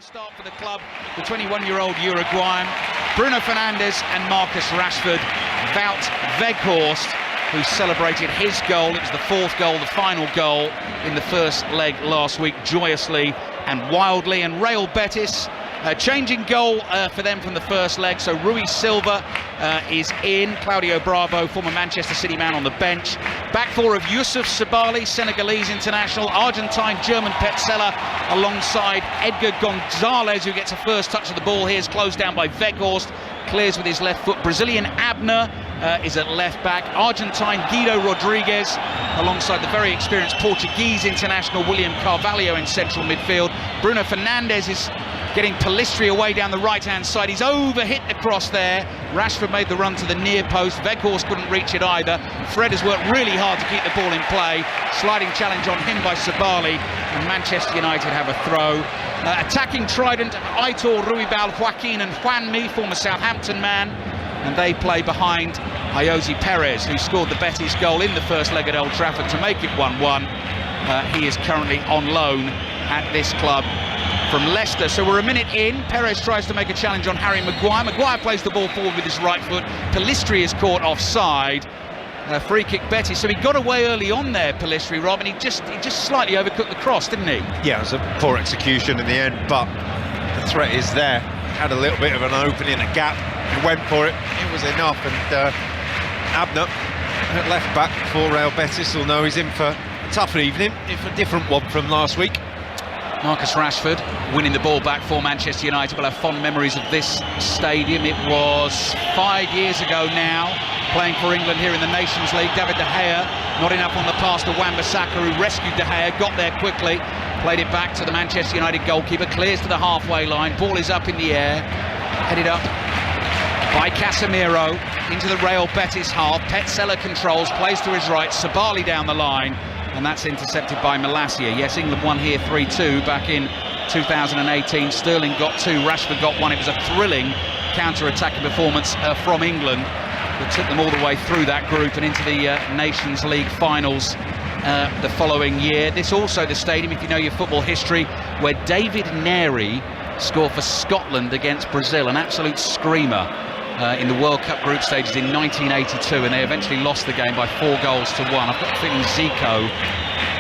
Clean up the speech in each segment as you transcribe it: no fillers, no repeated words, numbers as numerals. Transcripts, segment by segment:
First start for the club, the 21-year-old Uruguayan, Bruno Fernandes and Marcus Rashford. Wout Weghorst, who celebrated his goal. It was the fourth goal, the final goal in the first leg last week, joyously and wildly. And Real Betis, changing goal for them from the first leg. So Rui Silva is in. Claudio Bravo, former Manchester City man, on the bench. Back four of Youssouf Sabaly, Senegalese international. Argentine-German Petzela alongside Edgar Gonzalez, who gets a first touch of the ball here. Is closed down by Weghorst. Clears with his left foot. Brazilian Abner is at left back. Argentine Guido Rodriguez alongside the very experienced Portuguese international William Carvalho in central midfield. Bruno Fernandes is getting Pellistri away down the right-hand side. He's overhit the cross there. Rashford made the run to the near post. Weghorst couldn't reach it either. Fred has worked really hard to keep the ball in play. Sliding challenge on him by Sabaly, and Manchester United have a throw. Attacking trident, Aitor, Ruibal, Joaquin and Juanmi, former Southampton man, and they play behind Ayoze Perez, who scored the Betis goal in the first leg at Old Trafford to make it 1-1. He is currently on loan at this club from Leicester. So we're a minute in. Perez tries to make a challenge on Harry Maguire. Maguire plays the ball forward with his right foot. Pellistri is caught offside. Free kick Betis. So he got away early on there, Pellistri, Rob, and he just slightly overcooked the cross, didn't he? Yeah, it was a poor execution in the end, but the threat is there. Had a little bit of an opening, a gap. He went for it. It was enough, and Abner at left back for Real Betis will know he's in for a tough evening, if a different one from last week. Marcus Rashford winning the ball back for Manchester United. Will have fond memories of this stadium. It was 5 years ago now, playing for England here in the Nations League. David De Gea, not enough on the pass to Wan-Bissaka, who rescued De Gea, got there quickly, played it back to the Manchester United goalkeeper, clears to the halfway line, ball is up in the air, headed up by Casemiro into the Real Betis half. Petzela controls, plays to his right, Sabaly down the line, and that's intercepted by Malacia. Yes, England won here 3-2 back in 2018. Sterling got two, Rashford got one. It was a thrilling counter-attacking performance from England that took them all the way through that group and into the Nations League finals the following year. This also the stadium, if you know your football history, where David Neri scored for Scotland against Brazil, an absolute screamer in the World Cup group stages in 1982, and they eventually lost the game by 4 goals to 1. I've got a feeling Zico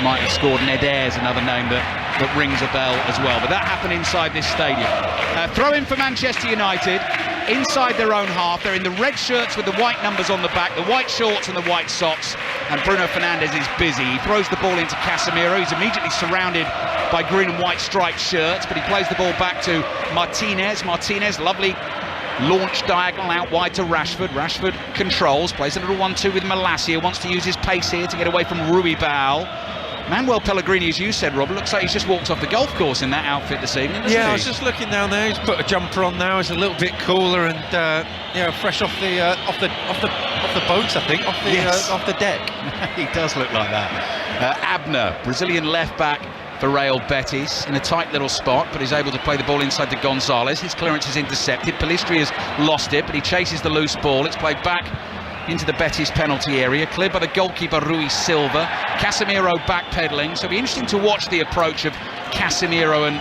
might have scored. Neder's another name that rings a bell as well, but that happened inside this stadium. Throw in for Manchester United inside their own half. They're in the red shirts with the white numbers on the back, the white shorts and the white socks, and Bruno Fernandes is busy. He throws the ball into Casemiro. He's immediately surrounded by green and white striped shirts, but he plays the ball back to Martinez. Lovely launch diagonal out wide to Rashford. Rashford controls, plays a little 1-2 with Malacia, wants to use his pace here to get away from Ruibal. Manuel Pellegrini, as you said, Rob, looks like he's just walked off the golf course in that outfit this evening, doesn't he? I was just looking down there. He's put a jumper on now. He's a little bit cooler and fresh off the boat, I think, off the deck. He does look like that. Abner, Brazilian left back for Real Betis, in a tight little spot, but is able to play the ball inside to Gonzalez. His clearance is intercepted. Pellistri has lost it, but he chases the loose ball. It's played back into the Betis penalty area, cleared by the goalkeeper Rui Silva. Casemiro backpedaling, so it'll be interesting to watch the approach of Casemiro and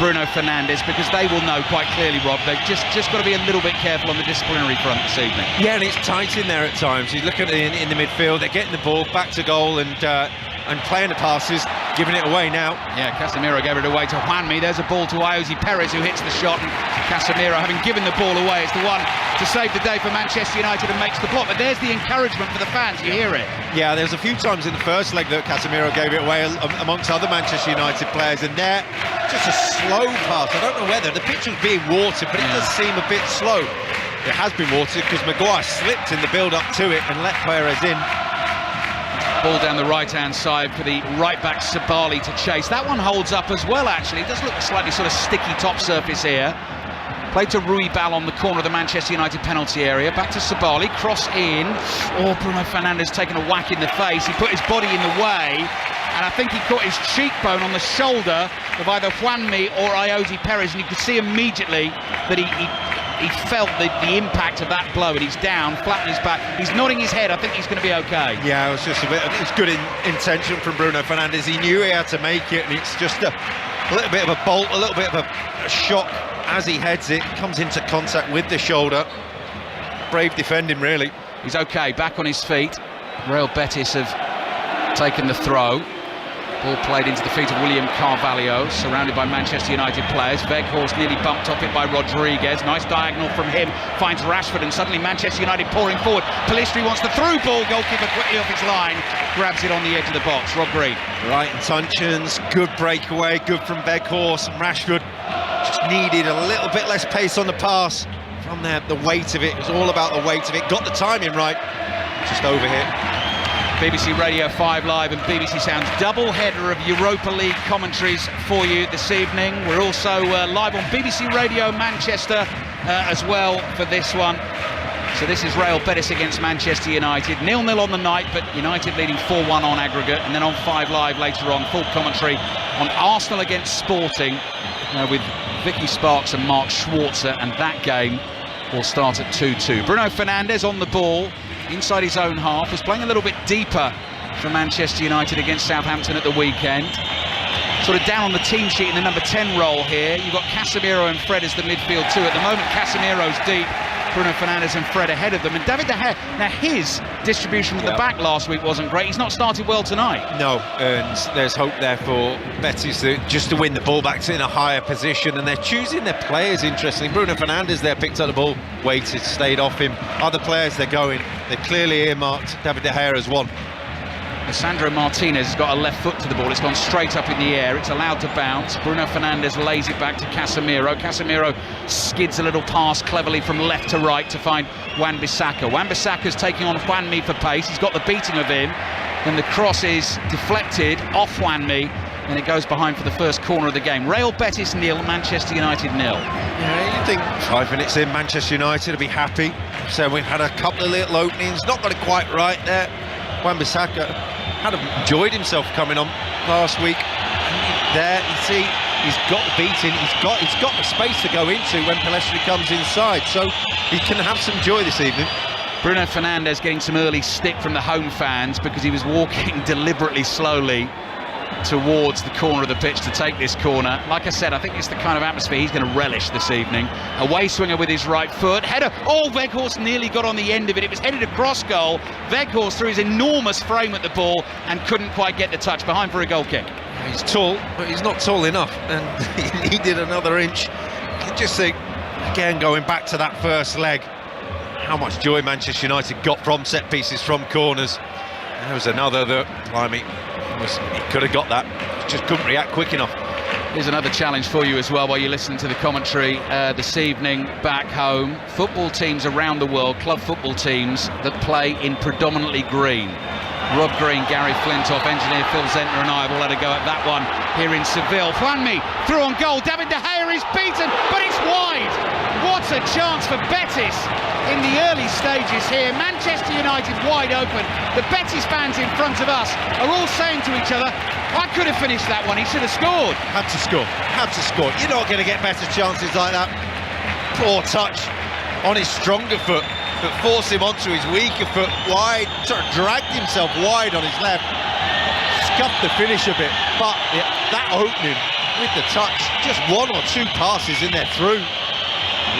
Bruno Fernandes, because they will know quite clearly, Rob, they've just got to be a little bit careful on the disciplinary front this evening. Yeah, and it's tight in there at times. You look at it in the midfield, they're getting the ball back to goal and playing the passes, giving it away now. Yeah, Casemiro gave it away to Juanmi. There's a ball to Ayoze Perez, who hits the shot, and Casemiro, having given the ball away, is the one to save the day for Manchester United and makes the block. But there's the encouragement for the fans, you hear it. Yeah, there's a few times in the first leg that Casemiro gave it away amongst other Manchester United players, and there, just a slow pass. I don't know whether the pitch was being watered, but it does seem a bit slow. It has been watered because Maguire slipped in the build-up to it and let Perez in. Ball down the right-hand side for the right-back Sabaly to chase. That one holds up as well, actually. It does look a slightly sort of sticky top surface here. Played to Ruibal on the corner of the Manchester United penalty area. Back to Sabaly, cross in. Oh, Bruno Fernandes taking a whack in the face. He put his body in the way, and I think he caught his cheekbone on the shoulder of either Juanmi or Ayoze Perez, and you could see immediately that he felt the impact of that blow, and he's down, flat on his back. He's nodding his head. I think he's going to be okay. Yeah, it was just a bit. It's good intention from Bruno Fernandes. He knew he had to make it, and it's just a A little bit of a bolt, a little bit of a shock as he heads it, comes into contact with the shoulder. Brave defending, really. He's okay, back on his feet. Real Betis have taken the throw. Ball played into the feet of William Carvalho, surrounded by Manchester United players. Weghorst nearly bumped off it by Rodriguez. Nice diagonal from him, finds Rashford, and suddenly Manchester United pouring forward. Pelistri wants the through ball, goalkeeper quickly off his line, grabs it on the edge of the box. Rob Green. Right intentions, good breakaway, good from Weghorst. And Rashford just needed a little bit less pace on the pass. From there, the weight of it, was all about the weight of it. Got the timing right, just over here. BBC Radio 5 Live and BBC Sounds double header of Europa League commentaries for you this evening. We're also live on BBC Radio Manchester as well for this one. So this is Real Betis against Manchester United. 0-0 on the night, but United leading 4-1 on aggregate. And then on 5 Live later on, full commentary on Arsenal against Sporting with Vicky Sparks and Mark Schwarzer. And that game will start at 2-2. Bruno Fernandes on the ball, inside his own half, was playing a little bit deeper for Manchester United against Southampton at the weekend. Sort of down on the team sheet in the number 10 role here. You've got Casemiro and Fred as the midfield two. At the moment, Casemiro's deep, Bruno Fernandes and Fred ahead of them. And David De Gea, now his distribution with the back last week wasn't great. He's not started well tonight. No, and there's hope there for Betis just to win the ball back in a higher position. And they're choosing their players, interestingly. Bruno Fernandes there picked up the ball, waited, stayed off him. Other players, they're going. They clearly earmarked David De Gea as one. Sandro Martinez has got a left foot to the ball. It's gone straight up in the air. It's allowed to bounce. Bruno Fernandes lays it back to Casemiro. Casemiro skids a little pass cleverly from left to right to find Wan-Bissaka. Wan-Bissaka's taking on Juanmi for pace. He's got the beating of him. Then the cross is deflected off Juanmi, and it goes behind for the first corner of the game. Real Betis 0, Manchester United 0. Yeah, you think 5 minutes in, Manchester United will be happy. So we've had a couple of little openings, not got it quite right there. Wan-Bissaka had enjoyed himself coming on last week. There, you see, he's got the beating, he's got the space to go into when Pelistri comes inside, so he can have some joy this evening. Bruno Fernandes getting some early stick from the home fans because he was walking deliberately slowly towards the corner of the pitch to take this corner. Like I said, I think it's the kind of atmosphere he's going to relish this evening. Away swinger with his right foot, header. Oh, Weghorst nearly got on the end of it. It was headed across goal. Weghorst threw his enormous frame at the ball and couldn't quite get the touch. Behind for a goal kick. He's tall, but he's not tall enough, and he needed another inch. You can just think, again, going back to that first leg, how much joy Manchester United got from set pieces, from corners. There was another that, blimey, he could have got that, just couldn't react quick enough. Here's another challenge for you as well while you listen to the commentary this evening back home. Football teams around the world, club football teams that play in predominantly green. Rob Green, Gary Flintoff, engineer Phil Zentner and I have all had a go at that one here in Seville. Juanmi through on goal, David De Gea is beaten, but it's wide. What a chance for Betis in the early stages here. Manchester United wide open. The Betis fans in front of us are all saying to each other, I could have finished that one, he should have scored. Had to score, had to score. You're not going to get better chances like that. Poor touch on his stronger foot, but forced him onto his weaker foot wide, sort of dragged himself wide on his left, scuffed the finish a bit, but that opening with the touch, just 1 or 2 passes in there through.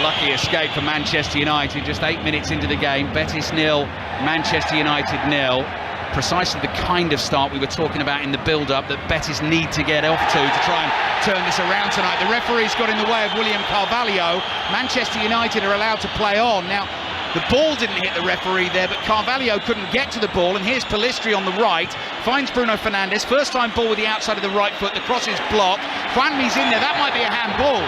Lucky escape for Manchester United, just 8 minutes into the game. Betis 0, Manchester United 0. Precisely the kind of start we were talking about in the build-up that Betis need to get off to try and turn this around tonight. The referee's got in the way of William Carvalho. Manchester United are allowed to play on. Now, the ball didn't hit the referee there, but Carvalho couldn't get to the ball, and here's Pelistri on the right, finds Bruno Fernandes, first time ball with the outside of the right foot, the cross is blocked, Juanmi's in there, that might be a handball.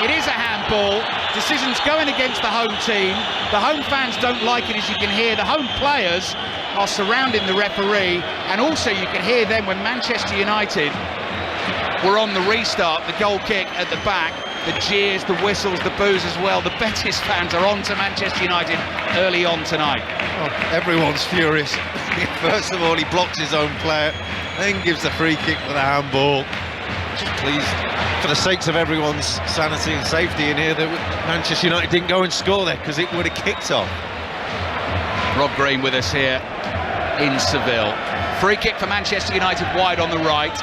It is a handball, decision's going against the home team, the home fans don't like it, as you can hear, the home players are surrounding the referee, and also you can hear them when Manchester United were on the restart, the goal kick at the back, the jeers, the whistles, the boos as well. The Betis fans are on to Manchester United early on tonight. Oh, everyone's furious. First of all, he blocks his own player, then gives the free kick for the handball. Just pleased, for the sakes of everyone's sanity and safety in here, that Manchester United didn't go and score there, because it would have kicked off. Rob Green with us here in Seville. Free kick for Manchester United wide on the right.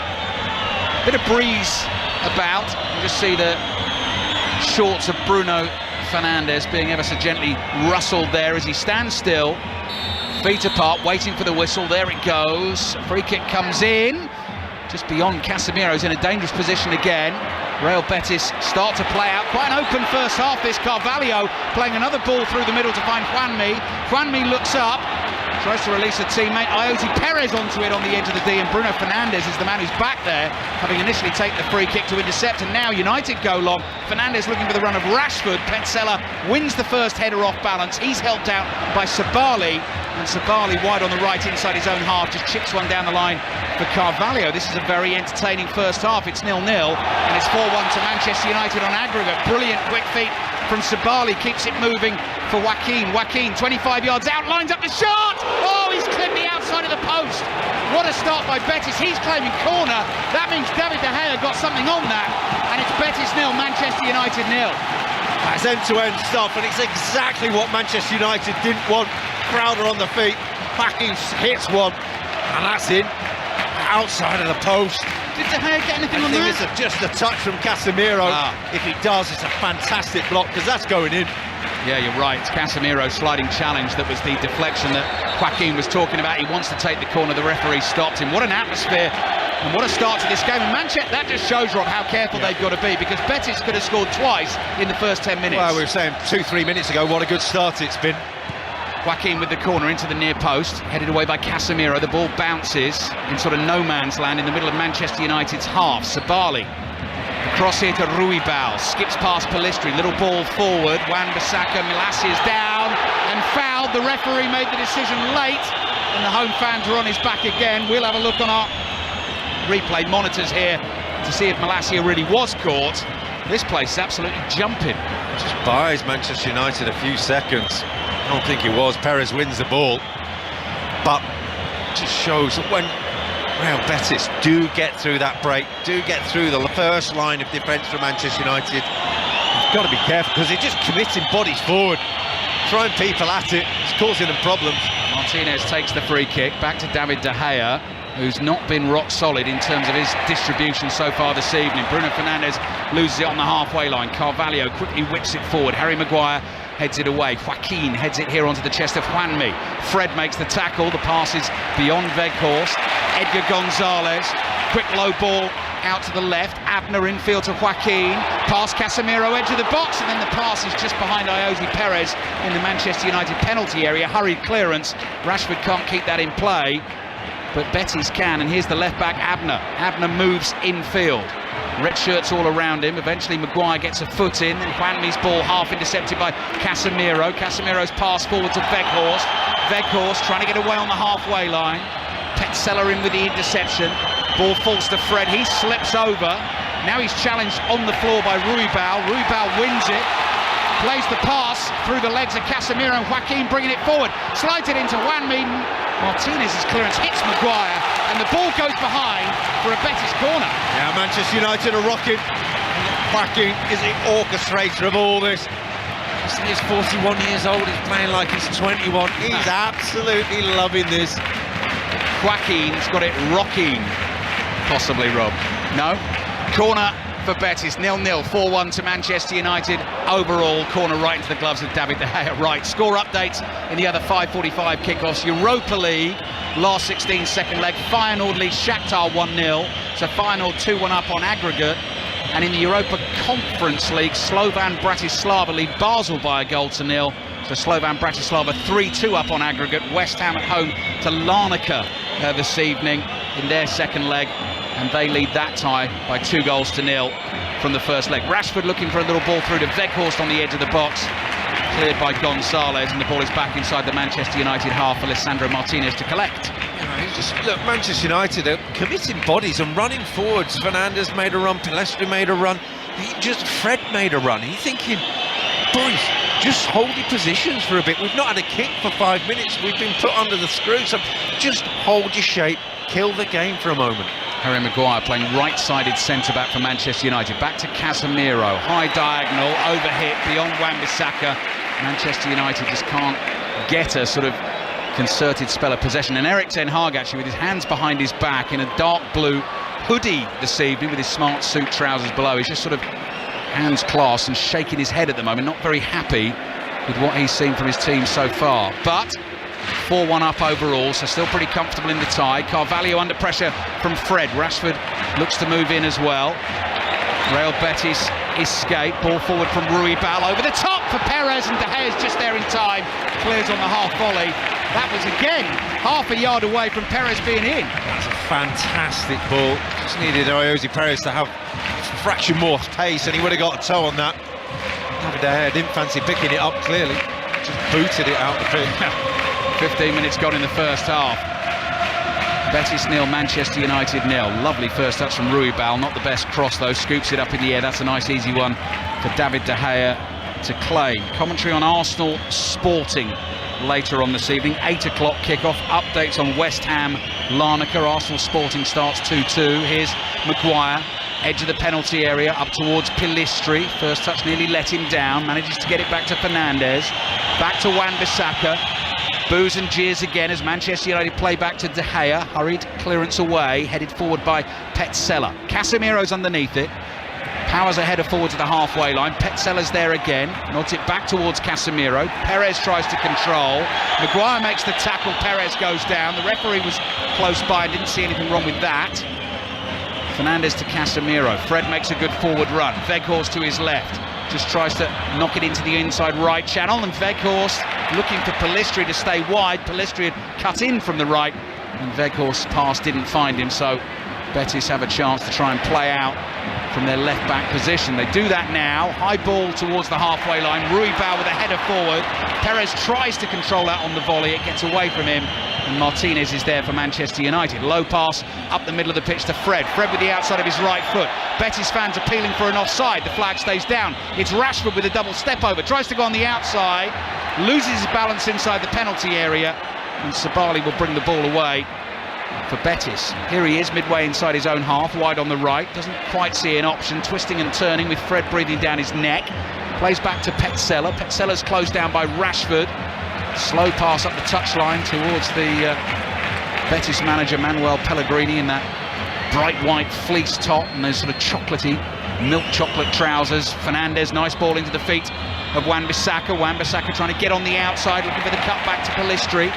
Bit of breeze about. You just see the shorts of Bruno Fernandes being ever so gently rustled there as he stands still, feet apart, waiting for the whistle. There it goes. Free kick comes in, just beyond Casemiro's in a dangerous position again. Real Betis start to play out quite an open first half. This Carvalho playing another ball through the middle to find Juanmi. Juanmi looks up, tries to release a teammate. Ayoze Perez onto it on the edge of the D, and Bruno Fernandes is the man who's back there, having initially taken the free kick to intercept, and now United go long. Fernandes looking for the run of Rashford. Petzela wins the first header off balance. He's helped out by Sabali, and Sabali wide on the right inside his own half just chips one down the line for Carvalho. This is a very entertaining first half. It's 0-0 and it's 4-1 to Manchester United on aggregate. Brilliant quick feet from Sabali, keeps it moving for Joaquin. Joaquin 25 yards out, lines up the shot. Oh, he's clipped the outside of the post. What a start by Betis. He's claiming corner. That means David De Gea got something on that, and it's Betis 0, Manchester United 0. That's end-to-end stuff, and it's exactly what Manchester United didn't want. Crowder on the feet, Joaquin hits one, and that's in, outside of the post. Did De Gea get anything on that? It's just a touch from Casemiro. If he does, it's a fantastic block, because that's going in. Yeah, you're right. It's Casemiro's sliding challenge that was the deflection that Joaquin was talking about. He wants to take the corner. The referee stopped him. What an atmosphere and what a start to this game. And Manchester, that just shows, Rob, how careful they've got to be, because Betis could have scored twice in the first 10 minutes. Well, we were saying 2-3 minutes ago, what a good start it's been. Joaquin with the corner into the near post, headed away by Casemiro. The ball bounces in sort of no man's land in the middle of Manchester United's half. Sabali, across here to Ruibal, skips past Pellistri, little ball forward. Wan-Bissaka, Malacia is down and fouled. The referee made the decision late, and the home fans are on his back again. We'll have a look on our replay monitors here to see if Malacia really was caught. This place is absolutely jumping. Just buys Manchester United a few seconds. I don't think it was. Perez wins the ball, but just shows that when Real Betis do get through that break, do get through the first line of defence for Manchester United, you've got to be careful, because they're just committing bodies forward, throwing people at it. It's causing them problems. Martinez takes the free kick back to David De Gea, who's not been rock solid in terms of his distribution so far this evening. Bruno Fernandes loses it on the halfway line. Carvalho quickly whips it forward. Harry Maguire heads it away. Joaquin heads it here onto the chest of Juanmi. Fred makes the tackle. The pass is beyond Weghorst. Edgar Gonzalez, quick low ball out to the left. Abner infield to Joaquin. Past Casemiro, edge of the box, and then the pass is just behind Ayoze Perez in the Manchester United penalty area. Hurried clearance. Rashford can't keep that in play, but Betis can, and here's the left back, Abner. Abner moves infield. Red shirts all around him. Eventually Maguire gets a foot in, and Juanmi's ball half intercepted by Casemiro. Casemiro's pass forward to Weghorst. Weghorst trying to get away on the halfway line. Petzela in with the interception. Ball falls to Fred. He slips over. Now he's challenged on the floor by Ruibal. Ruibal wins it. Plays the pass through the legs of Casemiro, and Joaquin bringing it forward. Slides it into Juanmi. Martinez's clearance hits Maguire, and the ball goes behind for a Betis corner. Yeah, Manchester United are rocking. Joaquin is the orchestrator of all this. He's 41 years old, he's playing like he's 21. He's absolutely loving this. Joaquin's got it rocking. Possibly, Rob. No? Corner for Betis, 0-0, 4-1 to Manchester United. Overall, corner right into the gloves of David De Gea. Right, score updates in the other 5:45 kickoffs. Europa League, last 16 second leg. Feyenoord leads Shakhtar 1-0. So Feyenoord 2-1 up on aggregate. And in the Europa Conference League, Slovan Bratislava lead Basel by 1-0. So Slovan Bratislava 3-2 up on aggregate. West Ham at home to Larnaca this evening in their second leg, and they lead that tie by 2-0 from the first leg. Rashford looking for a little ball through to Weghorst on the edge of the box, cleared by Gonzalez, and the ball is back inside the Manchester United half for Lisandro Martinez to collect. Look, Manchester United are committing bodies and running forwards. Fernandes made a run, Pellistri made a run, Fred made a run. He's thinking, boys, just hold your positions for a bit. We've not had a kick for 5 minutes. We've been put under the screw, so just hold your shape, kill the game for a moment. Harry Maguire playing right-sided centre-back for Manchester United. Back to Casemiro, high diagonal, overhit beyond Wan-Bissaka. Manchester United just can't get a sort of concerted spell of possession. And Erik ten Hag, actually, with his hands behind his back in a dark blue hoodie this evening with his smart suit trousers below. He's just sort of hands clasped and shaking his head at the moment, not very happy with what he's seen from his team so far. But 4-1 up overall, so still pretty comfortable in the tie. Carvalho under pressure from Fred. Rashford looks to move in as well. Real Betis escape. Ball forward from Ruibal over the top for Perez, and De Gea's just there in time. Clears on the half volley. That was again half a yard away from Perez being in. That's a fantastic ball. Just needed Jose Perez to have a fraction more pace, and he would have got a toe on that. David De Gea didn't fancy picking it up, clearly. Just booted it out the pitch. 15 minutes gone in the first half. Betis 0, Manchester United 0. Lovely first touch from Ruibal, not the best cross though, scoops it up in the air. That's a nice easy one for David De Gea to claim. Commentary on Arsenal Sporting later on this evening. 8 o'clock kickoff. Updates on West Ham Larnaca. Arsenal Sporting starts 2-2. Here's Maguire, edge of the penalty area, up towards Pilistri. First touch nearly let him down, manages to get it back to Fernandes. Back to Wan-Bissaka. Boos and jeers again as Manchester United play back to De Gea. Hurried clearance away, headed forward by Petzela. Casemiro's underneath it. Powers a header forward to the halfway line. Petzela's there again. Nods it back towards Casemiro. Perez tries to control. Maguire makes the tackle. Perez goes down. The referee was close by and didn't see anything wrong with that. Fernandes to Casemiro. Fred makes a good forward run. Weghorst to his left. Just tries to knock it into the inside right channel, and Weghorst looking for Pilistri to stay wide. Pilistri had cut in from the right, and Weghorst's pass didn't find him, so Betis have a chance to try and play out from their left-back position. They do that now. High ball towards the halfway line. Ruibal with a header forward. Perez tries to control that on the volley. It gets away from him, and Martinez is there for Manchester United. Low pass up the middle of the pitch to Fred. Fred with the outside of his right foot. Betis fans appealing for an offside. The flag stays down. It's Rashford with a double step over. Tries to go on the outside. Loses his balance inside the penalty area, and Sabali will bring the ball away for Betis. Here he is midway inside his own half, wide on the right. Doesn't quite see an option. Twisting and turning with Fred breathing down his neck. Plays back to Petzela. Petzela's closed down by Rashford. Slow pass up the touchline towards the Betis manager Manuel Pellegrini in that bright white fleece top and those sort of chocolatey milk chocolate trousers. Fernandes, nice ball into the feet of Wan-Bissaka. Wan-Bissaka trying to get on the outside, looking for the cut back to Pilistri.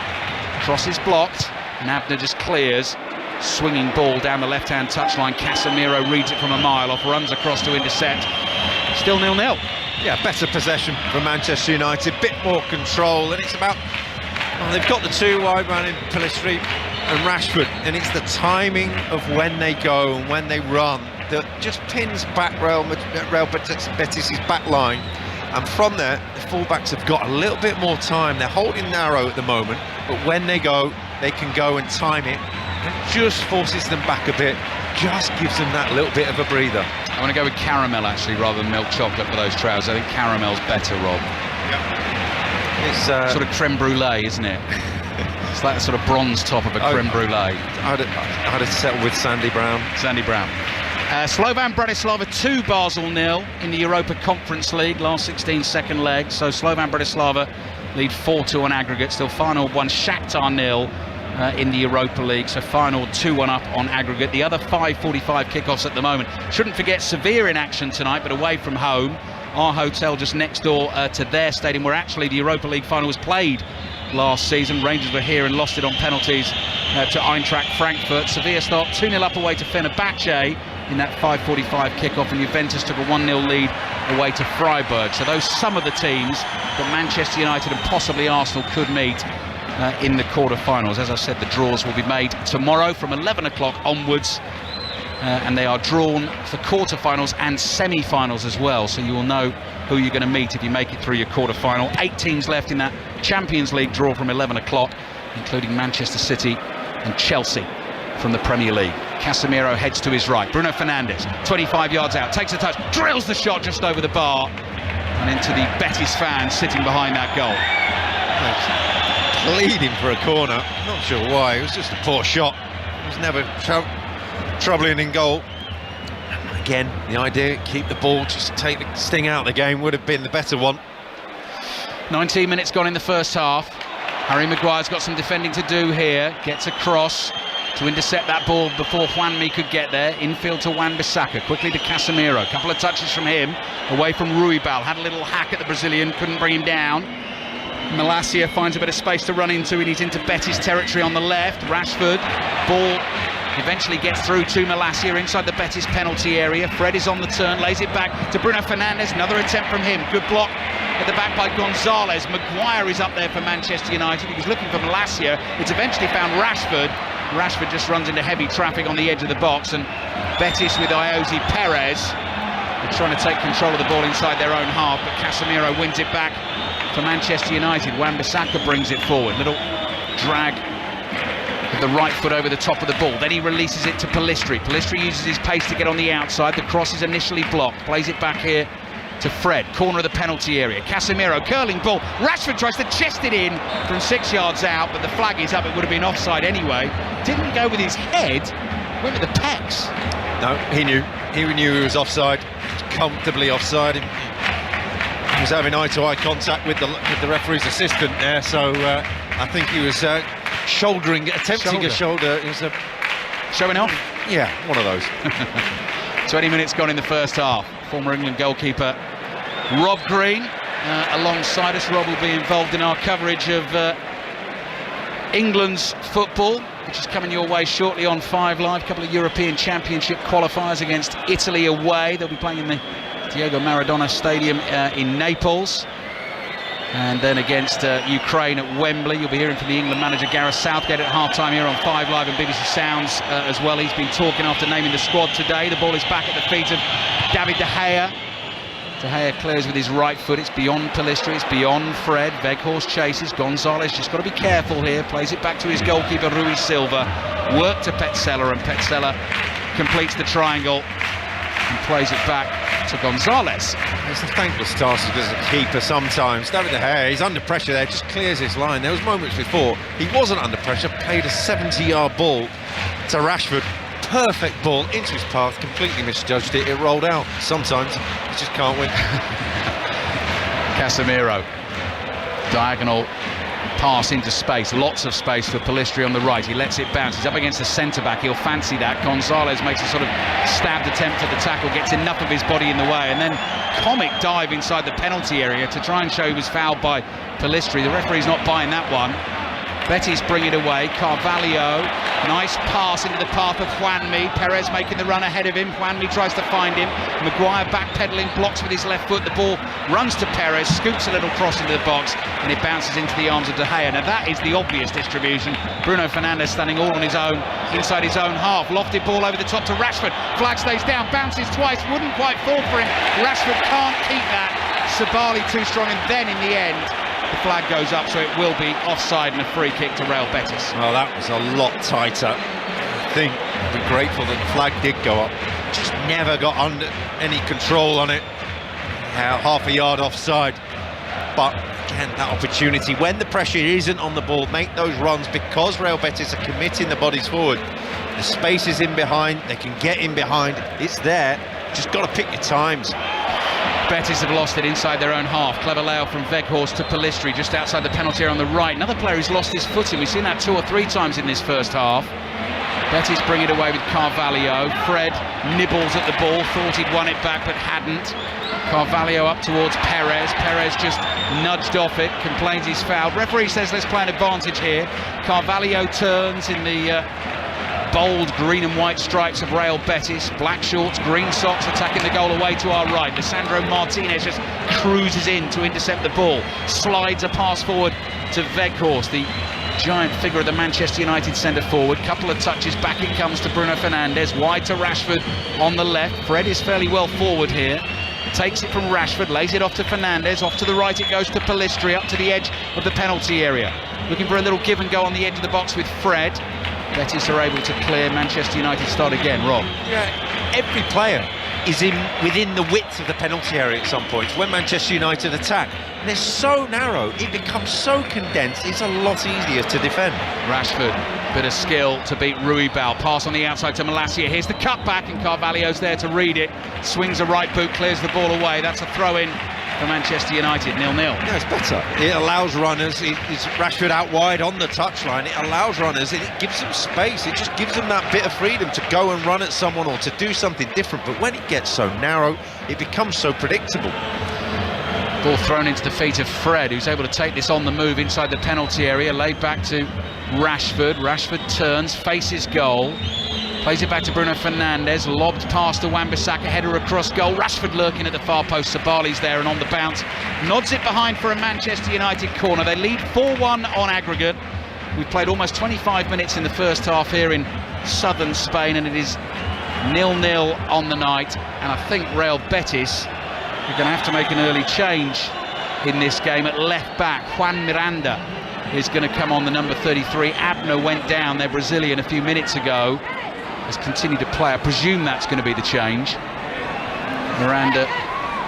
Cross is blocked, and Abner just clears. Swinging ball down the left-hand touchline. Casemiro reads it from a mile off, runs across to intercept. Still 0-0. Yeah, better possession for Manchester United, bit more control, and it's about, well, they've got the two wide man in Pilistri and Rashford, and it's the timing of when they go and when they run that just pins back Real Betis' back line, and from there the fullbacks have got a little bit more time. They're holding narrow at the moment, but when they go, they can go and time it, and just forces them back a bit, just gives them that little bit of a breather. I want to go with caramel actually rather than milk chocolate for those trousers. I think caramel's better, Rob. Yep. It's sort of creme brulee, isn't it? It's like the sort of bronze top of a creme brulee. I'd have settled with Sandy Brown. Sandy Brown. Slovan Bratislava 2, Basel 0 in the Europa Conference League, last 16 second leg. So Slovan Bratislava lead 4-2 on aggregate. Still final 1, Shakhtar 0 in the Europa League. So final 2-1 up on aggregate. The other 5:45 kickoffs at the moment. Shouldn't forget Sevilla in action tonight, but away from home. Our hotel just next door to their stadium, where actually the Europa League final was played last season. Rangers were here and lost it on penalties to Eintracht Frankfurt. Sevilla start 2-0 up away to Fenerbahce in that 5:45 kickoff, and Juventus took a 1-0 lead away to Freiburg. So those some of the teams that Manchester United and possibly Arsenal could meet in the quarter-finals. As I said, the draws will be made tomorrow from 11 o'clock onwards, and they are drawn for quarter-finals and semi-finals as well, so you will know who you're going to meet if you make it through your quarter-final. 8 teams left in that Champions League draw from 11 o'clock, including Manchester City and Chelsea from the Premier League. Casemiro heads to his right. Bruno Fernandes, 25 yards out, takes a touch, drills the shot just over the bar and into the Betis fans sitting behind that goal. Pleading for a corner, not sure why. It was just a poor shot. It was never troubling in goal. Again, the idea, keep the ball, just take the sting out of the game, would have been the better one. 19 minutes gone in the first half. Harry Maguire's got some defending to do here. Gets across. to intercept that ball before Juanmi could get there. Infield to Wan-Bissaka, quickly to Casemiro. Couple of touches from him, away from Ruibal. Had a little hack at the Brazilian, couldn't bring him down. Malacia finds a bit of space to run into, and he's into Betis territory on the left. Rashford, ball eventually gets through to Malacia inside the Betis penalty area. Fred is on the turn, lays it back to Bruno Fernandes. Another attempt from him. Good block at the back by Gonzalez. Maguire is up there for Manchester United. He was looking for Malacia. It's eventually found Rashford. Rashford just runs into heavy traffic on the edge of the box, and Betis with Iosi Perez are trying to take control of the ball inside their own half, but Casemiro wins it back for Manchester United. Wan-Bissaka brings it forward. Little drag with the right foot over the top of the ball. Then he releases it to Pellistri. Pellistri uses his pace to get on the outside. The cross is initially blocked. Plays it back here to Fred. Corner of the penalty area. Casemiro, curling ball. Rashford tries to chest it in from 6 yards out, but the flag is up. It would have been offside anyway. Didn't go with his head. Went with the pecs. No, he knew. He knew he was offside. Comfortably offside. He was having eye-to-eye contact with the referee's assistant there, so I think he was attempting a shoulder. It was showing off? Yeah, one of those. 20 minutes gone in the first half. Former England goalkeeper Rob Green alongside us. Rob will be involved in our coverage of England's football, which is coming your way shortly on 5 Live. A couple of European Championship qualifiers against Italy away. They'll be playing in the Diego Maradona Stadium in Naples, and then against Ukraine at Wembley. You'll be hearing from the England manager Gareth Southgate at half-time here on 5 Live and BBC Sounds as well. He's been talking after naming the squad today. The ball is back at the feet of David De Gea. De Gea clears with his right foot. It's beyond Pellistri, it's beyond Fred. Weghorst chases. Gonzalez just got to be careful here. Plays it back to his goalkeeper Rui Silva. Work to Petzela, and Petzela completes the triangle and plays it back to Gonzalez. It's a thankless task as a keeper sometimes. David De Gea, he's under pressure there, just clears his line. There was moments before he wasn't under pressure, played a 70-yard ball to Rashford. Perfect ball into his path, completely misjudged it, it rolled out. Sometimes you just can't win. Casemiro, diagonal pass into space, lots of space for Pellistri on the right. He lets it bounce, he's up against the centre-back, he'll fancy that. Gonzalez makes a sort of stabbed attempt at the tackle, gets enough of his body in the way, and then comic dive inside the penalty area to try and show he was fouled by Pellistri. The referee's not buying that one. Betis bring it away. Carvalho, nice pass into the path of Juanmi. Perez making the run ahead of him. Juanmi tries to find him. Maguire backpedaling, blocks with his left foot. The ball runs to Perez, scoops a little cross into the box, and it bounces into the arms of De Gea. Now that is the obvious distribution. Bruno Fernandes standing all on his own inside his own half. Lofted ball over the top to Rashford. Flag stays down, bounces twice, wouldn't quite fall for him. Rashford can't keep that. Sabali too strong, and then in the end the flag goes up, so it will be offside and a free kick to Real Betis. Well, that was a lot tighter. I think I'd be grateful that the flag did go up. Just never got under any control on it. Half a yard offside. But again, that opportunity, when the pressure isn't on the ball, make those runs, because Real Betis are committing the bodies forward. The space is in behind, they can get in behind, it's there. Just got to pick your times. Betis have lost it inside their own half. Clever layout from Weghorst to Pellistri, just outside the penalty area on the right. Another player who's lost his footing. We've seen that 2 or 3 times in this first half. Betis bring it away with Carvalho. Fred nibbles at the ball, thought he'd won it back but hadn't. Carvalho up towards Perez. Perez just nudged off it, complains he's fouled. Referee says let's play an advantage here. Carvalho turns in the bold green and white stripes of Real Betis. Black shorts, green socks, attacking the goal away to our right. Lisandro Martinez just cruises in to intercept the ball. Slides a pass forward to Weghorst, the giant figure of the Manchester United centre forward. Couple of touches, back it comes to Bruno Fernandes. Wide to Rashford on the left. Fred is fairly well forward here. Takes it from Rashford, lays it off to Fernandes. Off to the right it goes to Pellistri, up to the edge of the penalty area. Looking for a little give and go on the edge of the box with Fred. Betis are able to clear. Manchester United start again. Rob. Yeah, every player is within the width of the penalty area at some points when Manchester United attack. And they're so narrow, it becomes so condensed, it's a lot easier to defend. Rashford, bit of skill to beat Ruibal. Pass on the outside to Malacia. Here's the cutback, and Carvalho's there to read it. Swings a right boot, clears the ball away. That's a throw-in for Manchester United, 0-0. No, it's better. It allows runners, it's Rashford out wide on the touchline, it allows runners, it gives them space, it just gives them that bit of freedom to go and run at someone or to do something different. But when it gets so narrow, it becomes so predictable. Ball thrown into the feet of Fred, who's able to take this on the move inside the penalty area, laid back to Rashford. Rashford turns, faces goal, plays it back to Bruno Fernandes, lobbed past to Wan-Bissaka, header across goal. Rashford lurking at the far post, Sabali's there and on the bounce, nods it behind for a Manchester United corner. They lead 4-1 on aggregate. We've played almost 25 minutes in the first half here in southern Spain, and it is 0-0 on the night. And I think Real Betis are going to have to make an early change in this game at left back. Juan Miranda is going to come on, the number 33. Abner went down, their Brazilian, a few minutes ago. Has continued to play. I presume that's going to be the change. Miranda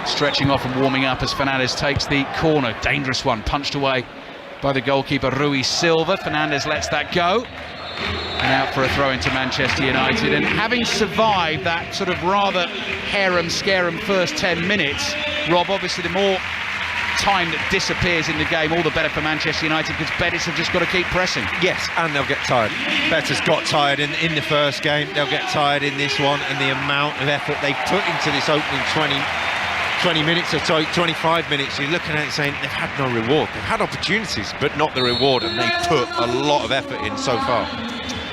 stretching off and warming up as Fernandes takes the corner. Dangerous one, punched away by the goalkeeper Rui Silva. Fernandes lets that go. And out for a throw into Manchester United. And having survived that sort of rather harem-scarum first 10 minutes, Rob, obviously the more time that disappears in the game, all the better for Manchester United, because Betis have just got to keep pressing. Yes, and they'll get tired. Betis got tired in the first game, they'll get tired in this one, and the amount of effort they put into this opening 20 minutes or so, 25 minutes, you're looking at it saying they've had no reward. They've had opportunities, but not the reward, and they put a lot of effort in so far.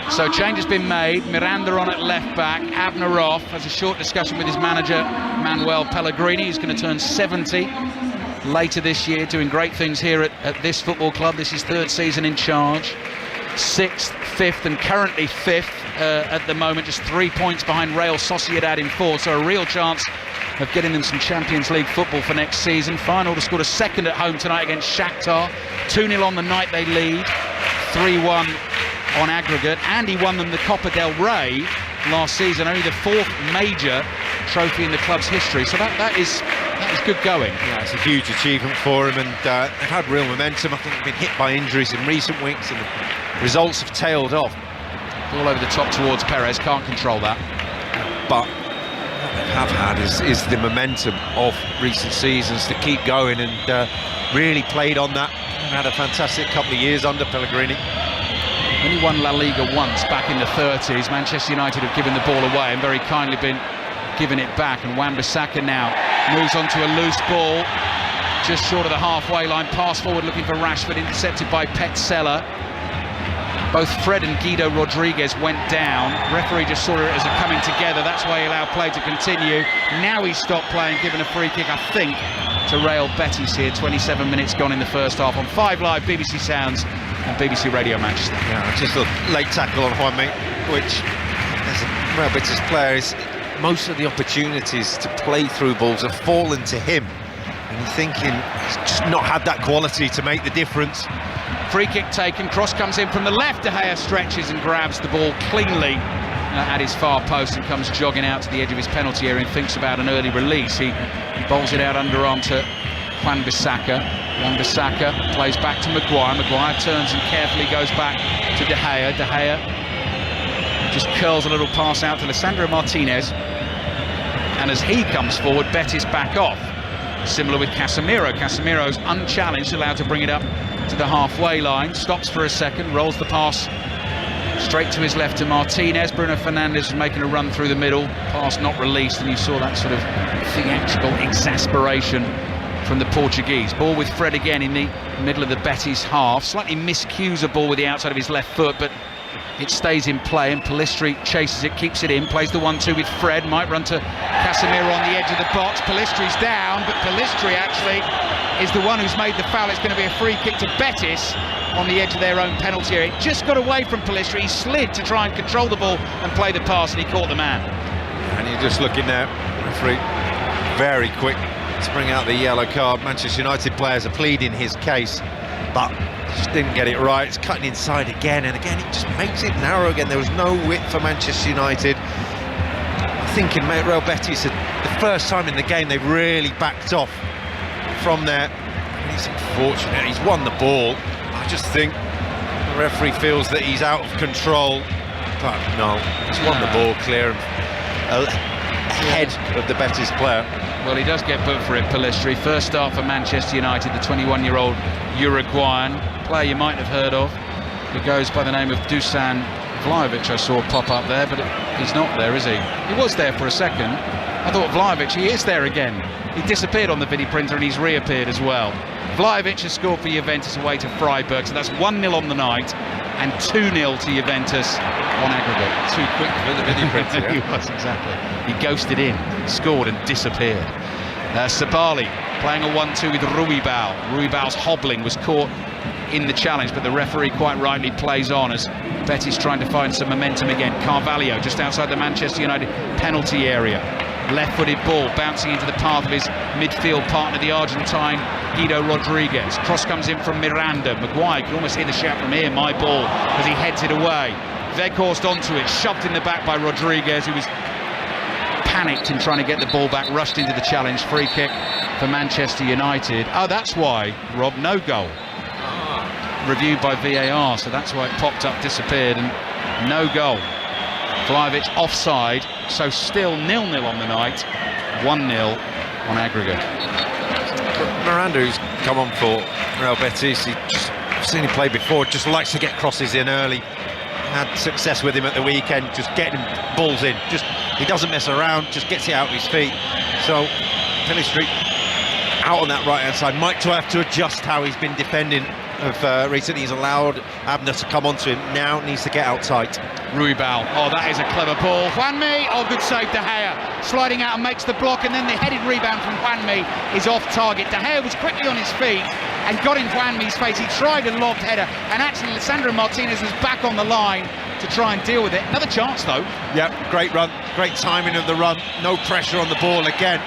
So change has been made. Miranda on at left back, Abner off. Has a short discussion with his manager, Manuel Pellegrini, who's going to turn 70 later this year, doing great things here at this football club. This is third season in charge. 6th, 5th and currently 5th at the moment, just 3 points behind Real Sociedad in 4th, so a real chance of getting them some Champions League football for next season. Feyenoord have scored a second at home tonight against Shakhtar. 2-0 on the night they lead, 3-1 on aggregate, and he won them the Copa del Rey last season, only the 4th major trophy in the club's history, so that is good going. Yeah, it's a huge achievement for him, and they've had real momentum. I think they've been hit by injuries in recent weeks, and the results have tailed off. Ball over the top towards Perez, can't control that. But what they have had is the momentum of recent seasons to keep going, and really played on that. They've had a fantastic couple of years under Pellegrini. Only won La Liga once back in the 30s. Manchester United have given the ball away and very kindly been given it back, and Wan-Bissaka now moves onto a loose ball just short of the halfway line, pass forward looking for Rashford, intercepted by Petzela. Both Fred and Guido Rodriguez went down. Referee just saw it as a coming together, that's why he allowed play to continue. Now he stopped playing, given a free kick, I think, to Real Betis here. 27 minutes gone in the first half on 5 Live, BBC Sounds and BBC Radio Manchester. Yeah, just a late tackle on Juanmi, which as a Real Betis player is, most of the opportunities to play through balls have fallen to him, and you're thinking he's just not had that quality to make the difference. Free kick taken, cross comes in from the left, De Gea stretches and grabs the ball cleanly at his far post and comes jogging out to the edge of his penalty area and thinks about an early release. He bowls it out underarm to Wan-Bissaka. Wan-Bissaka plays back to Maguire. Maguire turns and carefully goes back to De Gea. De Gea just curls a little pass out to Lisandro Martinez, and as he comes forward, Betis back off. Similar with Casemiro. Casemiro's unchallenged, allowed to bring it up to the halfway line, stops for a second, rolls the pass straight to his left to Martinez. Bruno Fernandes is making a run through the middle, pass not released, and you saw that sort of theatrical exasperation from the Portuguese. Ball with Fred again in the middle of the Betis half, slightly miscues a ball with the outside of his left foot, but it stays in play, and Pellistri chases it, keeps it in, plays the 1-2 with Fred, might run to Casemiro on the edge of the box. Pellistri's down, but Pellistri actually is the one who's made the foul. It's going to be a free kick to Betis on the edge of their own penalty area. It just got away from Pellistri. He slid to try and control the ball and play the pass, and he caught the man. And you're just looking now, referee very quick to bring out the yellow card. Manchester United players are pleading his case, but just didn't get it right. It's cutting inside again, and again it just makes it narrow again. There was no width for Manchester United. I think in Real Betis, the first time in the game they really backed off from there. And he's unfortunate, he's won the ball. I just think the referee feels that he's out of control, but no, he's won the ball clear ahead of the Betis player. Well, he does get booked for it, Pellistri. First start for Manchester United, the 21-year-old Uruguayan, player you might have heard of. He goes by the name of Dusan Vlahovic, I saw pop up there, but he's not there, is he? He was there for a second. I thought Vlahovic, he is there again. He disappeared on the video printer and he's reappeared as well. Vlahovic has scored for Juventus away to Freiburg, so that's 1-0 on the night and 2-0 to Juventus on aggregate. Too quick for the video printer. He was, exactly. He ghosted in, scored and disappeared. Sabali playing a 1-2 with Ruibal. Ruibal's hobbling was caught in the challenge, but the referee quite rightly plays on as Betis trying to find some momentum again. Carvalho just outside the Manchester United penalty area. Left-footed ball bouncing into the path of his midfield partner, the Argentine Guido Rodriguez. Cross comes in from Miranda. Maguire can almost hear the shout from here, my ball, as he heads it away. Weghorst onto it, shoved in the back by Rodriguez, who was panicked in trying to get the ball back, rushed into the challenge. Free kick for Manchester United. Oh, that's why, Rob, no goal. Reviewed by VAR, so that's why it popped up, disappeared, and no goal. Vlahovic offside, so still 0-0 on the night, 1-0 on aggregate. Miranda, who's come on for Real Betis, I've seen him play before, just likes to get crosses in early. Had success with him at the weekend, just getting balls in. He doesn't mess around, just gets it out of his feet. So Pellistri out on that right-hand side, might have to adjust how he's been defending. Recently he's allowed Abner to come onto him, now needs to get out tight. Ruibal, oh, that is a clever ball. Juanmi, oh, good save. De Gea sliding out and makes the block, and then the headed rebound from Juanmi is off target. De Gea was quickly on his feet and got in Juanmi's face. He tried a lobbed header, and actually Lisandro Martinez was back on the line to try and deal with it. Another chance though. Yep, great run, great timing of the run, no pressure on the ball again.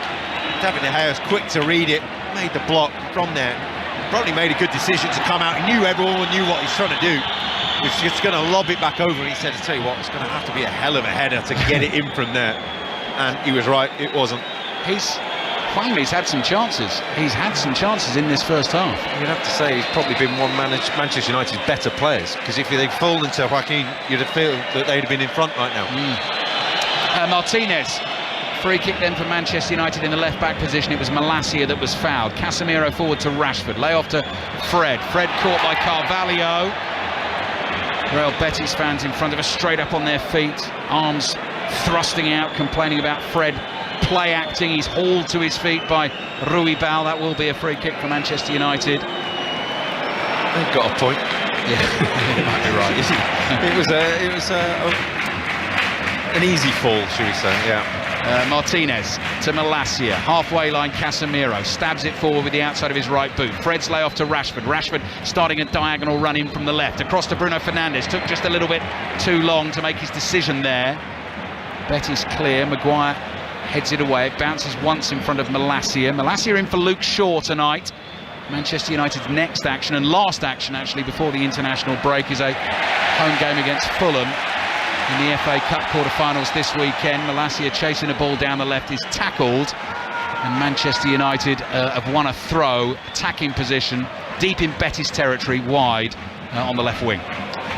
David De Gea was quick to read it, made the block from there. Probably made a good decision to come out. He knew everyone knew what he's trying to do. He was just going to lob it back over. He said, "I tell you what, it's going to have to be a hell of a header to get it in from there." And he was right, it wasn't. Juanmi's had some chances. He's had some chances in this first half. You'd have to say he's probably been one of Manchester United's better players, because if they'd fallen to Joaquin, you'd have felt that they'd have been in front right now. Martinez. Free kick then for Manchester United in the left-back position. It was Malacia that was fouled. Casemiro forward to Rashford. Lay off to Fred. Fred caught by Carvalho. Real Betis fans in front of us, straight up on their feet. Arms thrusting out, complaining about Fred play acting. He's hauled to his feet by Ruibal. That will be a free kick for Manchester United. They've got a point. Yeah, you might be right. It was an easy fall, should we say? Yeah. Martinez to Malacia, halfway line. Casemiro stabs it forward with the outside of his right boot. Fred's lay off to Rashford. Rashford starting a diagonal run in from the left, across to Bruno Fernandes. Took just a little bit too long to make his decision there. Betis clear. Maguire heads it away. It bounces once in front of Malacia. Malacia in for Luke Shaw tonight. Manchester United's next action, and last action actually before the international break, is a home game against Fulham in the FA Cup quarter-finals this weekend. Malacia chasing a ball down the left is tackled, and Manchester United have won a throw, attacking position, deep in Betis territory, wide on the left wing.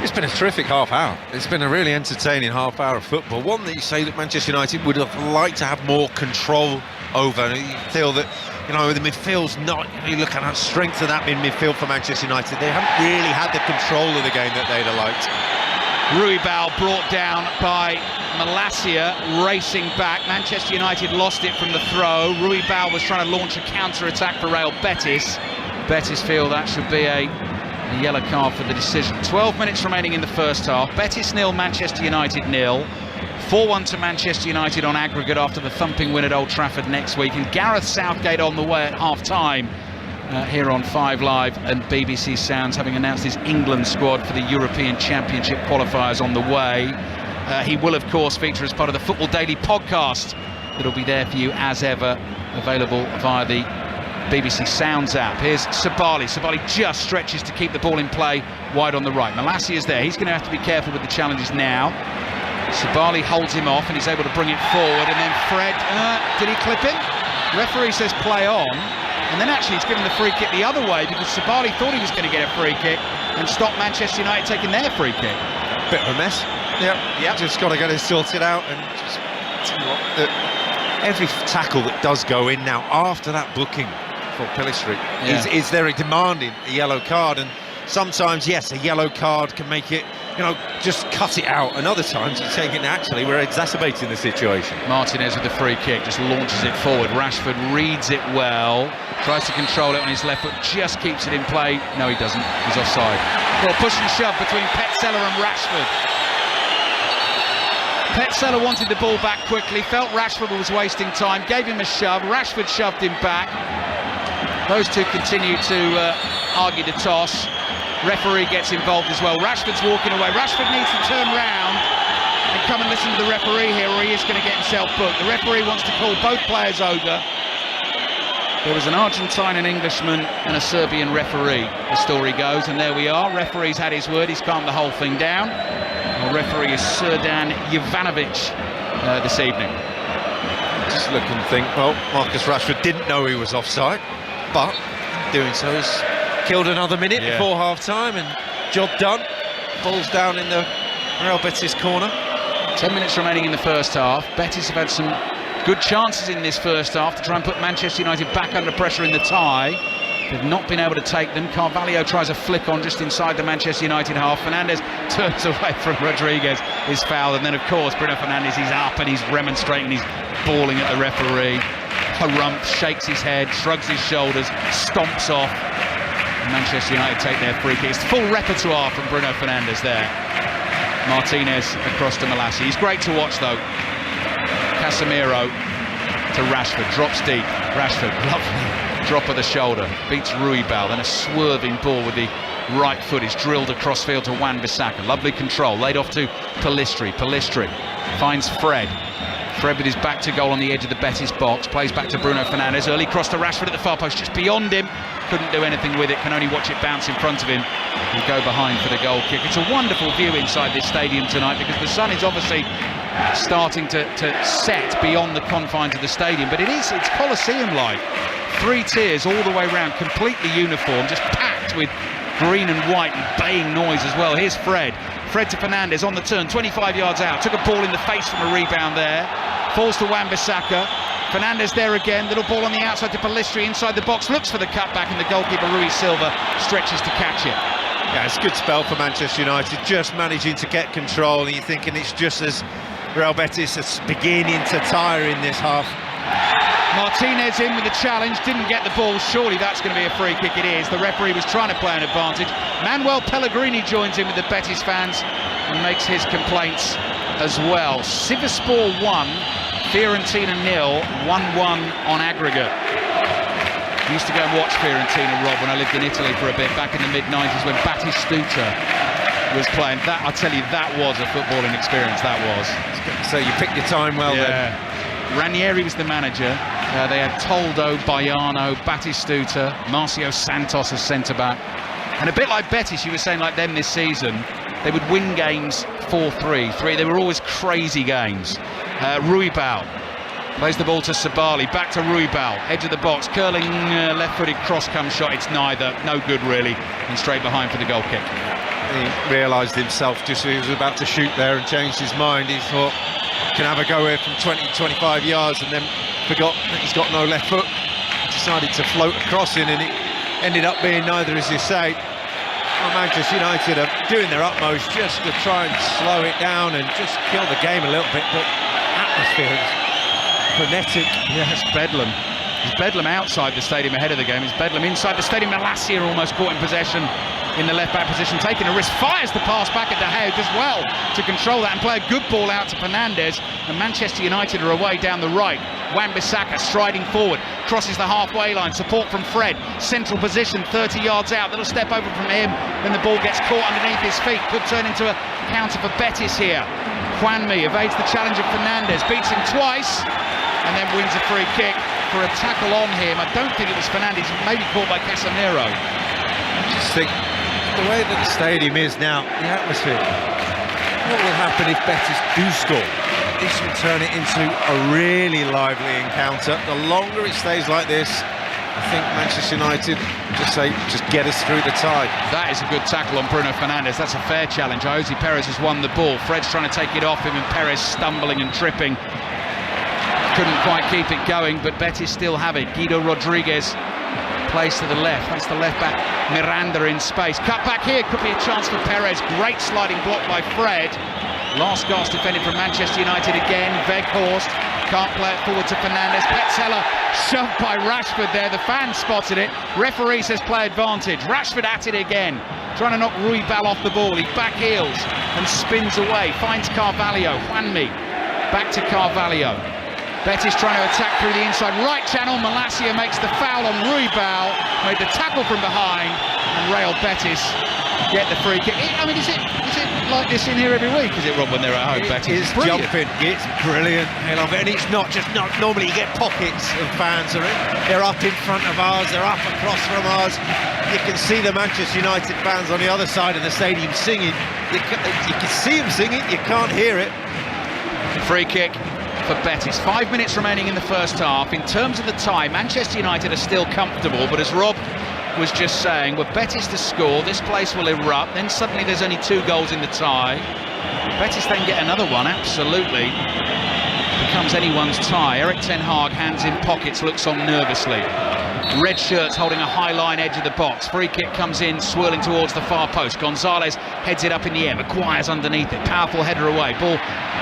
It's been a terrific half hour. It's been a really entertaining half hour of football. One that you say that Manchester United would have liked to have more control over. You feel that, you know, the midfield's not, you look at the strength of that midfield for Manchester United. They haven't really had the control of the game that they'd have liked. Ruibal brought down by Malacia, racing back. Manchester United lost it from the throw. Ruibal was trying to launch a counter-attack for Real Betis. Betis feel that should be a yellow card for the decision. 12 minutes remaining in the first half. Betis 0, Manchester United 0. 4-1 to Manchester United on aggregate after the thumping win at Old Trafford next week. And Gareth Southgate on the way at half-time. Here on 5 Live and BBC Sounds, having announced his England squad for the European Championship qualifiers on the way. He will, of course, feature as part of the Football Daily podcast that'll be there for you as ever, available via the BBC Sounds app. Here's Sabali. Sabali just stretches to keep the ball in play wide on the right. Malacia is there. He's going to have to be careful with the challenges now. Sabali holds him off and he's able to bring it forward, and then Fred, did he clip him? Referee says play on. And then actually he's given the free kick the other way, because Sabali thought he was going to get a free kick and stop Manchester United taking their free kick. Bit of a mess. Yep. Just got to get it sorted out, and just every tackle that does go in now after that booking for Pellistri is there demanding a yellow card, and sometimes, yes, a yellow card can make it, you know, just cut it out, and other times you take it naturally, we're exacerbating the situation. Martinez with the free kick, just launches it forward. Rashford reads it well, tries to control it on his left foot, just keeps it in play. No, he doesn't, he's offside. Well, push and shove between Petzela and Rashford. Petzela wanted the ball back quickly, felt Rashford was wasting time, gave him a shove, Rashford shoved him back. Those two continue to argue the toss. Referee gets involved as well. Rashford's walking away. Rashford needs to turn round and come and listen to the referee here, or he is going to get himself booked. The referee wants to call both players over. There was an Argentine, an Englishman and a Serbian referee, the story goes, and there we are. Referee's had his word, he's calmed the whole thing down. The referee is Serdan Jovanovic this evening. Just look and think, well, Marcus Rashford didn't know he was offside, but doing so has killed another minute before half-time, and job done. Ball's down in the Real Betis corner. 10 minutes remaining in the first half. Betis have had some good chances in this first half to try and put Manchester United back under pressure in the tie. They've not been able to take them. Carvalho tries a flick on just inside the Manchester United half. Fernandes turns away from Rodriguez, is fouled, and then of course Bruno Fernandes, he's up and he's remonstrating, he's bawling at the referee. Harumph shakes his head, shrugs his shoulders, stomps off. Manchester United take their free kick. It's full repertoire from Bruno Fernandes there. Martinez across to Malassi. He's great to watch though. Casemiro to Rashford, drops deep. Rashford, lovely drop of the shoulder, beats Ruibal, then a swerving ball with the right foot is drilled across field to Wan-Bissaka. Lovely control, laid off to Pellistri. Pellistri finds Fred. Fred with his back to goal on the edge of the Betis box, plays back to Bruno Fernandes, early cross to Rashford at the far post, just beyond him, couldn't do anything with it, can only watch it bounce in front of him and go behind for the goal kick. It's a wonderful view inside this stadium tonight because the sun is obviously starting to set beyond the confines of the stadium, but it's Colosseum-like. 3 tiers all the way around, completely uniform, just packed with green and white and baying noise as well. Here's Fred to Fernandes on the turn, 25 yards out, took a ball in the face from a rebound there, falls to Wan-Bissaka. Fernandes there again, little ball on the outside to Pellistri inside the box, looks for the cutback, and the goalkeeper Rui Silva stretches to catch it. Yeah, it's a good spell for Manchester United, just managing to get control, and you're thinking it's just as Real Betis is beginning to tire in this half. Martinez in with the challenge, didn't get the ball, surely that's going to be a free kick. It is, the referee was trying to play an advantage. Manuel Pellegrini joins in with the Betis fans and makes his complaints as well. Sivasspor 1, Fiorentina 0, 1-1 on aggregate. I used to go and watch Fiorentina, Rob, when I lived in Italy for a bit back in the mid-90s when Batistuta was playing. That, I tell you, that was a footballing experience, that was. So you picked your time well then. Ranieri was the manager. They had Toldo, Baiano, Batistuta, Marcio Santos as centre-back. And a bit like Betis, you were saying, like them this season, they would win games 4-3. They were always crazy games. Ruibal plays the ball to Sabali, back to Ruibal, edge of the box, curling left-footed cross-come shot. It's neither, no good really, and straight behind for the goal kick. He realised himself just as he was about to shoot there and changed his mind. He thought, can have a go here from 20-25 yards, and then forgot that he's got no left foot. Decided to float across in, and it ended up being neither, as you say. Well, Manchester United are doing their utmost just to try and slow it down and just kill the game a little bit, but atmosphere is frenetic. Yeah, it's bedlam. It's bedlam outside the stadium ahead of the game. It's bedlam inside the stadium. Malassi almost caught in possession in the left-back position, taking a risk, fires the pass back at De Gea, does well to control that and play a good ball out to Fernandes, and Manchester United are away down the right. Wan-Bissaka striding forward, crosses the halfway line, support from Fred, central position, 30 yards out, little step over from him, then the ball gets caught underneath his feet, could turn into a counter for Betis here. Juanmi evades the challenge of Fernandes, beats him twice, and then wins a free kick for a tackle on him. I don't think it was Fernandes, maybe caught by Casemiro. I just think the way that the stadium is now, the atmosphere, what will happen if Betis do score? This will turn it into a really lively encounter. The longer it stays like this, I think Manchester United just get us through the tie. That is a good tackle on Bruno Fernandes. That's a fair challenge. Jose Perez has won the ball. Fred's trying to take it off him, and Perez stumbling and tripping. couldn't quite keep it going, but Betis still have it. Guido Rodriguez plays to the left. That's the left back. Miranda in space. Cut back here. Could be a chance for Perez. Great sliding block by Fred. Last gasp defended from Manchester United again. Weghorst can't play it forward to Fernandes. Petzela shoved by Rashford there. The fan spotted it. Referee says play advantage. Rashford at it again, trying to knock Ruibal off the ball. He back heels and spins away. Finds Carvalho. Juanmi back to Carvalho. Betis trying to attack through the inside right channel. Malacia makes the foul on Ruibal. Made the tackle from behind, and Real Betis get the free kick. I mean, is it like this in here every week? Is it, Rob, when they're at home? Betis is jumping. It's brilliant. I love it. And it's not just normally you get pockets of fans. They're up in front of ours. They're up across from ours. You can see the Manchester United fans on the other side of the stadium singing. You can see them singing. You can't hear it. Free kick for Betis. 5 minutes remaining in the first half. In terms of the tie, Manchester United are still comfortable, but as Rob was just saying, were Betis to score, this place will erupt. Then suddenly there's only 2 goals in the tie. Betis then get another one, absolutely. Becomes anyone's tie. Erik ten Hag, hands in pockets, looks on nervously. Red shirts holding a high line edge of the box. Free kick comes in, swirling towards the far post. Gonzalez heads it up in the air. Maguire's underneath it. Powerful header away. Ball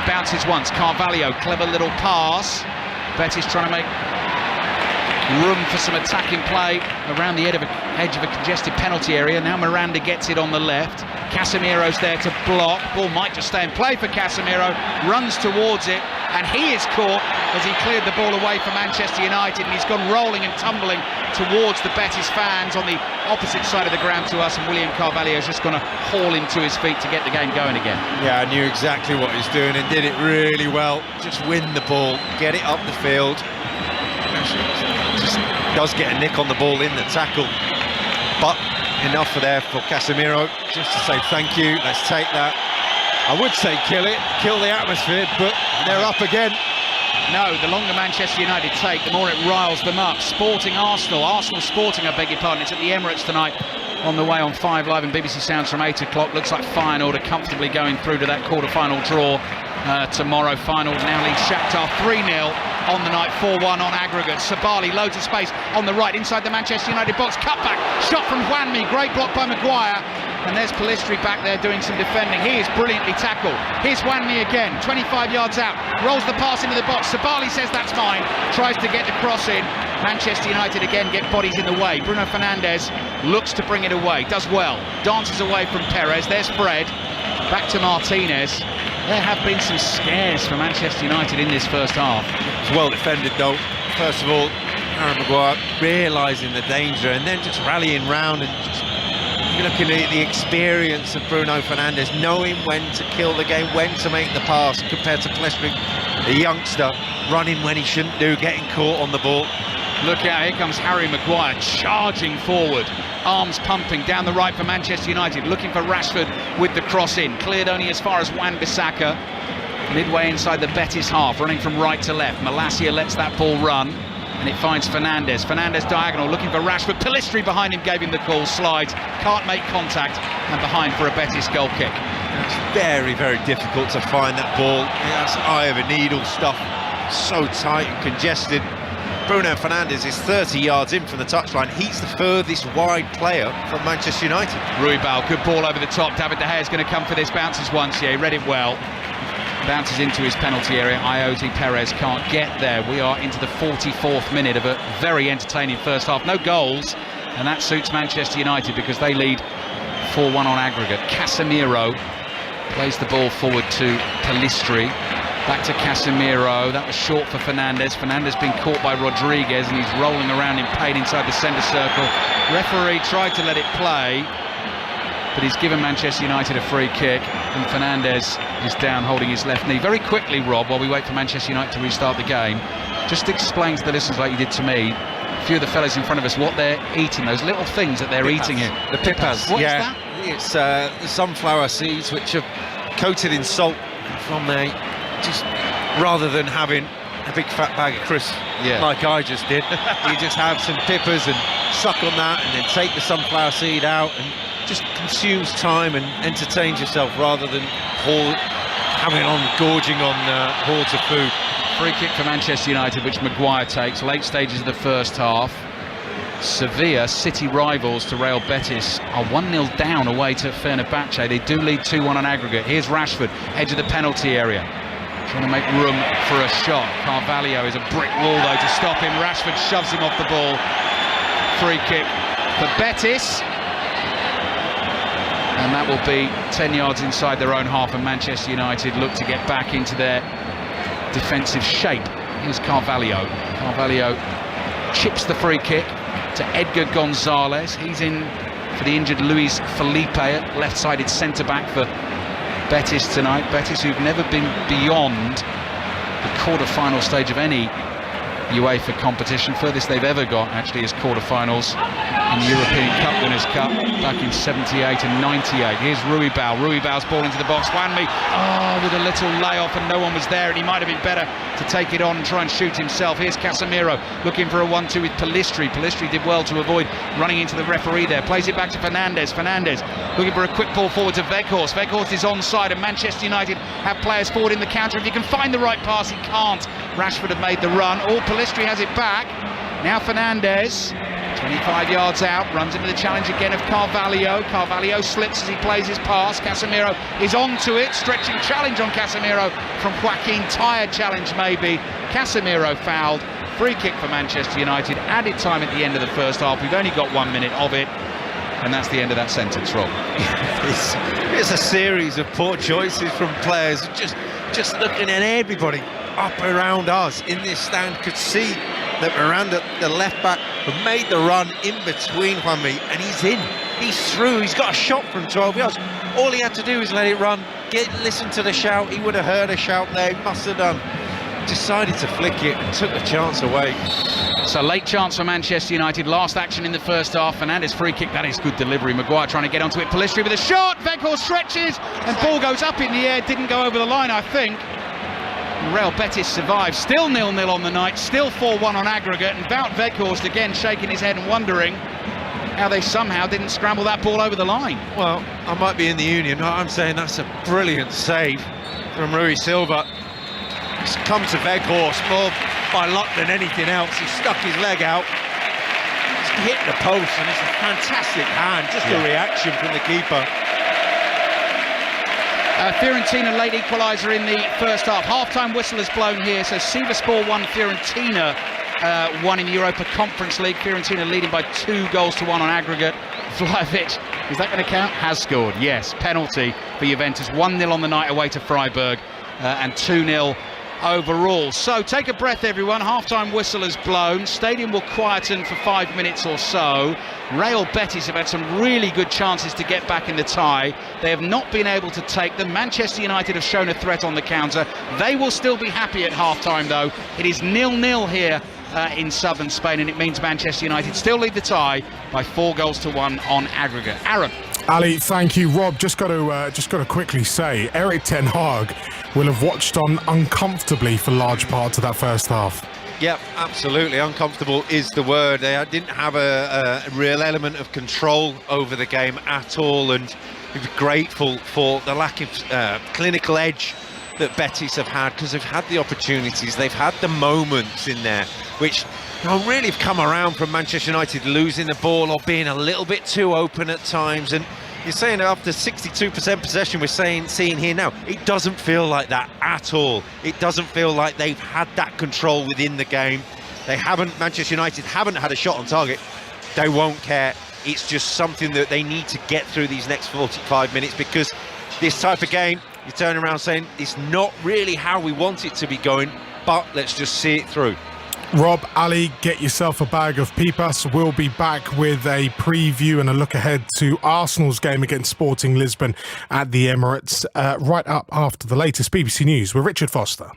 bounces once. Carvalho, clever little pass. Betis trying to make room for some attacking play around the edge of a congested penalty area. Now Miranda gets it on the left. Casemiro's there to block. Ball might just stay in play for Casemiro. Runs towards it, and he is caught as he cleared the ball away from Manchester United, and he's gone rolling and tumbling towards the Betis fans on the opposite side of the ground to us, and William Carvalho is just going to haul him to his feet to get the game going again. Yeah, I knew exactly what he's doing and did it really well. Just win the ball, get it up the field. Just does get a nick on the ball in the tackle, but enough for Casemiro just to say thank you, let's take that. I would say kill the atmosphere, but they're up again. No, the longer Manchester United take, the more it riles them up. Arsenal Sporting, I beg your pardon. It's at the Emirates tonight, on the way on 5 Live and BBC Sounds from 8 o'clock. Looks like Feyenoord are comfortably going through to that quarter-final draw tomorrow. Feyenoord now lead Shakhtar 3-0 on the night, 4-1 on aggregate. Sabali, loads of space on the right, inside the Manchester United box. Cutback, shot from Juanmi, great block by Maguire. And there's Pellistri back there doing some defending. He is brilliantly tackled. Here's Juanmi again, 25 yards out, rolls the pass into the box. Sabali says that's mine, tries to get the cross in. Manchester United again get bodies in the way. Bruno Fernandes looks to bring it away, does well, dances away from Perez. There's Fred, back to Martinez. There have been some scares for Manchester United in this first half. It's well defended though. First of all, Harry Maguire realising the danger and then just rallying round and just looking at the experience of Bruno Fernandes, knowing when to kill the game, when to make the pass, compared to Pellistri, the youngster, running when he shouldn't do, getting caught on the ball. Look out, here comes Harry Maguire charging forward, arms pumping down the right for Manchester United, looking for Rashford with the cross in, cleared only as far as Wan-Bissaka, midway inside the Betis half, running from right to left. Malacia lets that ball run, and it finds Fernandes. Fernandes diagonal, looking for Rashford. Pellistri behind him gave him the call, slides, can't make contact, and behind for a Betis goal kick. It's very, very difficult to find that ball. That's eye of a needle stuff, so tight and congested. Bruno Fernandes is 30 yards in from the touchline. He's the furthest wide player from Manchester United. Ruibal, good ball over the top. David De Gea is going to come for this. Bounces once, yeah, he read it well. Bounces into his penalty area. Ayoze Perez can't get there. We are into the 44th minute of a very entertaining first half. No goals, and that suits Manchester United because they lead 4-1 on aggregate. Casemiro plays the ball forward to Pellistri. Back to Casemiro, that was short for Fernandes. Fernandes being caught by Rodriguez and he's rolling around in pain inside the centre circle. Referee tried to let it play, but he's given Manchester United a free kick, and Fernandes is down holding his left knee. Very quickly, Rob, while we wait for Manchester United to restart the game, just explain to the listeners, like you did to me, a few of the fellas in front of us, what they're eating, those little things that they're eating here. The pipas. What's that? It's the sunflower seeds, which are coated in salt from the... Just rather than having a big fat bag of crisps like I just did, you just have some pippers and suck on that and then take the sunflower seed out and just consumes time and entertains yourself rather than gorging on hordes of food. Free kick for Manchester United, which Maguire takes. Late stages of the first half. Sevilla, City rivals to Real Betis, are 1-0 down away to Fenerbahce. They do lead 2-1 on aggregate. Here's Rashford, edge of the penalty area, trying to make room for a shot. Carvalho is a brick wall though to stop him. Rashford shoves him off the ball. Free kick for Betis. And that will be 10 yards inside their own half, and Manchester United look to get back into their defensive shape. Here's Carvalho. Carvalho chips the free kick to Edgar Gonzalez. He's in for the injured Luis Felipe, left-sided centre-back for Betis tonight. Betis, who've never been beyond the quarter-final stage of any UEFA competition. Furthest they've ever got actually is quarter-finals in the European Cup Winners' Cup back in 78 and 98. Here's Ruibal. Ruibal's ball into the box. Wanmi, with a little layoff and no one was there, and he might have been better to take it on and try and shoot himself. Here's Casemiro looking for a 1-2 with Pellistri. Pellistri did well to avoid running into the referee there. Plays it back to Fernandes. Fernandes looking for a quick ball forward to Weghorst. Weghorst is onside, and Manchester United have players forward in the counter. If you can find the right pass, he can't. Rashford had made the run. Pellistri has it back. Now Fernandes, 25 yards out, runs into the challenge again of Carvalho. Carvalho slips as he plays his pass. Casemiro is onto it. Stretching challenge on Casemiro from Joaquin. Tired challenge maybe. Casemiro fouled. Free kick for Manchester United. Added time at the end of the first half. We've only got 1 minute of it. And that's the end of that sentence, Rob. It's a series of poor choices from players. Just looking at everybody up around us in this stand, could see that Miranda, the left back, have made the run in between Juanmi, and he's in, he's through, he's got a shot from 12 yards. All he had to do is let it run, listen to the shout. He would have heard a shout there, he must have done. Decided to flick it and took the chance away. So late chance for Manchester United. Last action in the first half. Fernandes free kick, that is good delivery. Maguire trying to get onto it. Pellistri with a shot. Weghorst stretches and ball goes up in the air. Didn't go over the line, I think. Real Betis survives. Still 0-0 on the night. Still 4-1 on aggregate. And Wout Weghorst again shaking his head and wondering how they somehow didn't scramble that ball over the line. Well, I might be in the Union. I'm saying that's a brilliant save from Rui Silva. It's come to Weghorst more by luck than anything else. He stuck his leg out. It's hit the post, and it's a fantastic hand. Just a reaction from the keeper. Fiorentina late equaliser in the first half. Half-time whistle is blown here. So Sivasspor 1, Fiorentina 1 in the Europa Conference League. Fiorentina leading by 2-1 on aggregate. Vlahovic, is that going to count? Has scored, yes. Penalty for Juventus. 1-0 on the night away to Freiburg and 2-0 overall. So take a breath everyone, half-time whistle is blown, stadium will quieten for 5 minutes or so. Real Betis have had some really good chances to get back in the tie. They have not been able to take them. Manchester United have shown a threat on the counter. They will still be happy at half-time though. It is 0-0 here in southern Spain, and it means Manchester United still lead the tie by 4-1 on aggregate. Aaron. Ali, thank you. Rob, just got to quickly say, Erik ten Hag will have watched on uncomfortably for large parts of that first half. Yep, absolutely. Uncomfortable is the word. They didn't have a real element of control over the game at all, and he was grateful for the lack of clinical edge that Betis have had, because they've had the opportunities, they've had the moments in there, which really have come around from Manchester United losing the ball or being a little bit too open at times. And you're saying after 62% possession, we're seeing here now, it doesn't feel like that at all. It doesn't feel like they've had that control within the game. Manchester United haven't had a shot on target. They won't care. It's just something that they need to get through these next 45 minutes, because this type of game, you turn around saying it's not really how we want it to be going, but let's just see it through. Rob, Ali, get yourself a bag of peepas. We'll be back with a preview and a look ahead to Arsenal's game against Sporting Lisbon at the Emirates right up after the latest BBC News with Richard Foster.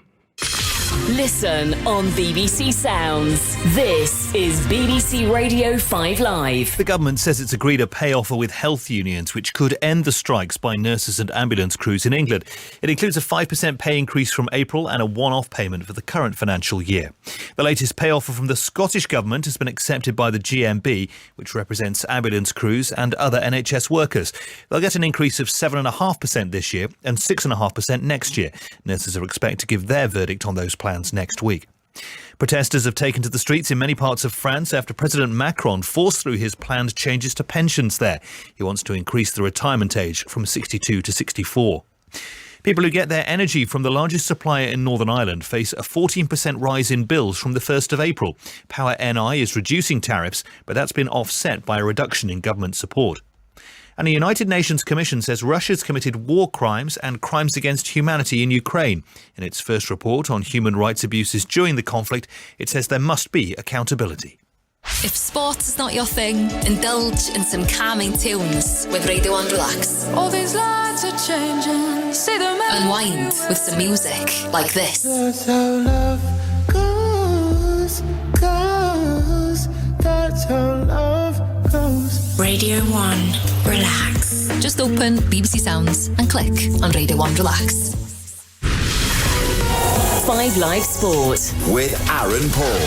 Listen on BBC Sounds. This is BBC Radio 5 Live. The government says it's agreed a pay offer with health unions which could end the strikes by nurses and ambulance crews in England. It includes a 5% pay increase from April and a one-off payment for the current financial year. The latest pay offer from the Scottish Government has been accepted by the GMB, which represents ambulance crews and other NHS workers. They'll get an increase of 7.5% this year and 6.5% next year. Nurses are expected to give their verdict on those plans plans next week. Protesters have taken to the streets in many parts of France after President Macron forced through his planned changes to pensions there. He wants to increase the retirement age from 62 to 64. People who get their energy from the largest supplier in Northern Ireland face a 14% rise in bills from the 1st of April. Power NI is reducing tariffs, but that's been offset by a reduction in government support. And a United Nations Commission says Russia's committed war crimes and crimes against humanity in Ukraine. In its first report on human rights abuses during the conflict, it says there must be accountability. If sport is not your thing, indulge in some calming tunes with Radio 1 Relax. All these lights are changing. See them Unwind with some music like this. That's how love goes. That's how love goes. Radio 1 Relax. Just open BBC Sounds and click on Radio 1 Relax. 5 Live Sport with Aaron Paul.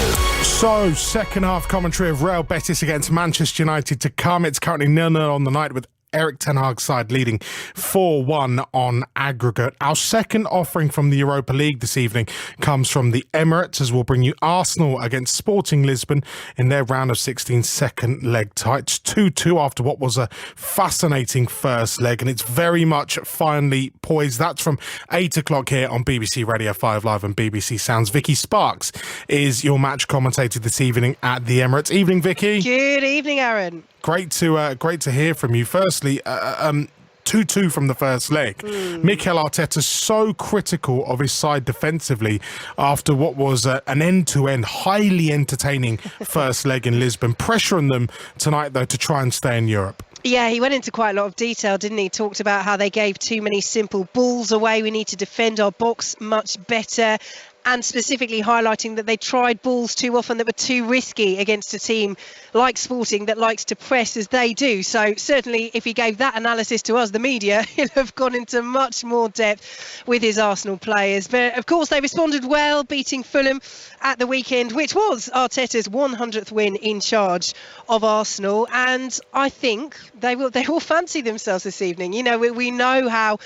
So, second half commentary of Real Betis against Manchester United to come. It's currently 0-0 on the night with Eric Ten Hag's side leading 4-1 on aggregate. Our second offering from the Europa League this evening comes from the Emirates, as we'll bring you Arsenal against Sporting Lisbon in their round of 16 second leg tie. It's 2-2 after what was a fascinating first leg, and it's very much finally poised. That's from 8 o'clock here on BBC Radio 5 Live and BBC Sounds. Vicky Sparks is your match commentator this evening at the Emirates. Evening, Vicky. Good evening, Aaron. Great to hear from you. Firstly, 2-2 from the first leg. Mikel Arteta so critical of his side defensively after what was an end-to-end, highly entertaining first leg in Lisbon. Pressuring them tonight, though, to try and stay in Europe. Yeah, he went into quite a lot of detail, didn't he? Talked about how they gave too many simple balls away. We need to defend our box much better. And specifically highlighting that they tried balls too often that were too risky against a team like Sporting that likes to press as they do. So certainly if he gave that analysis to us, the media, he'll have gone into much more depth with his Arsenal players. But of course they responded well, beating Fulham at the weekend, which was Arteta's 100th win in charge of Arsenal. And I think they will fancy themselves this evening. You know, we know how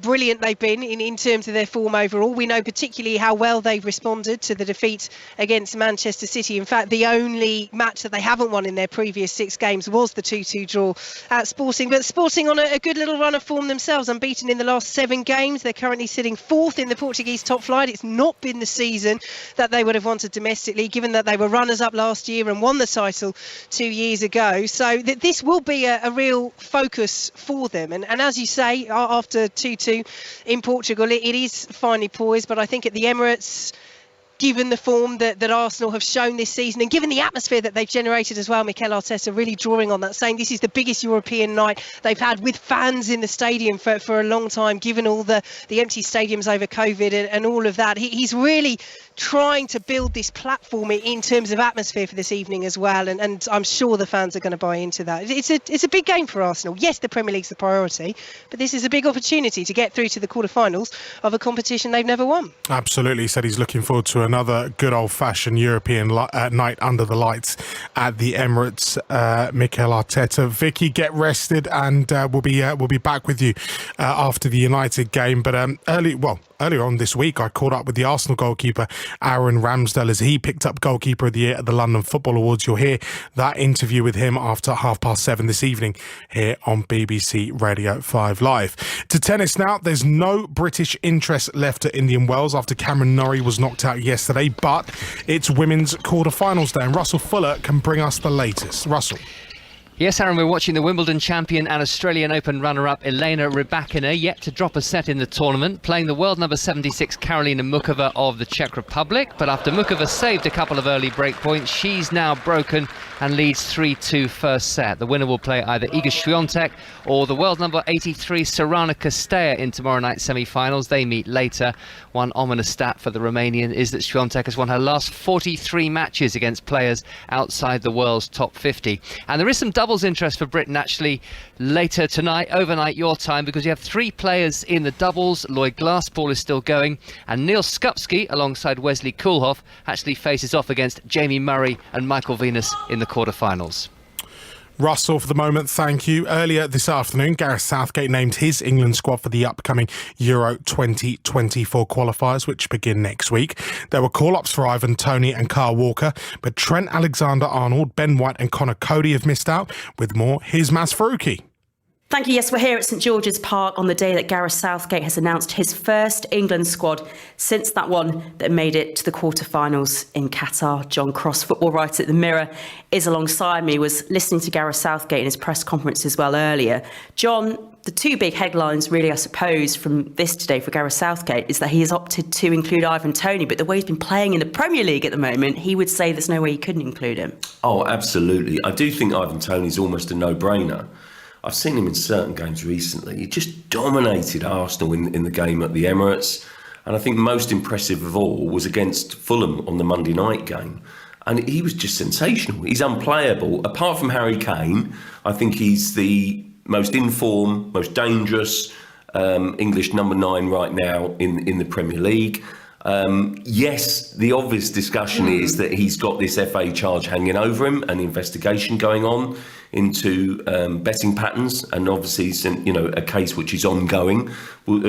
brilliant they've been in terms of their form overall. We know particularly how well they've responded to the defeat against Manchester City. In fact, the only match that they haven't won in their previous 6 games was the 2-2 draw at Sporting. But Sporting on a good little run of form themselves, unbeaten in the last 7 games. They're currently sitting 4th in the Portuguese top flight. It's not been the season that they would have wanted domestically, given that they were runners-up last year and won the title 2 years ago. So this will be a real focus for them. And as you say, after 2-2 in Portugal, it is finely poised, but I think at the Emirates, given the form that Arsenal have shown this season and given the atmosphere that they've generated as well, Mikel Arteta really drawing on that, saying this is the biggest European night they've had with fans in the stadium for a long time, given all the empty stadiums over COVID and all of that. He's really trying to build this platform in terms of atmosphere for this evening as well, and I'm sure the fans are going to buy into that. It's a big game for Arsenal. Yes, the Premier League's the priority, but this is a big opportunity to get through to the quarterfinals of a competition they've never won. Absolutely. He said he's looking forward to another good old-fashioned European night under the lights at the Emirates. Mikel Arteta. Vicky, get rested, and we'll be back with you after the United game. But earlier on this week, I caught up with the Arsenal goalkeeper Aaron Ramsdale as he picked up Goalkeeper of the Year at the London Football Awards. You'll hear that interview with him after 7:30 this evening here on BBC Radio 5 Live. To tennis now. There's no British interest left at Indian Wells after Cameron Norrie was knocked out yesterday, but it's women's quarterfinals day, and Russell Fuller can bring us the latest. Russell. Yes, Aaron, we're watching the Wimbledon champion and Australian Open runner-up Elena Rybakina, yet to drop a set in the tournament, playing the world number 76 Karolina Mukova of the Czech Republic. But after Mukova saved a couple of early break points, she's now broken and leads 3-2 first set. The winner will play either Iga Swiatek or the world number 83 Sorana Castella in tomorrow night's semi-finals. They meet later. One ominous stat for the Romanian is that Swiatek has won her last 43 matches against players outside the world's top 50. And there is some doubles interest for Britain actually later tonight, overnight your time, because you have 3 players in the doubles. Lloyd Glassball is still going, and Neil Skupski alongside Wesley Koolhof actually faces off against Jamie Murray and Michael Venus in the quarterfinals. Russell, for the moment, thank you. Earlier this afternoon, Gareth Southgate named his England squad for the upcoming Euro 2024 qualifiers, which begin next week. There were call-ups for Ivan Toney and Kyle Walker, but Trent Alexander-Arnold, Ben White and Connor Cody have missed out. With more, here's Maz Faruqi. Thank you. Yes, we're here at St George's Park on the day that Gareth Southgate has announced his first England squad since that one that made it to the quarterfinals in Qatar. John Cross, football writer at The Mirror, is alongside me, was listening to Gareth Southgate in his press conference as well earlier. John, the two big headlines really, I suppose, from this today for Gareth Southgate is that he has opted to include Ivan Toney, but the way he's been playing in the Premier League at the moment, he would say there's no way he couldn't include him. Oh, absolutely. I do think Ivan Toney's almost a no-brainer. I've seen him in certain games recently. He just dominated Arsenal in the game at the Emirates. And I think most impressive of all was against Fulham on the Monday night game. And he was just sensational. He's unplayable. Apart from Harry Kane, I think he's the most in form, most dangerous English number 9 right now in the Premier League. Yes, the obvious discussion is that he's got this FA charge hanging over him, an investigation going on into betting patterns, and obviously, a case which is ongoing.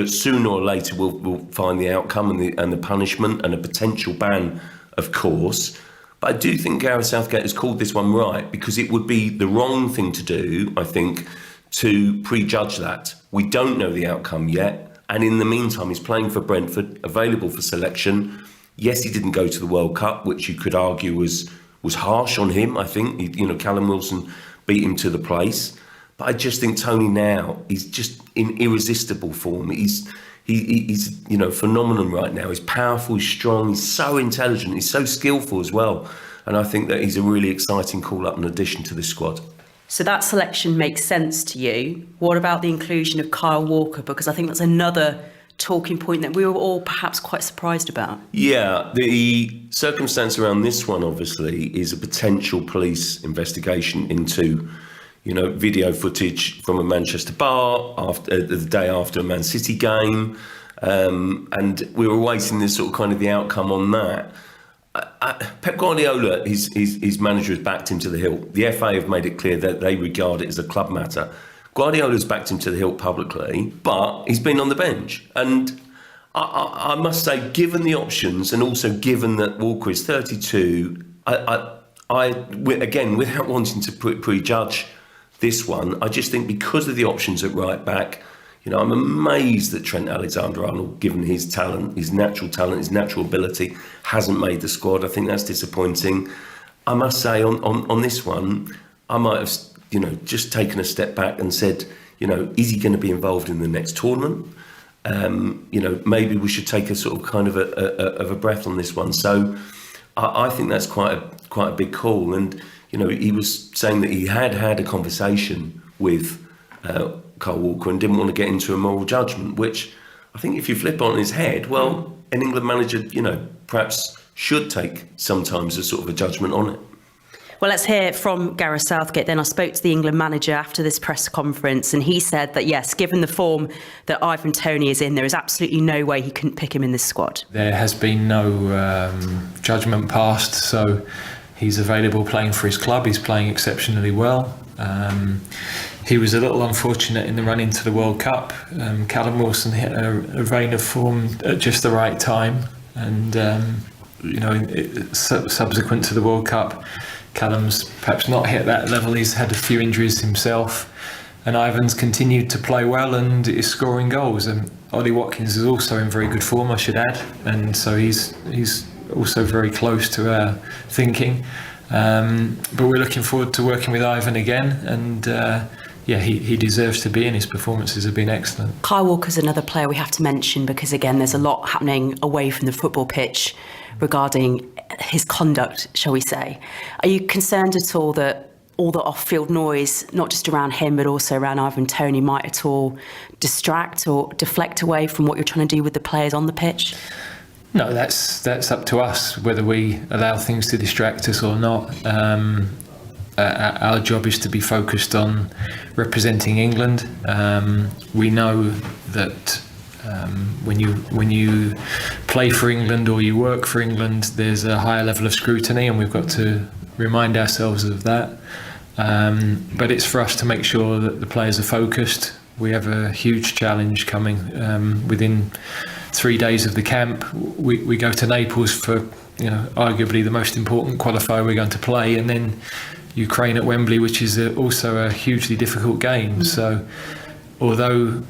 Sooner or later, we'll find the outcome and the punishment and a potential ban, of course. But I do think Gareth Southgate has called this one right, because it would be the wrong thing to do, I think, to prejudge that. We don't know the outcome yet. And in the meantime, he's playing for Brentford, available for selection. Yes, he didn't go to the World Cup, which you could argue was harsh on him. I think, Callum Wilson beat him to the place. But I just think Toney now, he's just in irresistible form. He's phenomenal right now. He's powerful, he's strong, he's so intelligent, he's so skillful as well. And I think that he's a really exciting call-up in addition to this squad. So that selection makes sense to you. What about the inclusion of Kyle Walker? Because I think that's another talking point that we were all perhaps quite surprised about. Yeah, the circumstance around this one, obviously, is a potential police investigation into, video footage from a Manchester bar after the day after a Man City game. And we were waiting this sort of kind of the outcome on that. Pep Guardiola, his manager, has backed him to the hilt. The FA have made it clear that they regard it as a club matter. Guardiola's backed him to the hilt publicly, but he's been on the bench. And I must say, given the options, and also given that Walker is 32, again, without wanting to prejudge this one, I just think because of the options at right back, I'm amazed that Trent Alexander-Arnold, given his talent, his natural ability, hasn't made the squad. I think that's disappointing. I must say, on this one, I might have, just taken a step back and said, is he going to be involved in the next tournament? Maybe we should take a sort of kind of a breath on this one. So I think that's quite a big call. And he was saying that he had a conversation with Kyle Walker and didn't want to get into a moral judgment, which I think if you flip on his head, well, an England manager, perhaps should take sometimes a sort of a judgment on it. Well, let's hear from Gareth Southgate then. I spoke to the England manager after this press conference, and he said that, yes, given the form that Ivan Toney is in, there is absolutely no way he couldn't pick him in this squad. There has been no judgment passed, so he's available playing for his club. He's playing exceptionally well. He was a little unfortunate in the run into the World Cup. Callum Wilson hit a vein of form at just the right time, and subsequent to the World Cup, Callum's perhaps not hit that level. He's had a few injuries himself, and Ivan's continued to play well and is scoring goals. And Ollie Watkins is also in very good form, I should add, and so he's also very close to our thinking. But we're looking forward to working with Ivan again, and he deserves to be in. His performances have been excellent. Kyle Walker's another player we have to mention because, again, there's a lot happening away from the football pitch regarding his conduct, shall we say. Are you concerned at all that all the off-field noise, not just around him but also around Ivan Toney, might at all distract or deflect away from what you're trying to do with the players on the pitch? No, that's up to us, whether we allow things to distract us or not. Our job is to be focused on representing England. We know that when you play for England or you work for England, there's a higher level of scrutiny, and we've got to remind ourselves of that. But it's for us to make sure that the players are focused. We have a huge challenge coming within 3 days of the camp. We go to Naples for, arguably the most important qualifier we're going to play, and then Ukraine at Wembley, which is also a hugely difficult game. So although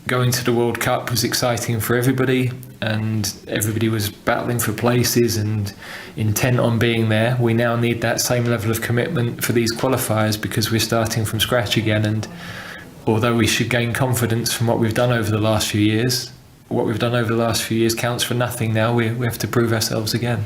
going to the World Cup was exciting for everybody and everybody was battling for places and intent on being there, we now need that same level of commitment for these qualifiers, because we're starting from scratch again. And although we should gain confidence from what we've done over the last few years, what we've done over the last few years counts for nothing now. We have to prove ourselves again.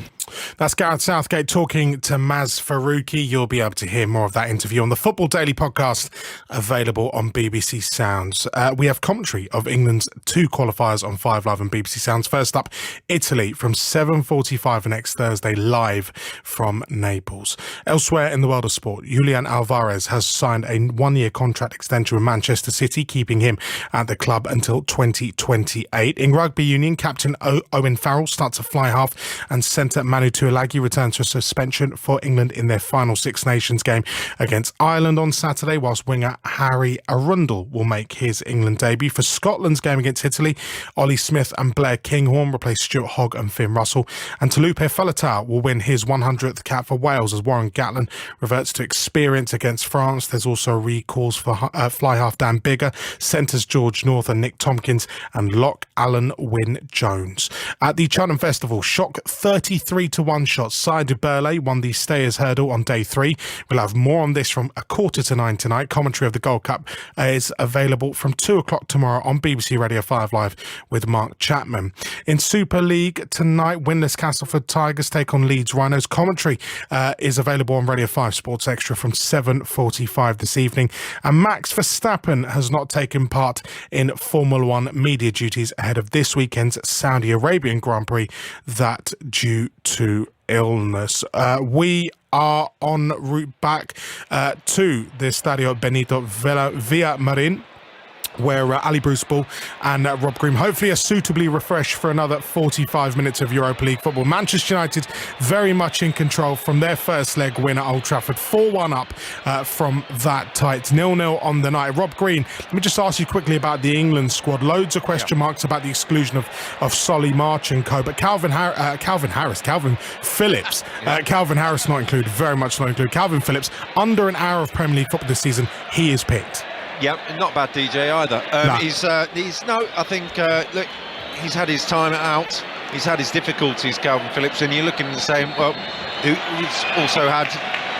That's Gareth Southgate talking to Maz Faruqi. You'll be able to hear more of that interview on the Football Daily podcast, available on BBC Sounds. We have commentary of England's 2 qualifiers on 5 Live and BBC Sounds. First up, Italy from 7:45 next Thursday, live from Naples. Elsewhere in the world of sport, Julian Alvarez has signed a 1-year contract extension with Manchester City, keeping him at the club until 2028. In rugby union, captain Owen Farrell starts a fly half, and centre Manu Tuilagi returns to suspension for England in their final Six Nations game against Ireland on Saturday, whilst winger Harry Arundel will make his England debut. For Scotland's game against Italy, Ollie Smith and Blair Kinghorn replace Stuart Hogg and Finn Russell, and Talupe Faletau will win his 100th cap for Wales as Warren Gatland reverts to experience against France. There's also recalls for fly half Dan Biggar, centres George North and Nick Tompkins, and lock Alan Wynne-Jones. At the Cheltenham Festival, shock 33-1 shots. Saidu Burley won the Stayers Hurdle on day 3. We'll have more on this from 8:45 tonight. Commentary of the Gold Cup is available from 2 o'clock tomorrow on BBC Radio 5 Live with Mark Chapman. In Super League tonight, winless Castleford Tigers take on Leeds Rhinos. Commentary is available on Radio 5 Sports Extra from 7:45 this evening. And Max Verstappen has not taken part in Formula 1 media duties ahead of this weekend's Saudi Arabian Grand Prix, that due to illness. We are en route back to the Estadio Benito Villamarin, where Ali Bruce Ball and Rob Green hopefully are suitably refreshed for another 45 minutes of Europa League football. Manchester United very much in control from their first leg win at Old Trafford, 4-1 up from that tight 0-0 on the night. Rob Green, let me just ask you quickly about the England squad. Loads of question marks about the exclusion of Solly March and co, but Calvin Phillips, Calvin Harris not included, very much not included. Calvin Phillips, under an hour of Premier League football this season, he is picked. Yeah, not bad DJ either. I think look, he's had his time out. He's had his difficulties, Calvin Phillips, and you're looking at the same. Well, he's also had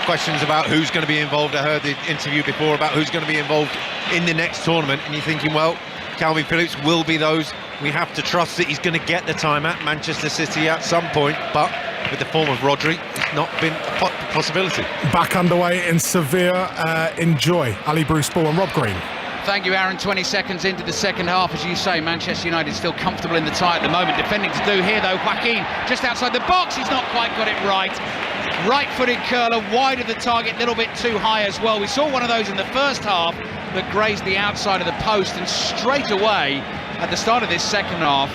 questions about who's going to be involved. I heard the interview before about who's going to be involved in the next tournament, and you're thinking, well, Calvin Phillips will be those. We have to trust that he's going to get the time at Manchester City at some point, but with the form of Rodri, it's not been a possibility. Back underway in Sevilla. Enjoy Ali Bruce Ball and Rob Green. Thank you, Aaron. 20 seconds into the second half. As you say, Manchester United still comfortable in the tie at the moment. Defending to do here, though. Joaquin just outside the box. He's not quite got it right. Right-footed curler, wide of the target, a little bit too high as well. We saw one of those in the first half that grazed the outside of the post, and straight away at the start of this second half,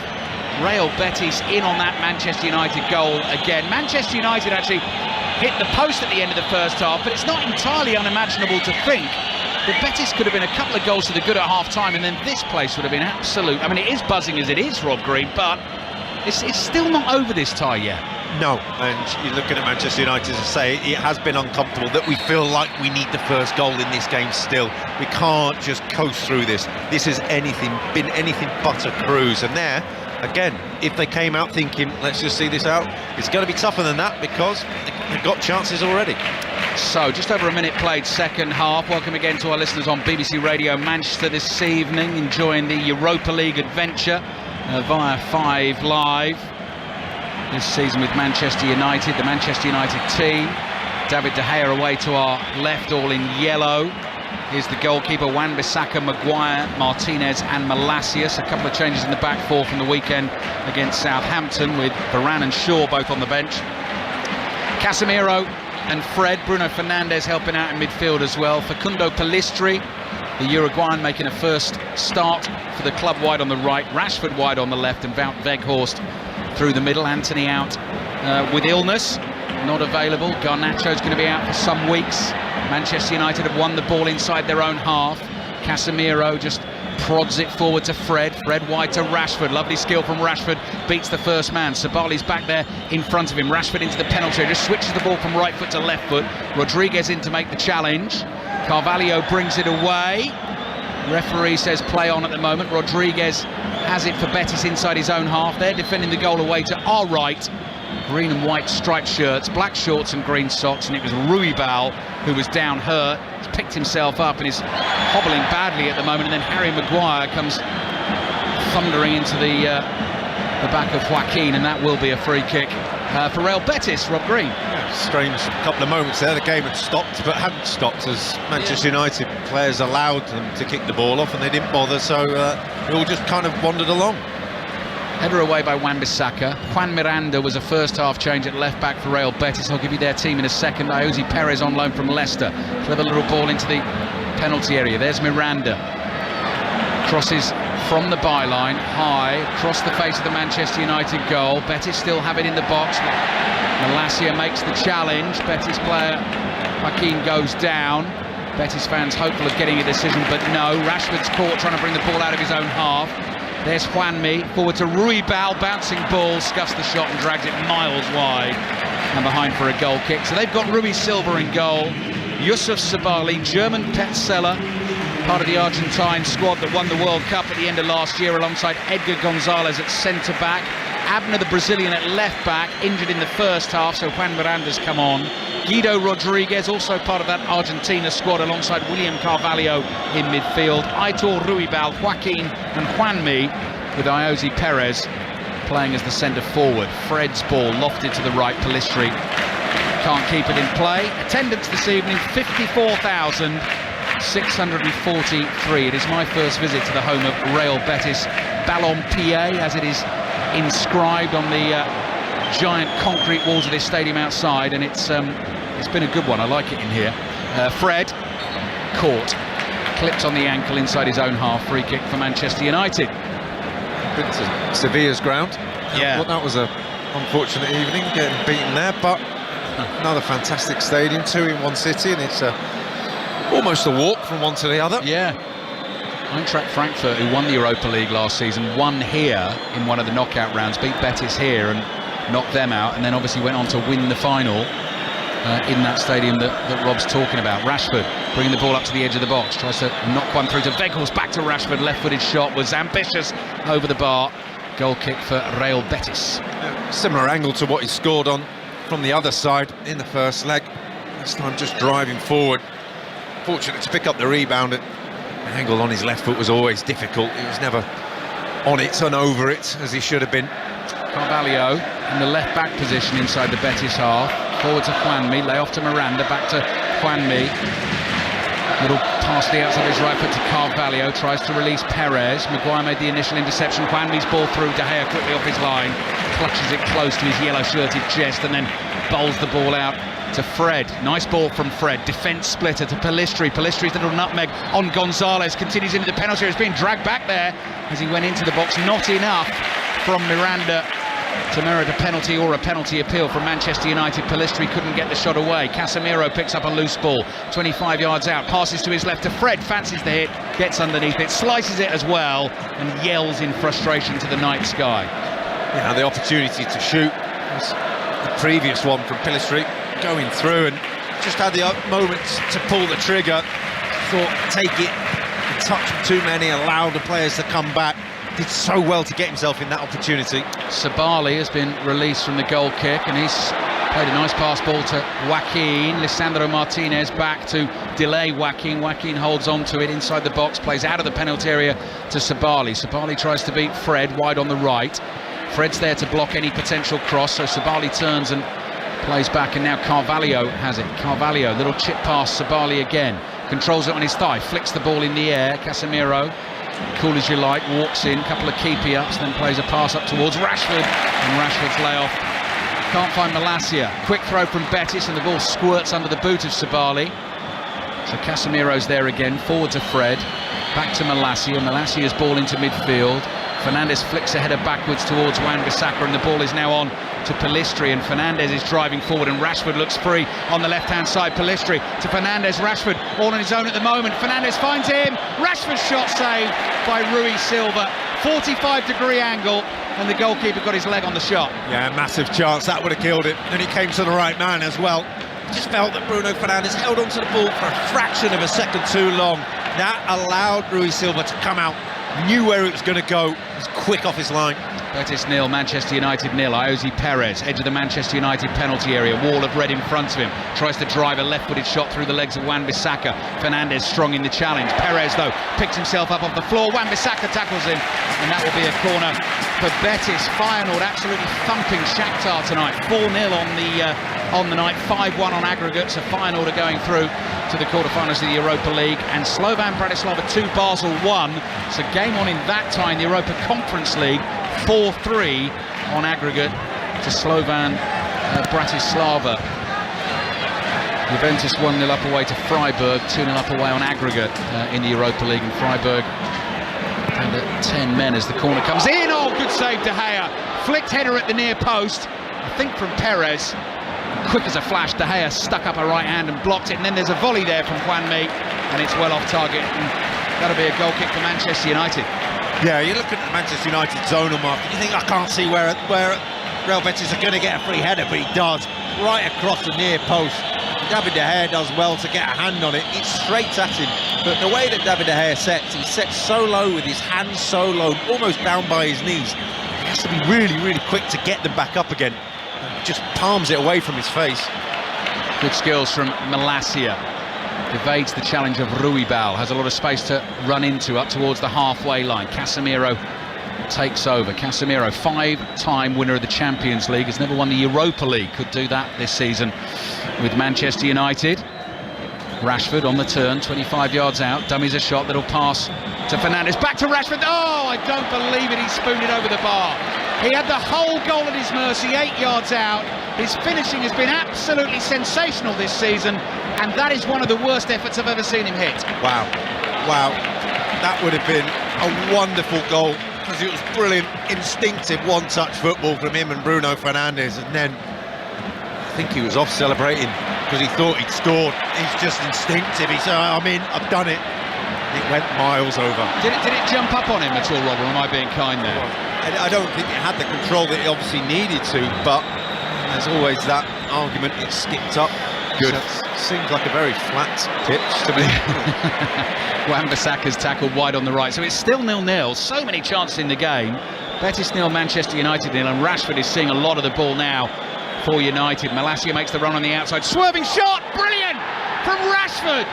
Real Betis in on that Manchester United goal again. Manchester United actually hit the post at the end of the first half, but it's not entirely unimaginable to think that Betis could have been a couple of goals to the good at half-time, and then this place would have been absolute. I mean, it is buzzing as it is, Rob Green, but it's still not over this tie yet. No, and you're looking at Manchester United to say it has been uncomfortable, that we feel like we need the first goal in this game still. We can't just coast through this. This has been anything but a cruise. And there, again, if they came out thinking, let's just see this out, it's going to be tougher than that, because they've got chances already. So, just over a minute played second half. Welcome again to our listeners on BBC Radio Manchester this evening, enjoying the Europa League adventure via 5 Live. This season with Manchester United, the Manchester United team. David De Gea away to our left, all in yellow. Here's the goalkeeper, Wan-Bissaka, Maguire, Martinez and Malacius. A couple of changes in the back four from the weekend against Southampton, with Varane and Shaw both on the bench. Casemiro and Fred, Bruno Fernandes helping out in midfield as well. Facundo Pellistri, the Uruguayan, making a first start for the club, wide on the right. Rashford wide on the left, and Wout Weghorst through the middle. Anthony out with illness, not available. Garnacho's going to be out for some weeks. Manchester United have won the ball inside their own half. Casemiro just prods it forward to Fred. Fred wide to Rashford. Lovely skill from Rashford. Beats the first man. Sabali's back there in front of him. Rashford into the penalty area. Just switches the ball from right foot to left foot. Rodriguez in to make the challenge. Carvalho brings it away. Referee says play on at the moment. Rodriguez has it for Betis inside his own half. They're defending the goal away to our right. Green and white striped shirts, black shorts and green socks, and it was Ruibal who was down hurt. He's picked himself up and is hobbling badly at the moment, and then Harry Maguire comes thundering into the back of Joaquin, and that will be a free kick for Real Betis. Rob Green. Yeah, strange couple of moments there. The game had stopped, but hadn't stopped as Manchester United players allowed them to kick the ball off, and they didn't bother, so it all just kind of wandered along. Header away by Wan-Bissaka. Juan Miranda was a first-half change at left-back for Real Betis. I'll give you their team in a second. Ayoze Perez on loan from Leicester. Clever little ball into the penalty area. There's Miranda. Crosses from the byline, high, across the face of the Manchester United goal. Betis still have it in the box. Malacia makes the challenge. Betis player Joaquin goes down. Betis fans hopeful of getting a decision, but no. Rashford's caught trying to bring the ball out of his own half. There's Juanmi, forward to Ruibal, bouncing ball, scuffs the shot and drags it miles wide and behind for a goal kick. So they've got Rui Silva in goal, Yusuf Sabali, German pet seller, part of the Argentine squad that won the World Cup at the end of last year alongside Edgar Gonzalez at centre-back, Abner the Brazilian at left-back, injured in the first half, so Juan Miranda's come on. Guido Rodriguez, also part of that Argentina squad, alongside William Carvalho in midfield. Aitor Ruibal, Joaquin and Juanmi, with Ayoze Perez playing as the centre forward. Fred's ball lofted to the right, Pelistri can't keep it in play. Attendance this evening, 54,643. It is my first visit to the home of Real Betis Ballon-Pied, as it is inscribed on the giant concrete walls of this stadium outside, and it's been a good one. I like it in here. Fred caught, clipped on the ankle inside his own half. Free kick for Manchester United. Been to Sevilla's ground. Yeah, well, that was a unfortunate evening, getting beaten there, but another fantastic stadium, two in one city, and it's almost a walk from one to the other. Yeah. Eintracht Frankfurt, who won the Europa League last season, won here in one of the knockout rounds, beat Betis here and knocked them out, and then obviously went on to win the final in that stadium that Rob's talking about. Rashford bringing the ball up to the edge of the box, tries to knock one through to Weghorst, back to Rashford. Left-footed shot was ambitious over the bar. Goal kick for Real Betis. Similar angle to what he scored on from the other side in the first leg. This time just driving forward. Fortunate to pick up the rebound. The angle on his left foot was always difficult. He was never on it and over it as he should have been. Carvalho in the left-back position inside the Betis half. Forward to Juanmi, lay off to Miranda, back to Juanmi. Little pass to the outside of his right foot to Carvalho, tries to release Perez. Maguire made the initial interception. Juanmi's ball through, De Gea quickly off his line, clutches it close to his yellow-shirted chest, and then bowls the ball out to Fred. Nice ball from Fred. Defence splitter to Pelistri. Pelistri's little nutmeg on Gonzalez. Continues into the penalty area. He's being dragged back there as he went into the box. Not enough from Miranda to merit a penalty or a penalty appeal from Manchester United. Pelistri couldn't get the shot away. Casemiro picks up a loose ball 25 yards out, passes to his left to Fred, fancies the hit, gets underneath it, slices it as well, and yells in frustration to the night sky. Yeah, the opportunity to shoot was the previous one from Pelistri, going through, and just had the moment to pull the trigger. Thought, take it, touch too many, allow the players to come back. Did so well to get himself in that opportunity. Sabali has been released from the goal kick, and he's played a nice pass ball to Joaquin. Lisandro Martinez back to delay Joaquin. Joaquin holds on to it inside the box, plays out of the penalty area to Sabali. Sabali tries to beat Fred wide on the right. Fred's there to block any potential cross, so Sabali turns and plays back, and now Carvalho has it. Carvalho, little chip pass, Sabali again. Controls it on his thigh, flicks the ball in the air. Casemiro, cool as you like, walks in, couple of keepy-ups, then plays a pass up towards Rashford, and Rashford's lay-off. Can't find Malacia. Quick throw from Betis, and the ball squirts under the boot of Sabali. So Casemiro's there again, forward to Fred, back to Malacia. Malacia's ball into midfield. Fernandes flicks a header backwards towards Wan-Bissaka, and the ball is now on to Pellistri, and Fernandes is driving forward, and Rashford looks free on the left-hand side. Pellistri to Fernandes, Rashford all on his own at the moment. Fernandes finds him, Rashford's shot saved by Rui Silva. 45-degree angle, and the goalkeeper got his leg on the shot. Yeah, massive chance, that would have killed it. And he came to the right man as well. Just felt that Bruno Fernandes held onto the ball for a fraction of a second too long. That allowed Rui Silva to come out, knew where it was going to go, was quick off his line. Betis 0, Manchester United 0. Iosi Perez, edge of the Manchester United penalty area, wall of red in front of him, tries to drive a left-footed shot through the legs of Wan-Bissaka. Fernandes strong in the challenge. Perez, though, picks himself up off the floor. Wan-Bissaka tackles him, and that will be a corner for Betis. Feyenoord absolutely thumping Shakhtar tonight. 4-0 on the night, 5-1 on aggregate, so Feyenoord are going through to the quarterfinals of the Europa League, and Slovan Bratislava 2, Basel 1. So game on in that time, the Europa Conference League, 4-3 on aggregate to Slovan Bratislava. Juventus 1-0 up away to Freiburg, 2-0 up away on aggregate in the Europa League, and Freiburg and at 10 men as the corner comes in. Oh, good save, De Gea. Flicked header at the near post, I think from Perez. Quick as a flash, De Gea stuck up a right hand and blocked it, and then there's a volley there from Juanmi, and it's well off target, and that'll be a goal kick for Manchester United. Yeah, you're looking at the Manchester United zonal market, you think, I can't see where Real Betis are going to get a free header, but he does, right across the near post. David De Gea does well to get a hand on it, it's straight at him, but the way that David De Gea sets, he sets so low with his hands so low, almost down by his knees. He has to be really, really quick to get them back up again. Just palms it away from his face. Good skills from Malacia. Evades the challenge of Ruibal, has a lot of space to run into up towards the halfway line. Casemiro takes over. Casemiro, 5-time winner of the Champions League, has never won the Europa League, could do that this season with Manchester United. Rashford on the turn, 25 yards out, dummies a shot that'll pass to Fernandes, back to Rashford. Oh, I don't believe it, he spooned it over the bar. He had the whole goal at his mercy, 8 yards out. His finishing has been absolutely sensational this season, and that is one of the worst efforts I've ever seen him hit. Wow, that would have been a wonderful goal, because it was brilliant, instinctive one-touch football from him and Bruno Fernandes, and then I think he was off celebrating because he thought he'd scored. He's just instinctive, he said, I'm in, I've done it. It went miles over. Did it jump up on him at all, Rob, or am I being kind there? I don't think it had the control that it obviously needed to, but there's always that argument, it skipped up. Good. So seems like a very flat pitch to me. Wan-Bissaka's tackled wide on the right, so it's still 0-0. So many chances in the game. Betis 0, Manchester United 0, and Rashford is seeing a lot of the ball now for United. Malacia makes the run on the outside, swerving shot, brilliant from Rashford.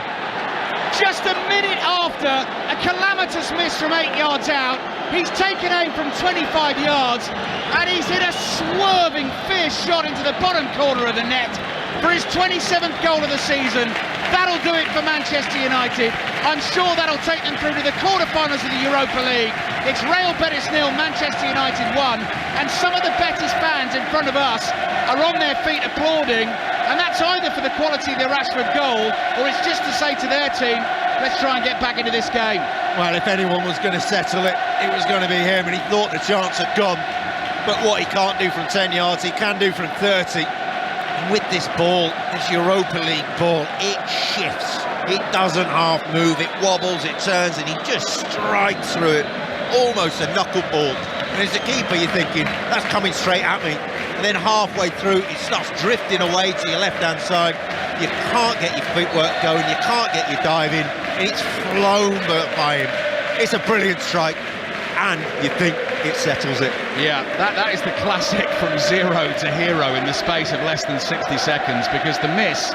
Just a minute after a calamitous miss from 8 yards out, he's taken aim from 25 yards and he's hit a swerving fierce shot into the bottom corner of the net for his 27th goal of the season. That'll do it for Manchester United. I'm sure that'll take them through to the quarterfinals of the Europa League. It's Real Betis 0, Manchester United 1, and some of the Betis fans in front of us are on their feet applauding, and that's either for the quality of the Rashford goal, or it's just to say to their team, let's try and get back into this game. Well, if anyone was going to settle it, it was going to be him, and he thought the chance had gone. But what he can't do from 10 yards, he can do from 30. And with this ball, this Europa League ball, it shifts. It doesn't half move, it wobbles, it turns, and he just strides through it. Almost a knuckleball. And as a keeper, you're thinking, that's coming straight at me. And then halfway through, it starts drifting away to your left-hand side. You can't get your footwork going, you can't get your dive in, and it's flown by him. It's a brilliant strike, and you think it settles it. Yeah, that is the classic from zero to hero in the space of less than 60 seconds, because the miss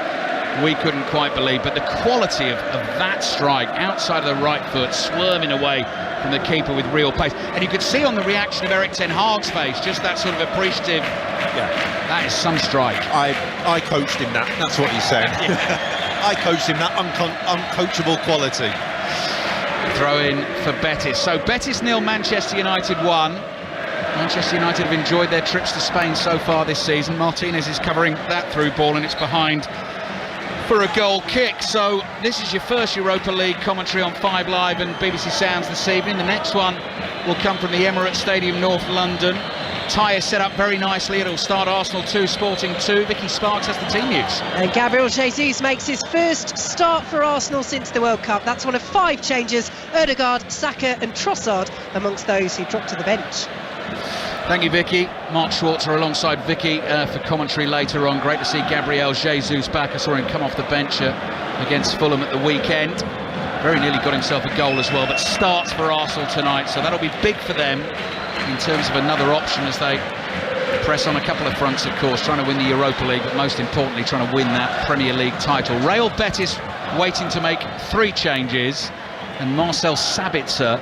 we couldn't quite believe, but the quality of that strike outside of the right foot, swerving away from the keeper with real pace, and you could see on the reaction of Erik ten Hag's face just that sort of appreciative, that is some strike. I coached him that, that's what he's saying. I coached him that uncoachable quality. Throw in for Betis. So Betis 0, Manchester United 1. Manchester United have enjoyed their trips to Spain so far this season. Martinez is covering that through ball, and it's behind for a goal kick. So this is your first Europa League commentary on 5 Live and BBC Sounds this evening. The next one will come from the Emirates Stadium, North London. tie is set up very nicely. It'll start Arsenal 2, Sporting 2. Vicky Sparks has the team news. And Gabriel Jesus makes his first start for Arsenal since the World Cup. That's one of 5 changes. Odegaard, Saka and Trossard amongst those who dropped to the bench. Thank you, Vicky. Mark Schwarzer alongside Vicky for commentary later on. Great to see Gabriel Jesus back. I saw him come off the bench against Fulham at the weekend. Very nearly got himself a goal as well, but starts for Arsenal tonight, so that'll be big for them in terms of another option as they press on a couple of fronts, of course, trying to win the Europa League, but most importantly trying to win that Premier League title. Real Betis waiting to make 3 changes, and Marcel Sabitzer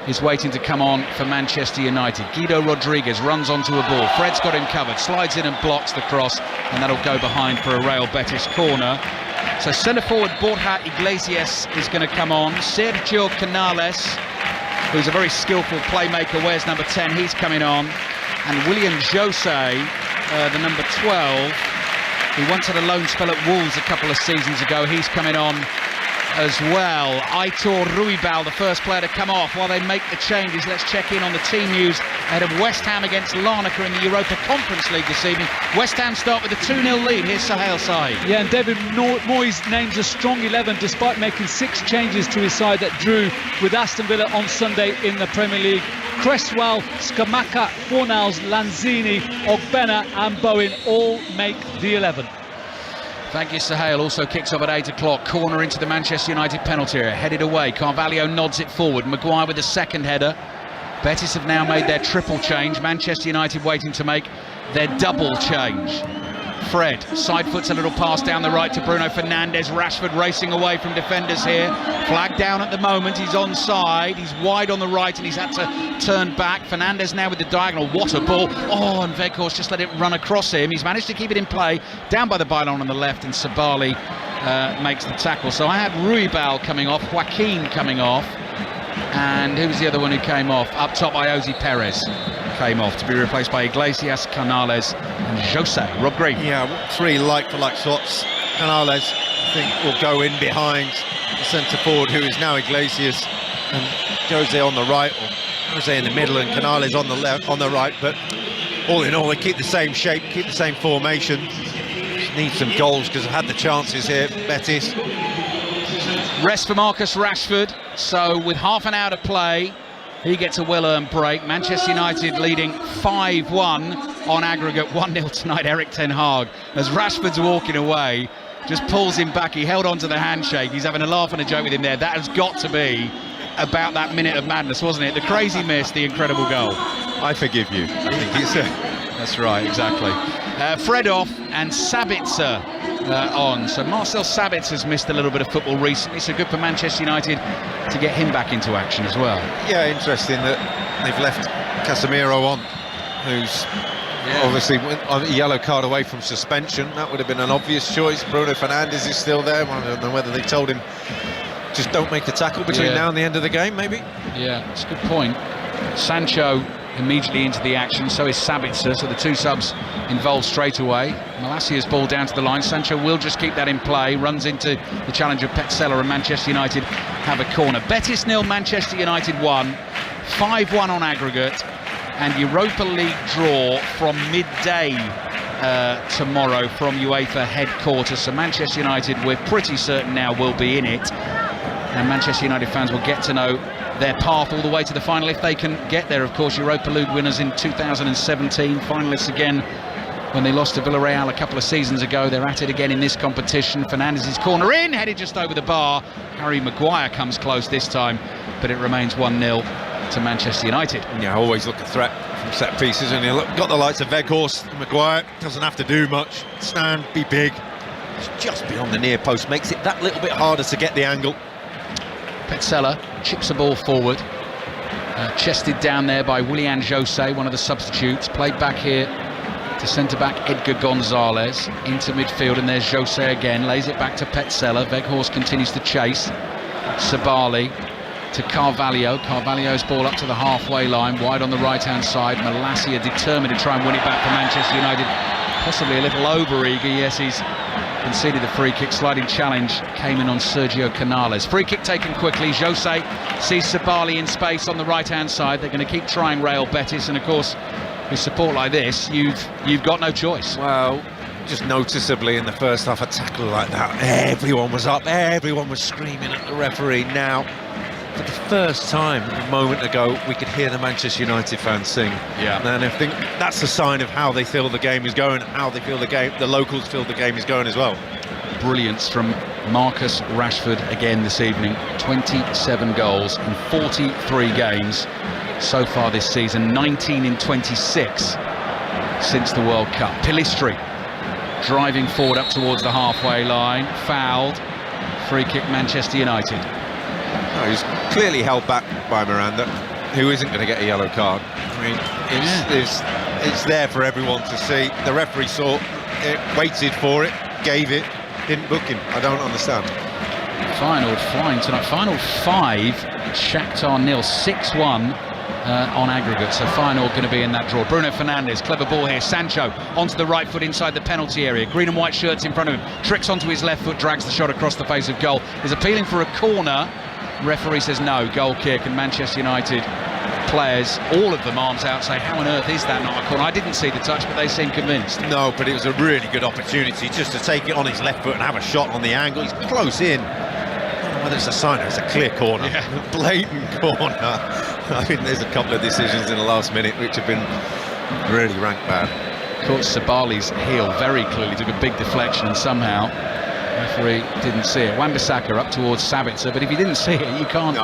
is waiting to come on for Manchester United. Guido Rodriguez runs onto a ball. Fred's got him covered, slides in and blocks the cross, and that'll go behind for a Real Betis corner. So centre-forward Borja Iglesias is going to come on. Sergio Canales, who's a very skillful playmaker, wears number 10, he's coming on. And William Jose, the number 12, who once had a loan spell at Wolves a couple of seasons ago, he's coming on as well. Aitor Ruibal, the first player to come off. While they make the changes, let's check in on the team news ahead of West Ham against Larnaca in the Europa Conference League this evening. West Ham start with a 2-0 lead. Here's Sahel Saeed. Yeah, and David Moyes names a strong 11 despite making 6 changes to his side that drew with Aston Villa on Sunday in the Premier League. Cresswell, Scamacca, Fornals, Lanzini, Ogbena and Bowen all make the 11. Thank you, Sahel. Also kicks off at 8 o'clock. Corner into the Manchester United penalty area. Headed away. Carvalho nods it forward. Maguire with the second header. Betis have now made their triple change. Manchester United waiting to make their double change. Fred side foots a little pass down the right to Bruno Fernandes. Rashford racing away from defenders here. Flag down at the moment. He's onside. He's wide on the right and he's had to turn back. Fernandes now with the diagonal. What a ball. Oh, and Weghorst just let it run across him. He's managed to keep it in play. Down by the byline on the left, and Sabali makes the tackle. So I had Ruibal coming off, Joaquin coming off, and who was the other one who came off? Up top, Iosi Perez came off to be replaced by Iglesias, Canales and Jose. Rob Green. Yeah, 3 like-for-like swaps. Canales, I think, will go in behind the centre-forward, who is now Iglesias, and Jose on the right, or Jose in the middle, and Canales on the left, on the right. But all in all, they keep the same shape, keep the same formation. Just need some goals because they've had the chances here, Betis. Rest for Marcus Rashford. So with half an hour to play, he gets a well-earned break. Manchester United leading 5-1 on aggregate, 1-0 tonight. Eric Ten Hag, as Rashford's walking away, just pulls him back. He held on to the handshake. He's having a laugh and a joke with him there. That has got to be about that minute of madness, wasn't it? The crazy miss, the incredible goal. I forgive you. I think he's that's right, exactly. Fred off and Sabitzer on. So Marcel Sabitzer's missed a little bit of football recently, so good for Manchester United to get him back into action as well. Yeah, interesting that they've left Casemiro on, who's obviously a yellow card away from suspension. That would have been an obvious choice. Bruno Fernandes is still there. I don't know whether they told him just don't make the tackle between now and the end of the game, maybe. Yeah, it's a good point. Sancho immediately into the action, so is Sabitzer, so the 2 subs involved straight away. Malacia's ball down to the line. Sancho will just keep that in play, runs into the challenge of Petzela, and Manchester United have a corner. Betis 0, Manchester United 1, 5-1 on aggregate, and Europa League draw from midday tomorrow from UEFA headquarters. So Manchester United, we're pretty certain now, will be in it, and Manchester United fans will get to know their path all the way to the final if they can get there. Of course, Europa League winners in 2017, finalists again when they lost to Villarreal a couple of seasons ago. They're at it again in this competition. Fernandes' corner in, headed just over the bar. Harry Maguire comes close this time, but it remains 1-0 to Manchester United. Yeah, always look a threat from set pieces, and you've got the likes of Weghorst and Maguire. Doesn't have to do much. Stand, be big. It's just beyond the near post, makes it that little bit harder to get the angle. Petzela chips the ball forward, chested down there by Willian Jose, one of the substitutes. Played back here to centre-back Edgar Gonzalez, into midfield, and there's Jose again, lays it back to Petzela. Weghorst continues to chase. Sabali to Carvalho. Carvalho's ball up to the halfway line, wide on the right-hand side. Malacia determined to try and win it back for Manchester United. Possibly a little over-eager. Yes, he's conceded the free kick. Sliding challenge came in on Sergio Canales. Free kick taken quickly. Jose sees Sabali in space on the right-hand side. They're going to keep trying Real Betis, and of course with support like this, you've got no choice. Well, just noticeably in the first half, a tackle like that, everyone was up, everyone was screaming at the referee. Now, for the first time a moment ago, we could hear the Manchester United fans sing. Yeah. And I think that's a sign of how they feel the game is going, how they feel the locals feel the game is going as well. Brilliance from Marcus Rashford again this evening. 27 goals in 43 games so far this season, 19 in 26 since the World Cup. Pellistri driving forward up towards the halfway line, fouled, free kick Manchester United. Oh, he's clearly held back by Miranda, who isn't going to get a yellow card. I mean, it's there for everyone to see. The referee saw it, waited for it, gave it, didn't book him. I don't understand. Feyenoord flying tonight. Final 5, Shakhtar 0, 6-1 on aggregate. So Feyenoord going to be in that draw. Bruno Fernandes, clever ball here. Sancho onto the right foot inside the penalty area. Green and white shirts in front of him. Tricks onto his left foot, drags the shot across the face of goal. Is appealing for a corner. Referee says no, goal kick, and Manchester United players, all of them arms out, say how on earth is that not a corner? I didn't see the touch, but they seem convinced. No, but it was a really good opportunity just to take it on his left foot and have a shot on the angle. He's close in. I don't know whether it's a sign or it's a clear corner. Yeah. Blatant corner. I think there's a couple of decisions in the last minute which have been really ranked bad. Caught Sabali's heel very clearly, took a big deflection, and somehow referee didn't see it. Wan-Bissaka up towards Sabitzer, but if you didn't see it, you can't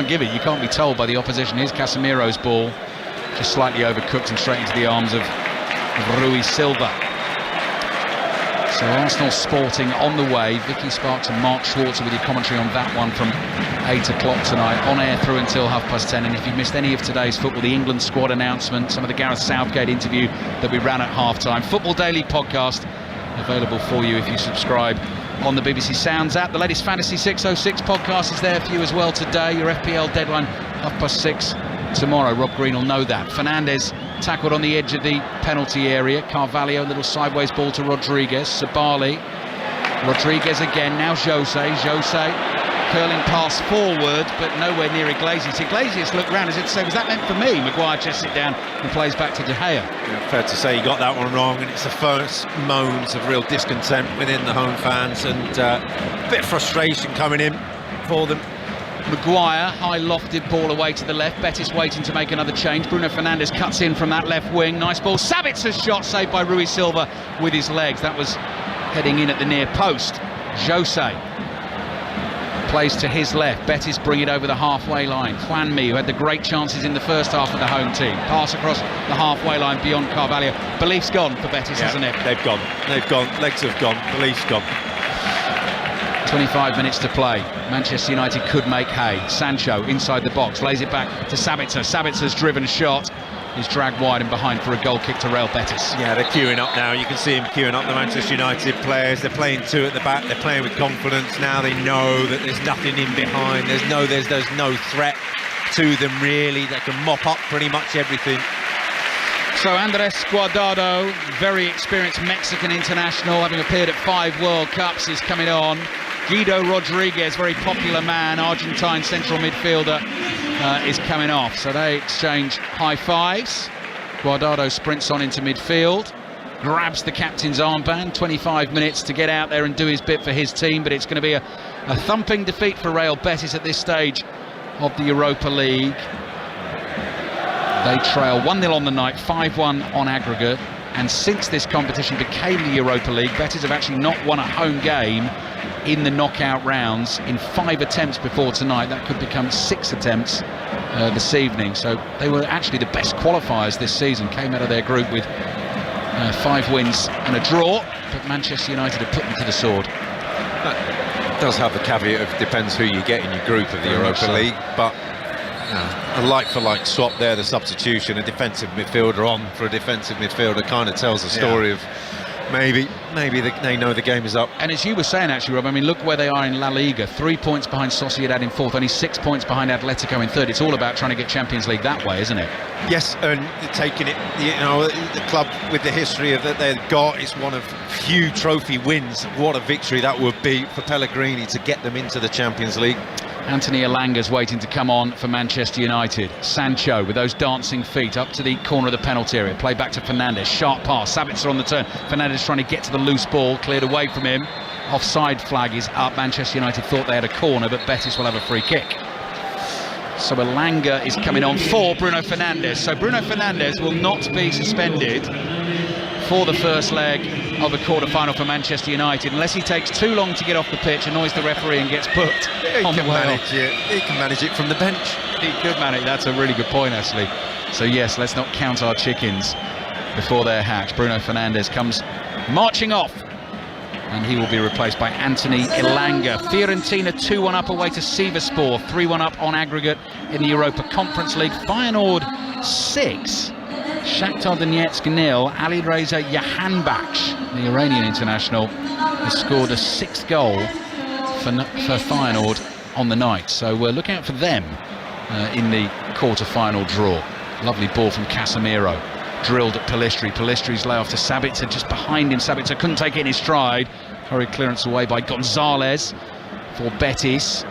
give it. You can't be told by the opposition. Here's Casemiro's ball, just slightly overcooked and straight into the arms of Rui Silva. So Arsenal Sporting on the way. Vicky Sparks and Mark Schwarzer with your commentary on that one from 8 o'clock tonight, on air through until 10:30. And if you've missed any of today's football, the England squad announcement, some of the Gareth Southgate interview that we ran at half-time, Football Daily podcast available for you if you subscribe on the BBC Sounds app. The latest Fantasy 606 podcast is there for you as well today. Your FPL deadline 6:30 tomorrow. Rob Green will know that. Fernandes tackled on the edge of the penalty area. Carvalho, little sideways ball to Rodriguez. Sabali. Rodriguez again. Now Jose curling pass forward, but nowhere near Iglesias. Iglesias looked round as if to say, was that meant for me? Maguire chests it down and plays back to De Gea. Yeah, fair to say he got that one wrong, and it's the first moans of real discontent within the home fans, and a bit of frustration coming in for them. Maguire, high lofted ball away to the left. Betis waiting to make another change. Bruno Fernandes cuts in from that left wing. Nice ball. Sabitzer's shot saved by Rui Silva with his legs. That was heading in at the near post. Jose plays to his left. Betis bring it over the halfway line. Juanmi, who had the great chances in the first half of the home team. Pass across the halfway line beyond Carvalho. Belief's gone for Betis, hasn't it? They've gone. Legs have gone. Belief's gone. 25 minutes to play. Manchester United could make hay. Sancho inside the box, lays it back to Sabitzer. Sabitzer's driven shot is dragged wide and behind for a goal kick to Real Betis. Yeah, they're queuing up now. You can see them queuing up, the Manchester United players. They're playing two at the back. They're playing with confidence now. They know that there's nothing in behind. There's no threat to them really. They can mop up pretty much everything. So Andres Guardado, very experienced Mexican international, having appeared at 5 World Cups, is coming on. Guido Rodriguez, very popular man, Argentine central midfielder, is coming off. So they exchange high fives. Guardado sprints on into midfield, grabs the captain's armband. 25 minutes to get out there and do his bit for his team, but it's going to be a thumping defeat for Real Betis at this stage of the Europa League. They trail 1-0 on the night, 5-1 on aggregate, and since this competition became the Europa League, Betis have actually not won a home game in the knockout rounds in 5 attempts before tonight. That could become 6 attempts this evening. So they were actually the best qualifiers this season, came out of their group with 5 wins and a draw, but Manchester United have put them to the sword. That does have the caveat of depends who you get in your group of the Europa League, but a like-for-like swap there, the substitution, a defensive midfielder on for a defensive midfielder, kind of tells the story of maybe they know the game is up. And as you were saying actually, Rob, I mean, look where they are in La Liga, 3 points behind Sociedad in 4th, only 6 points behind Atletico in 3rd. It's all about trying to get Champions League that way, isn't it? Yes, and taking it, the club with the history of that they've got, it's one of few trophy wins. What a victory that would be for Pellegrini to get them into the Champions League. Anthony Elanga's waiting to come on for Manchester United. Sancho with those dancing feet up to the corner of the penalty area. Play back to Fernandes. Sharp pass. Sabitzer on the turn. Fernandes trying to get to the loose ball. Cleared away from him. Offside flag is up. Manchester United thought they had a corner, but Betis will have a free kick. So Elanga is coming on for Bruno Fernandes. So Bruno Fernandes will not be suspended for the first leg of the quarter-final for Manchester United, unless he takes too long to get off the pitch, annoys the referee and gets booked on the way off. He can manage it from the bench. He could manage. That's a really good point, actually. So yes, let's not count our chickens before they're hatched. Bruno Fernandes comes marching off, and he will be replaced by Anthony Elanga. Fiorentina 2-1 up away to Sivasspor, 3-1 up on aggregate in the Europa Conference League. Feyenoord 6, Shakhtar Donetsk 0. Alireza Jahanbakhsh, the Iranian international, has scored a 6th goal for Feyenoord on the night. So look out for them in the quarter-final draw. Lovely ball from Casemiro. Drilled at Pellistri. Pellistri's lay off to Sabitzer, just behind him. Sabitzer couldn't take it in his stride. Hurried clearance away by Gonzalez for Betis.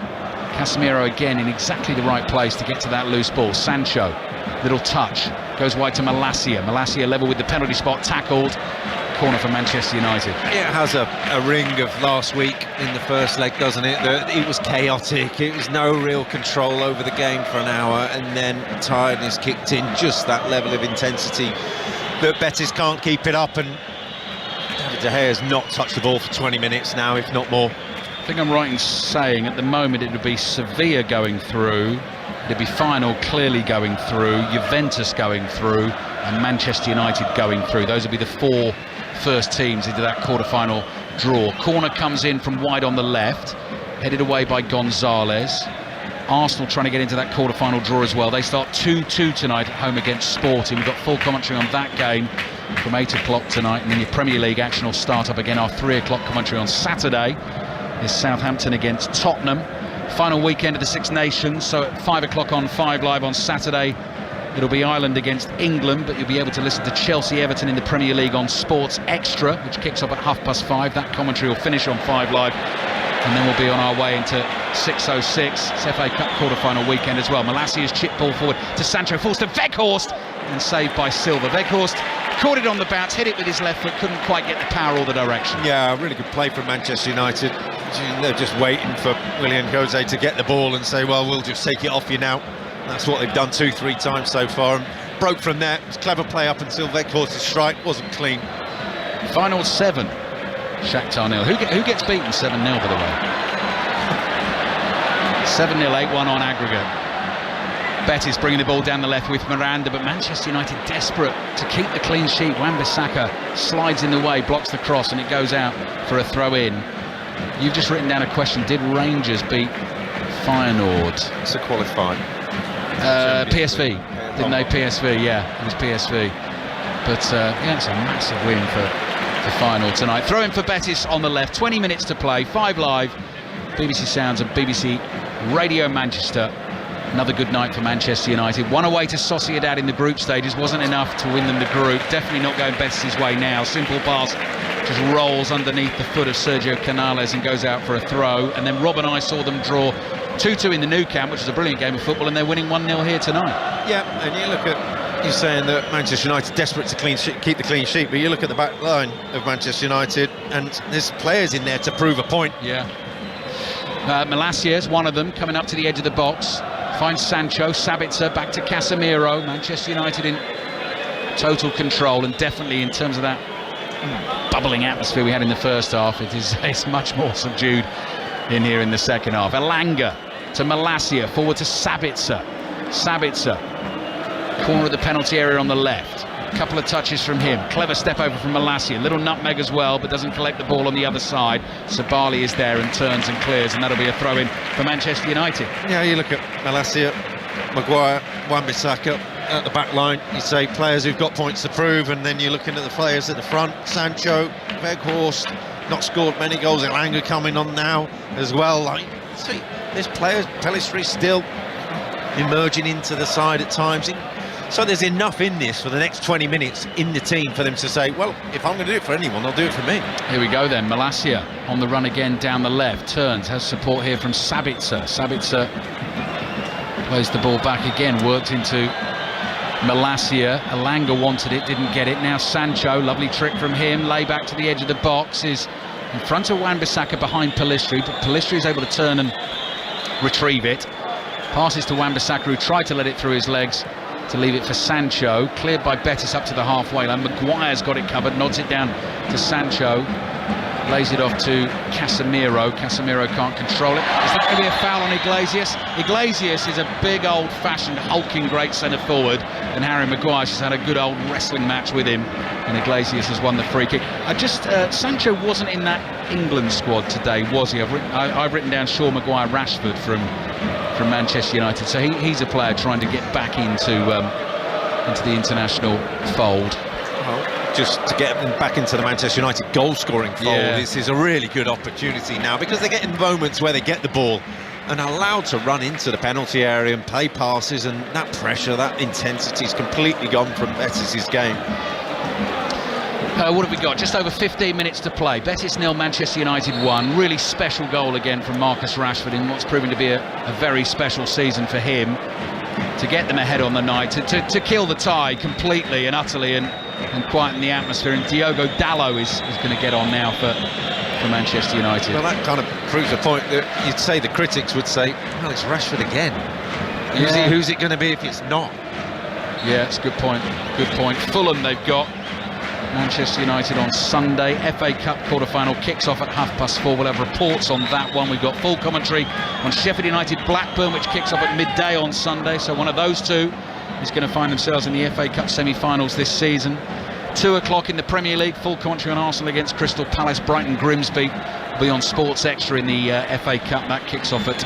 Casemiro again in exactly the right place to get to that loose ball. Sancho, little touch, goes wide to Malacia. Malacia level with the penalty spot, tackled. Corner for Manchester United. It has a ring of last week in the first leg, doesn't it? It was chaotic. It was no real control over the game for an hour, and then tiredness kicked in. Just that level of intensity that Betis can't keep it up, and David De Gea has not touched the ball for 20 minutes now, if not more. I think I'm right in saying at the moment it would be Sevilla going through, it'd be Feyenoord clearly going through, Juventus going through, and Manchester United going through. Those would be the 4 first teams into that quarter-final draw. Corner comes in from wide on the left, headed away by Gonzalez. Arsenal trying to get into that quarter-final draw as well. They start 2-2 tonight at home against Sporting. We've got full commentary on that game from 8 o'clock tonight, and then your Premier League action will start up again. Our 3 o'clock commentary on Saturday is Southampton against Tottenham. Final weekend of the Six Nations, so at 5 o'clock on 5 Live on Saturday, it'll be Ireland against England, but you'll be able to listen to Chelsea-Everton in the Premier League on Sports Extra, which kicks off at 5:30. That commentary will finish on 5 Live, and then we'll be on our way into 6:06. It's FA Cup quarter-final weekend as well. Malacia's chip ball forward to Sancho, falls to Weghorst, and saved by Silva. Weghorst caught it on the bounce, hit it with his left foot, couldn't quite get the power or the direction. Yeah, really good play from Manchester United. They're just waiting for Willian Jose to get the ball and say, well, we'll just take it off you now. That's what they've done 2-3 times so far, and broke from there. It was clever play up until Weghorst's strike wasn't clean. Final 7, Shakhtar 0. Who gets beaten 7-0, by the way? 7-0, 8-1 on aggregate. Betis bringing the ball down the left with Miranda, but Manchester United desperate to keep the clean sheet. Wan-Bissaka slides in the way, blocks the cross, and it goes out for a throw-in. You've just written down a question: did Rangers beat Feyenoord? It's a qualified. PSV, didn't they? PSV, yeah, it was PSV. But yeah, it's a massive win for Feyenoord tonight. Throw in for Betis on the left. 20 minutes to play. 5 Live, BBC Sounds and BBC Radio Manchester. Another good night for Manchester United. 1 away to Sociedad in the group stages. Wasn't enough to win them the group. Definitely not going Betis' way now. Simple pass just rolls underneath the foot of Sergio Canales and goes out for a throw. And then Rob and I saw them draw 2-2 in the Nou Camp, which is a brilliant game of football, and they're winning 1-0 here tonight. Yeah, and you look at, you're saying that Manchester United desperate to keep the clean sheet, but you look at the back line of Manchester United and there's players in there to prove a point. Yeah. Malacia is one of them, coming up to the edge of the box. Finds Sancho, Sabitzer, back to Casemiro. Manchester United in total control, and definitely in terms of that bubbling atmosphere we had in the first half, it's much more subdued in here in the second half. Elanga to Malacia, forward to Sabitzer. Sabitzer, corner of the penalty area on the left. A couple of touches from him. Clever step over from Malacia. Little nutmeg as well, but doesn't collect the ball on the other side. Sabali is there and turns and clears, and that'll be a throw-in for Manchester United. Yeah, you look at Malacia, Maguire, Wan-Bissaka at the back line. You say players who've got points to prove, and then you're looking at the players at the front. Sancho, Weghorst, not scored many goals. Elanga coming on now as well. There's players, Pellistri still emerging into the side at times. So there's enough in this for the next 20 minutes in the team for them to say, well, if I'm going to do it for anyone, I'll do it for me. Here we go then. Malacia on the run again down the left. Turns, has support here from Sabitzer. Sabitzer plays the ball back again. Worked into Malacia. Elanga wanted it, didn't get it. Now Sancho, lovely trick from him. Lay back to the edge of the box. Is in front of Wan-Bissaka behind Pellistri. But Pellistri is able to turn and retrieve it. Passes to Wan-Bissaka, who tried to let it through his legs to leave it for Sancho. Cleared by Betis up to the halfway line. Maguire's got it covered, nods it down to Sancho. Lays it off to Casemiro. Casemiro can't control it. Is that going to be a foul on Iglesias? Iglesias is a big old-fashioned hulking great centre forward, and Harry Maguire just had a good old wrestling match with him, and Iglesias has won the free kick. Sancho wasn't in that England squad today, was he? I've written down Shaw, Maguire, Rashford from Manchester United, so he's a player trying to get back into the international fold. Just to get them back into the Manchester United goal-scoring fold. Yeah. This is a really good opportunity now, because they're getting moments where they get the ball and are allowed to run into the penalty area and play passes, and that pressure, that intensity is completely gone from Betis' game. What have we got? Just over 15 minutes to play. Betis 0, Manchester United 1. Really special goal again from Marcus Rashford in what's proving to be a very special season for him. To get them ahead on the night, to kill the tie completely and utterly and quieten the atmosphere. And Diogo Dalot is going to get on now for Manchester United. Well, that kind of proves the point that you'd say the critics would say, well, it's Rashford again. Who's it going to be if it's not? Yeah, it's a good point. Good point. Fulham they've got. Manchester United on Sunday. FA Cup quarter-final kicks off at 4:30. We'll have reports on that one. We've got full commentary on Sheffield United Blackburn, which kicks off at midday on Sunday. So one of those two is going to find themselves in the FA Cup semi-finals this season. 2 o'clock in the Premier League, full commentary on Arsenal against Crystal Palace. Brighton Grimsby will be on Sports Extra in the FA Cup. That kicks off at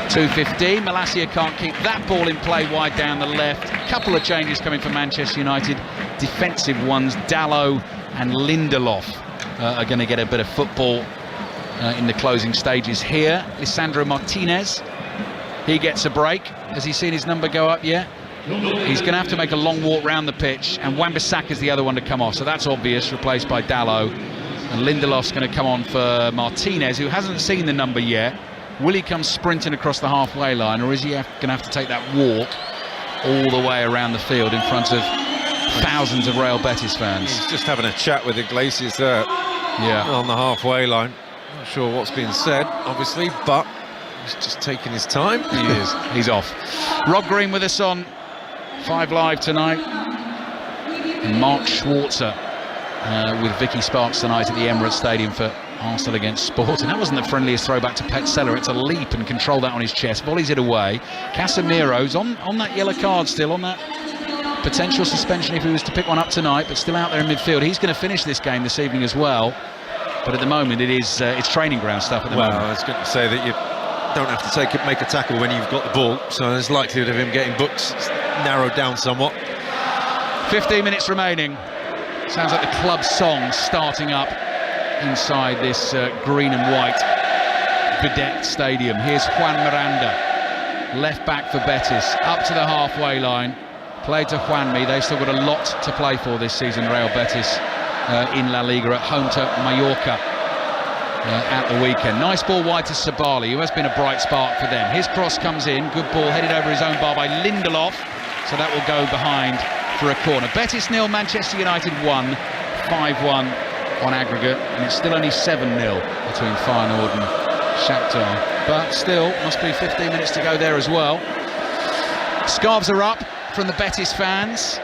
2:15. Malacia can't keep that ball in play wide down the left. Couple of changes coming for Manchester United, defensive ones. Dalot and Lindelof are going to get a bit of football in the closing stages here. Lisandro Martinez, he gets a break. Has he seen his number go up yet? He's going to have to make a long walk round the pitch, and Wan-Bissaka is the other one to come off, so that's obvious, replaced by Dalot. And Lindelof's going to come on for Martinez, who hasn't seen the number yet. Will he come sprinting across the halfway line, or is he going to have to take that walk all the way around the field in front of thousands of Real Betis fans? He's just having a chat with Iglesias there on the halfway line. Not sure what's being said, obviously, but he's just taking his time. He is. He's off. Rob Green with us on 5 Live tonight, and Mark Schwarzer with Vicky Sparks tonight at the Emirates Stadium for Arsenal against Sporting. That wasn't the friendliest throwback to Petzela. It's a leap and control that on his chest, volleys it away. Casemiro's on that yellow card still, on that potential suspension if he was to pick one up tonight, but still out there in midfield. He's going to finish this game this evening as well, but at the moment it's training ground stuff at the moment. I was going to say that you don't have to make a tackle when you've got the ball, so there's likelihood of him getting booked narrowed down somewhat. 15 minutes remaining. Sounds like the club song starting up inside this green and white bedecked stadium. Here's Juan Miranda, left back for Betis, up to the halfway line, played to Juanmi. They've still got a lot to play for this season, Real Betis, in La Liga, at home to Mallorca at the weekend. Nice ball wide to Sabali, who has been a bright spark for them. His cross comes in, good ball headed over his own bar by Lindelof, so that will go behind for a corner. Betis 0, Manchester United 1, 5-1 on aggregate, and it's still only 7-0 between Feyenoord and Shakhtar, but still must be 15 minutes to go there as well. Scarves are up from the Betis fans.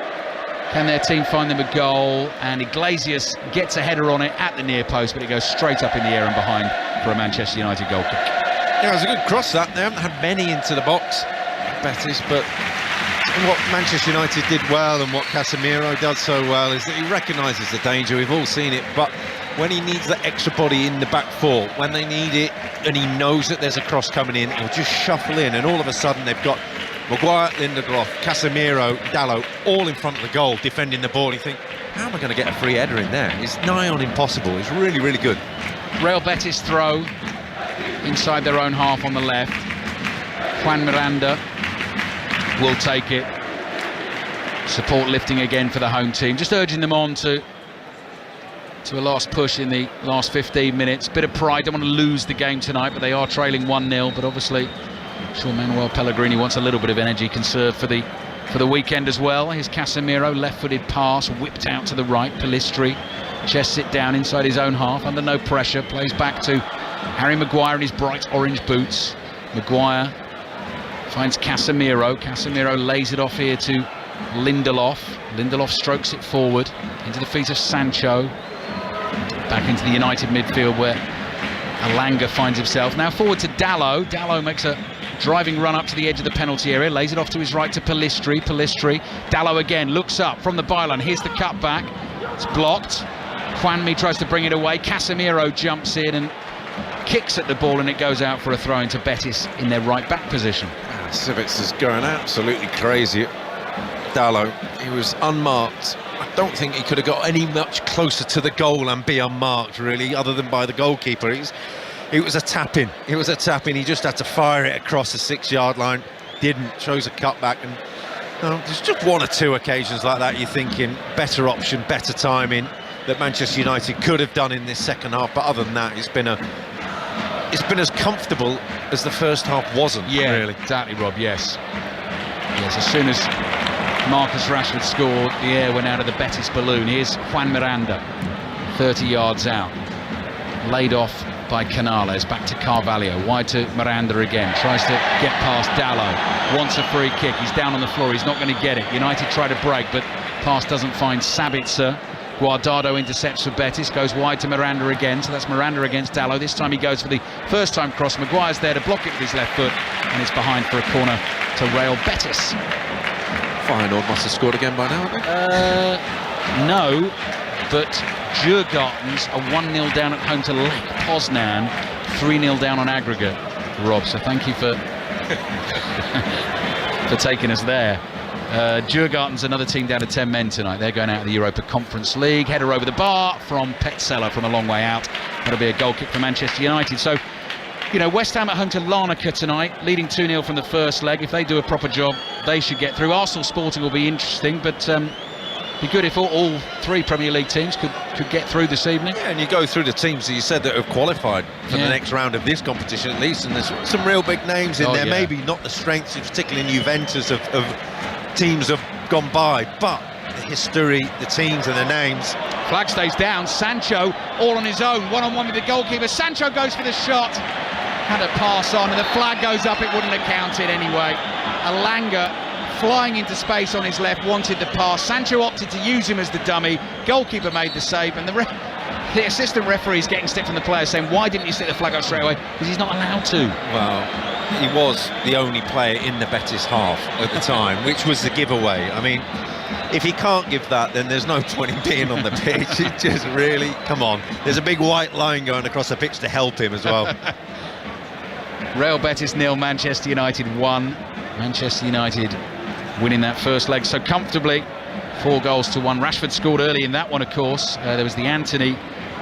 Can their team find them a goal? And Iglesias gets a header on it at the near post, but it goes straight up in the air and behind for a Manchester United goal kick. Yeah, it was a good cross that. They haven't had many into the box, Betis, but what Manchester United did well and what Casemiro does so well is that he recognises the danger. We've all seen it, but when he needs that extra body in the back four, when they need it and he knows that there's a cross coming in, he'll just shuffle in, and all of a sudden they've got Maguire, Lindelof, Casemiro, Dalot all in front of the goal defending the ball. You think, how am I going to get a free header in there? It's nigh on impossible. It's really, really good. Real Betis throw inside their own half on the left. Juan Miranda will take it. Support lifting again for the home team, just urging them on to a last push in the last 15 minutes. Bit of pride, don't want to lose the game tonight, but they are trailing 1-0. But obviously, I'm sure Manuel Pellegrini wants a little bit of energy conserved for the weekend as well. Here's Casemiro, left-footed pass, whipped out to the right. Pellistri, chests it down inside his own half, under no pressure. Plays back to Harry Maguire in his bright orange boots. Maguire finds Casemiro. Casemiro lays it off here to Lindelof. Lindelof strokes it forward into the feet of Sancho. Back into the United midfield where Alanga finds himself. Now forward to Dalot. Dalot makes a driving run up to the edge of the penalty area, lays it off to his right to Pellistri. Dalot again looks up from the byline. Here's the cut back. It's blocked. Juanmi tries to bring it away. Casemiro jumps in and kicks at the ball, and it goes out for a throw into Betis in their right back position. Civics is going absolutely crazy. Dalot, he was unmarked. I don't think he could have got any much closer to the goal and be unmarked, really, other than by the goalkeeper. It was a tap-in. It was a tap-in. He just had to fire it across the 6-yard line. Didn't. Chose a cutback. And there's just one or two occasions like that you're thinking better option, better timing that Manchester United could have done in this second half. But other than that, it's been as comfortable as the first half wasn't. Yeah, really. Exactly, Rob. Yes. As soon as Marcus Rashford scored, the air went out of the Betis balloon. Here's Juan Miranda, 30 yards out, laid off by Canales. Back to Carvalho, wide to Miranda again, tries to get past Dalot, wants a free kick. He's down on the floor, he's not going to get it. United try to break, but pass doesn't find Sabitzer. Guardado intercepts for Betis, goes wide to Miranda again, so that's Miranda against Dalot. This time he goes for the first time cross. Maguire's there to block it with his left foot, and it's behind for a corner to Real Betis. Feyenoord must have scored again by now, haven't they? No, but Djurgårdens are 1-0 down at home to Lech Poznan, 3-0 down on aggregate, Rob, so thank you for for taking us there. Djurgårdens, another team down to 10 men tonight. They're going out of the Europa Conference League. Header over the bar from Petzela from a long way out. That'll be a goal kick for Manchester United. So, you know, West Ham at home to Larnaca tonight, leading 2-0 from the first leg. If they do a proper job, they should get through. Arsenal Sporting will be interesting, but be good if all three Premier League teams could get through this evening. Yeah, and you go through the teams that you said that have qualified for the next round of this competition at least, and there's some real big names in there. Yeah. Maybe not the strengths, particularly in Juventus, of teams have gone by, but the history, the teams and the names. Flag stays down. Sancho all on his own, one-on-one with the goalkeeper. Sancho goes for the shot. Had a pass on, and the flag goes up. It wouldn't have counted anyway. Alanga flying into space on his left, wanted the pass. Sancho opted to use him as the dummy. Goalkeeper made the save, and the assistant referee is getting stick from the players saying, why didn't you stick the flag up straight away? Because he's not allowed to. Well, he was the only player in the Betis half at the time, which was the giveaway. I mean, if he can't give that, then there's no point in being on the pitch. It just really, come on. There's a big white line going across the pitch to help him as well. Real Betis 0, Manchester United 1. Manchester United winning that first leg so comfortably, 4-1. Rashford scored early in that one, of course. There was the Anthony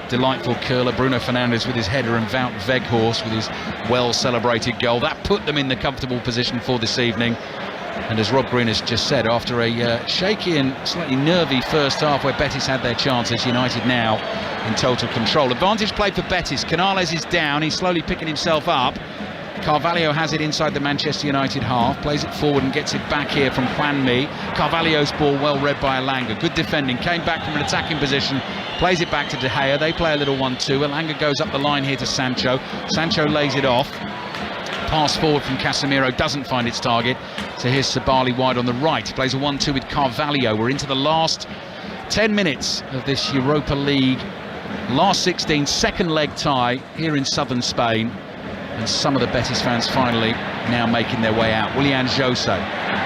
delightful curler, Bruno Fernandes with his header, and Wout Weghorst with his well-celebrated goal. That put them in the comfortable position for this evening. And as Rob Green has just said, after a shaky and slightly nervy first half where Betis had their chances, United now in total control. Advantage played for Betis. Canales is down, he's slowly picking himself up. Carvalho has it inside the Manchester United half, plays it forward and gets it back here from Juanmi. Carvalho's ball well read by Alanga, good defending, came back from an attacking position, plays it back to De Gea. They play a little 1-2. Alanga goes up the line here to Sancho. Sancho lays it off. Pass forward from Casemiro doesn't find its target, so here's Sabali wide on the right. Plays a 1-2 with Carvalho. We're into the last 10 minutes of this Europa League last 16, second leg tie here in southern Spain. And some of the Betis fans finally now making their way out. Willian José,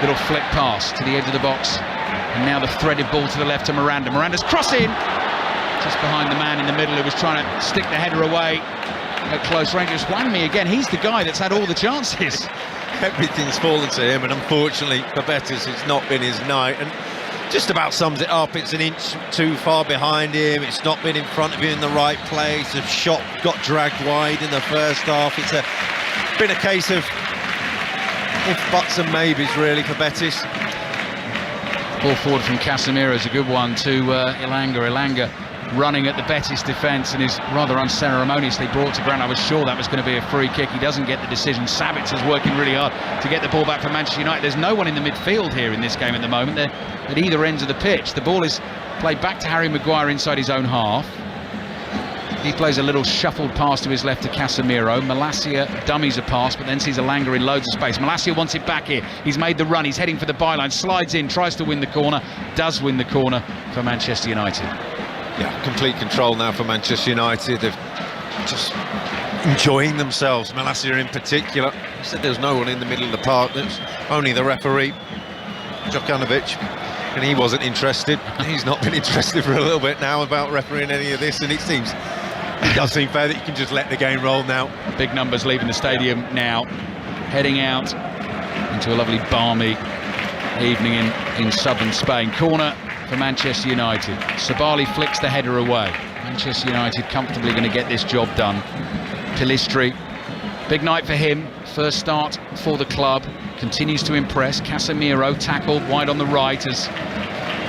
little flick pass to the edge of the box, and now the threaded ball to the left to Miranda. Miranda's crossing just behind the man in the middle who was trying to stick the header away at close range. It's Juanmi again. He's the guy that's had all the chances. Everything's fallen to him, and unfortunately for Betis, it's not been his night. And just about sums it up. It's an inch too far behind him. It's not been in front of him in the right place. The shot got dragged wide in the first half. It's been a case of if, buts and maybes really for Betis. Ball forward from Casemiro is a good one to Elanga. Elanga running at the Betis defence and is rather unceremoniously brought to ground. I was sure that was going to be a free kick. He doesn't get the decision. Sabitz is working really hard to get the ball back for Manchester United. There's no one in the midfield here in this game at the moment. They're at either ends of the pitch. The ball is played back to Harry Maguire inside his own half. He plays a little shuffled pass to his left to Casemiro. Malacia dummies a pass, but then sees Elanga in loads of space. Malacia wants it back here. He's made the run. He's heading for the byline. Slides in, tries to win the corner. Does win the corner for Manchester United. Yeah, complete control now for Manchester United. They're just enjoying themselves. Malacia in particular. He said there's no one in the middle of the park. There's only the referee, Djokanovic. And he wasn't interested. He's not been interested for a little bit now about refereeing any of this, and it does seem fair that you can just let the game roll now. Big numbers leaving the stadium now, heading out into a lovely balmy evening in southern Spain. Corner for Manchester United. Sabali flicks the header away. Manchester United comfortably going to get this job done. Pellistri, big night for him. First start for the club. Continues to impress. Casemiro tackled wide on the right, has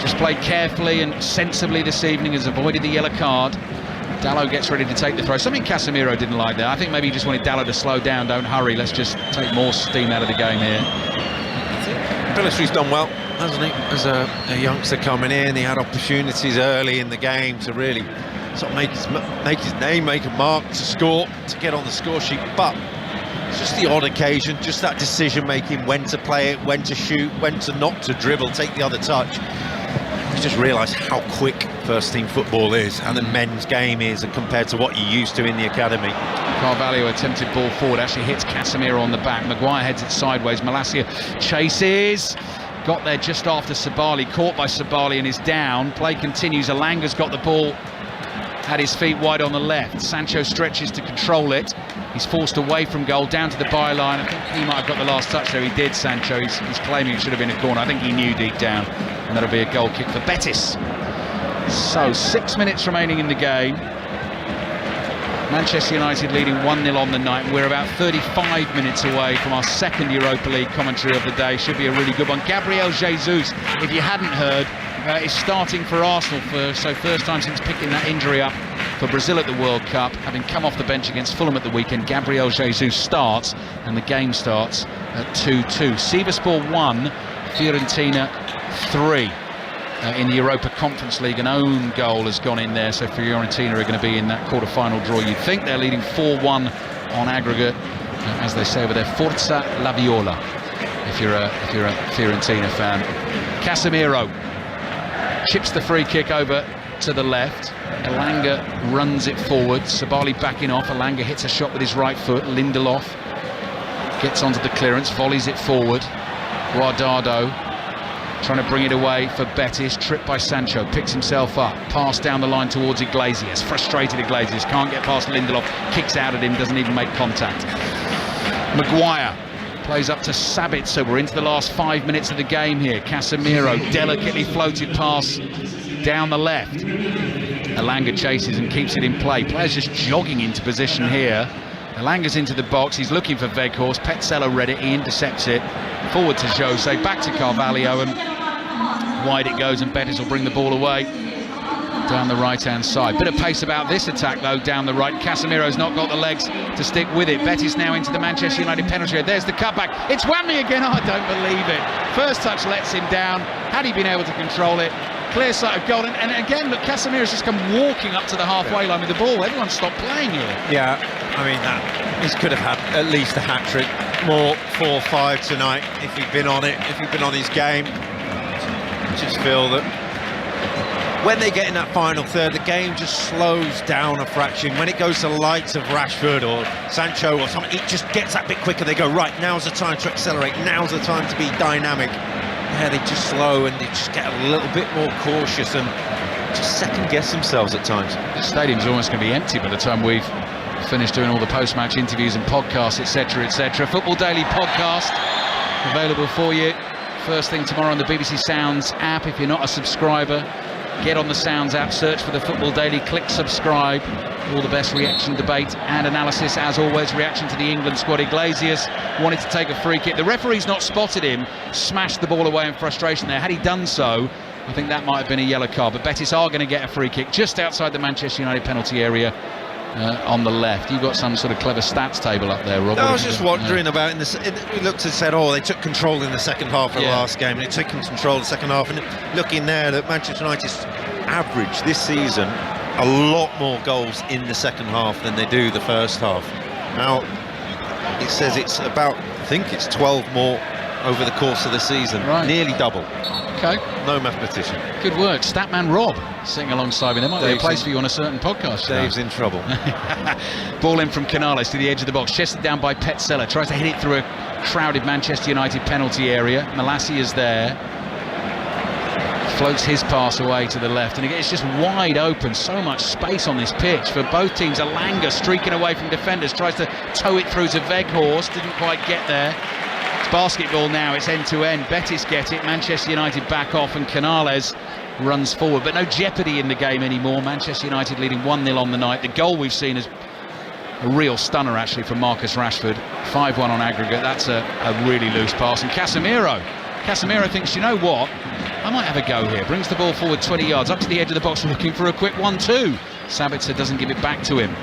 just played carefully and sensibly this evening, has avoided the yellow card. Dalot gets ready to take the throw. Something Casemiro didn't like there. I think maybe he just wanted Dalot to slow down, don't hurry, let's just take more steam out of the game here. Pellistri's done well, hasn't he? As a youngster coming in, he had opportunities early in the game to really sort of make his name, make a mark, to score, to get on the score sheet, but it's just the odd occasion, just that decision making, when to play it, when to shoot, when to not to dribble, take the other touch. You just realise how quick first team football is, and the men's game is, compared to what you're used to in the academy. Carvalho attempted ball forward, actually hits Casemiro on the back. Maguire heads it sideways. Malacia chases, got there just after Sabali, caught by Sabali and is down. Play continues. Elanga's got the ball at his feet wide on the left. Sancho stretches to control it. He's forced away from goal, down to the byline. I think he might have got the last touch there. He did, Sancho. He's claiming it should have been a corner. I think he knew deep down, and that'll be a goal kick for Betis. So 6 minutes remaining in the game. Manchester United leading 1-0 on the night. We're about 35 minutes away from our second Europa League commentary of the day. Should be a really good one. Gabriel Jesus, if you hadn't heard, is starting for Arsenal first time since picking that injury up for Brazil at the World Cup. Having come off the bench against Fulham at the weekend, Gabriel Jesus starts, and the game starts at 2-2. Sivasspor 1, Fiorentina 3. In the Europa Conference League, an own goal has gone in there, so Fiorentina are going to be in that quarter-final draw. You'd think they're leading 4-1 on aggregate, as they say over there. Forza la Viola, if you're a Fiorentina fan. Casemiro chips the free kick over to the left. Elanga runs it forward. Sabali backing off. Elanga hits a shot with his right foot. Lindelof gets onto the clearance, volleys it forward. Guardado trying to bring it away for Betis, tripped by Sancho, picks himself up, pass down the line towards Iglesias, frustrated Iglesias, can't get past Lindelof, kicks out at him, doesn't even make contact. Maguire plays up to Sabitz, so we're into the last 5 minutes of the game here. Casemiro, delicately floated pass down the left. Elanga chases and keeps it in play. Players just jogging into position here. Elanga's into the box, he's looking for Weghorst, Petzela read it, he intercepts it. Forward to Jose, back to Carvalho, and wide it goes, and Betis will bring the ball away down the right-hand side. Bit of pace about this attack, though, down the right. Casemiro's not got the legs to stick with it. Betis now into the Manchester United penalty area. There's the cutback. It's Whammy again. Oh, I don't believe it. First touch lets him down. Had he been able to control it, clear sight of goal. And again, look, Casemiro's just come walking up to the halfway line with the ball. Everyone stopped playing here. Yeah, I mean, this could have had at least a hat-trick, more 4-5 tonight if he'd been on it, if he'd been on his game. I just feel that when they get in that final third, the game just slows down a fraction. When it goes to the likes of Rashford or Sancho or something, it just gets that bit quicker. They go, right, now's the time to accelerate, now's the time to be dynamic. Yeah, they just slow and they just get a little bit more cautious and just second-guess themselves at times. The stadium's almost going to be empty by the time we've finished doing all the post-match interviews and podcasts, etc., etc. Football Daily podcast available for you first thing tomorrow on the BBC Sounds app if you're not a subscriber. get on the Sounds app, search for the Football Daily, click subscribe. All the best reaction, debate and analysis as always. Reaction to the England squad. Iglesias wanted to take a free kick. The referee's not spotted him, smashed the ball away in frustration there. Had he done so, I think that might have been a yellow card. But Betis are going to get a free kick just outside the Manchester United penalty area on the left. You've got some sort of clever stats table up there, Rob. I was just wondering about we looked and said, they took control in the second half of the last game, and it took control in the second half. And looking there, that Manchester United's average this season a lot more goals in the second half than they do the first half. Now it says it's about, I think it's 12 more over the course of the season, nearly double. Okay. No mathematician. Good work. Statman Rob sitting alongside me. There might be a place for you on a certain podcast. Dave's in trouble. Ball in from Canales to the edge of the box, chested down by Petzela, tries to hit it through a crowded Manchester United penalty area. Malassi is there, floats his pass away to the left, and it's just wide open. So much space on this pitch for both teams. Alanga streaking away from defenders, tries to tow it through to Weghorst, didn't quite get there. It's basketball now, it's end-to-end. Betis get it, Manchester United back off, and Canales runs forward, but no jeopardy in the game anymore. Manchester United leading 1-0 on the night. The goal we've seen is a real stunner actually from Marcus Rashford. 5-1 on aggregate. That's a really loose pass. And Casemiro thinks, you know what, I might have a go here. Brings the ball forward 20 yards up to the edge of the box, looking for a quick 1-2. Sabitzer doesn't give it back to him.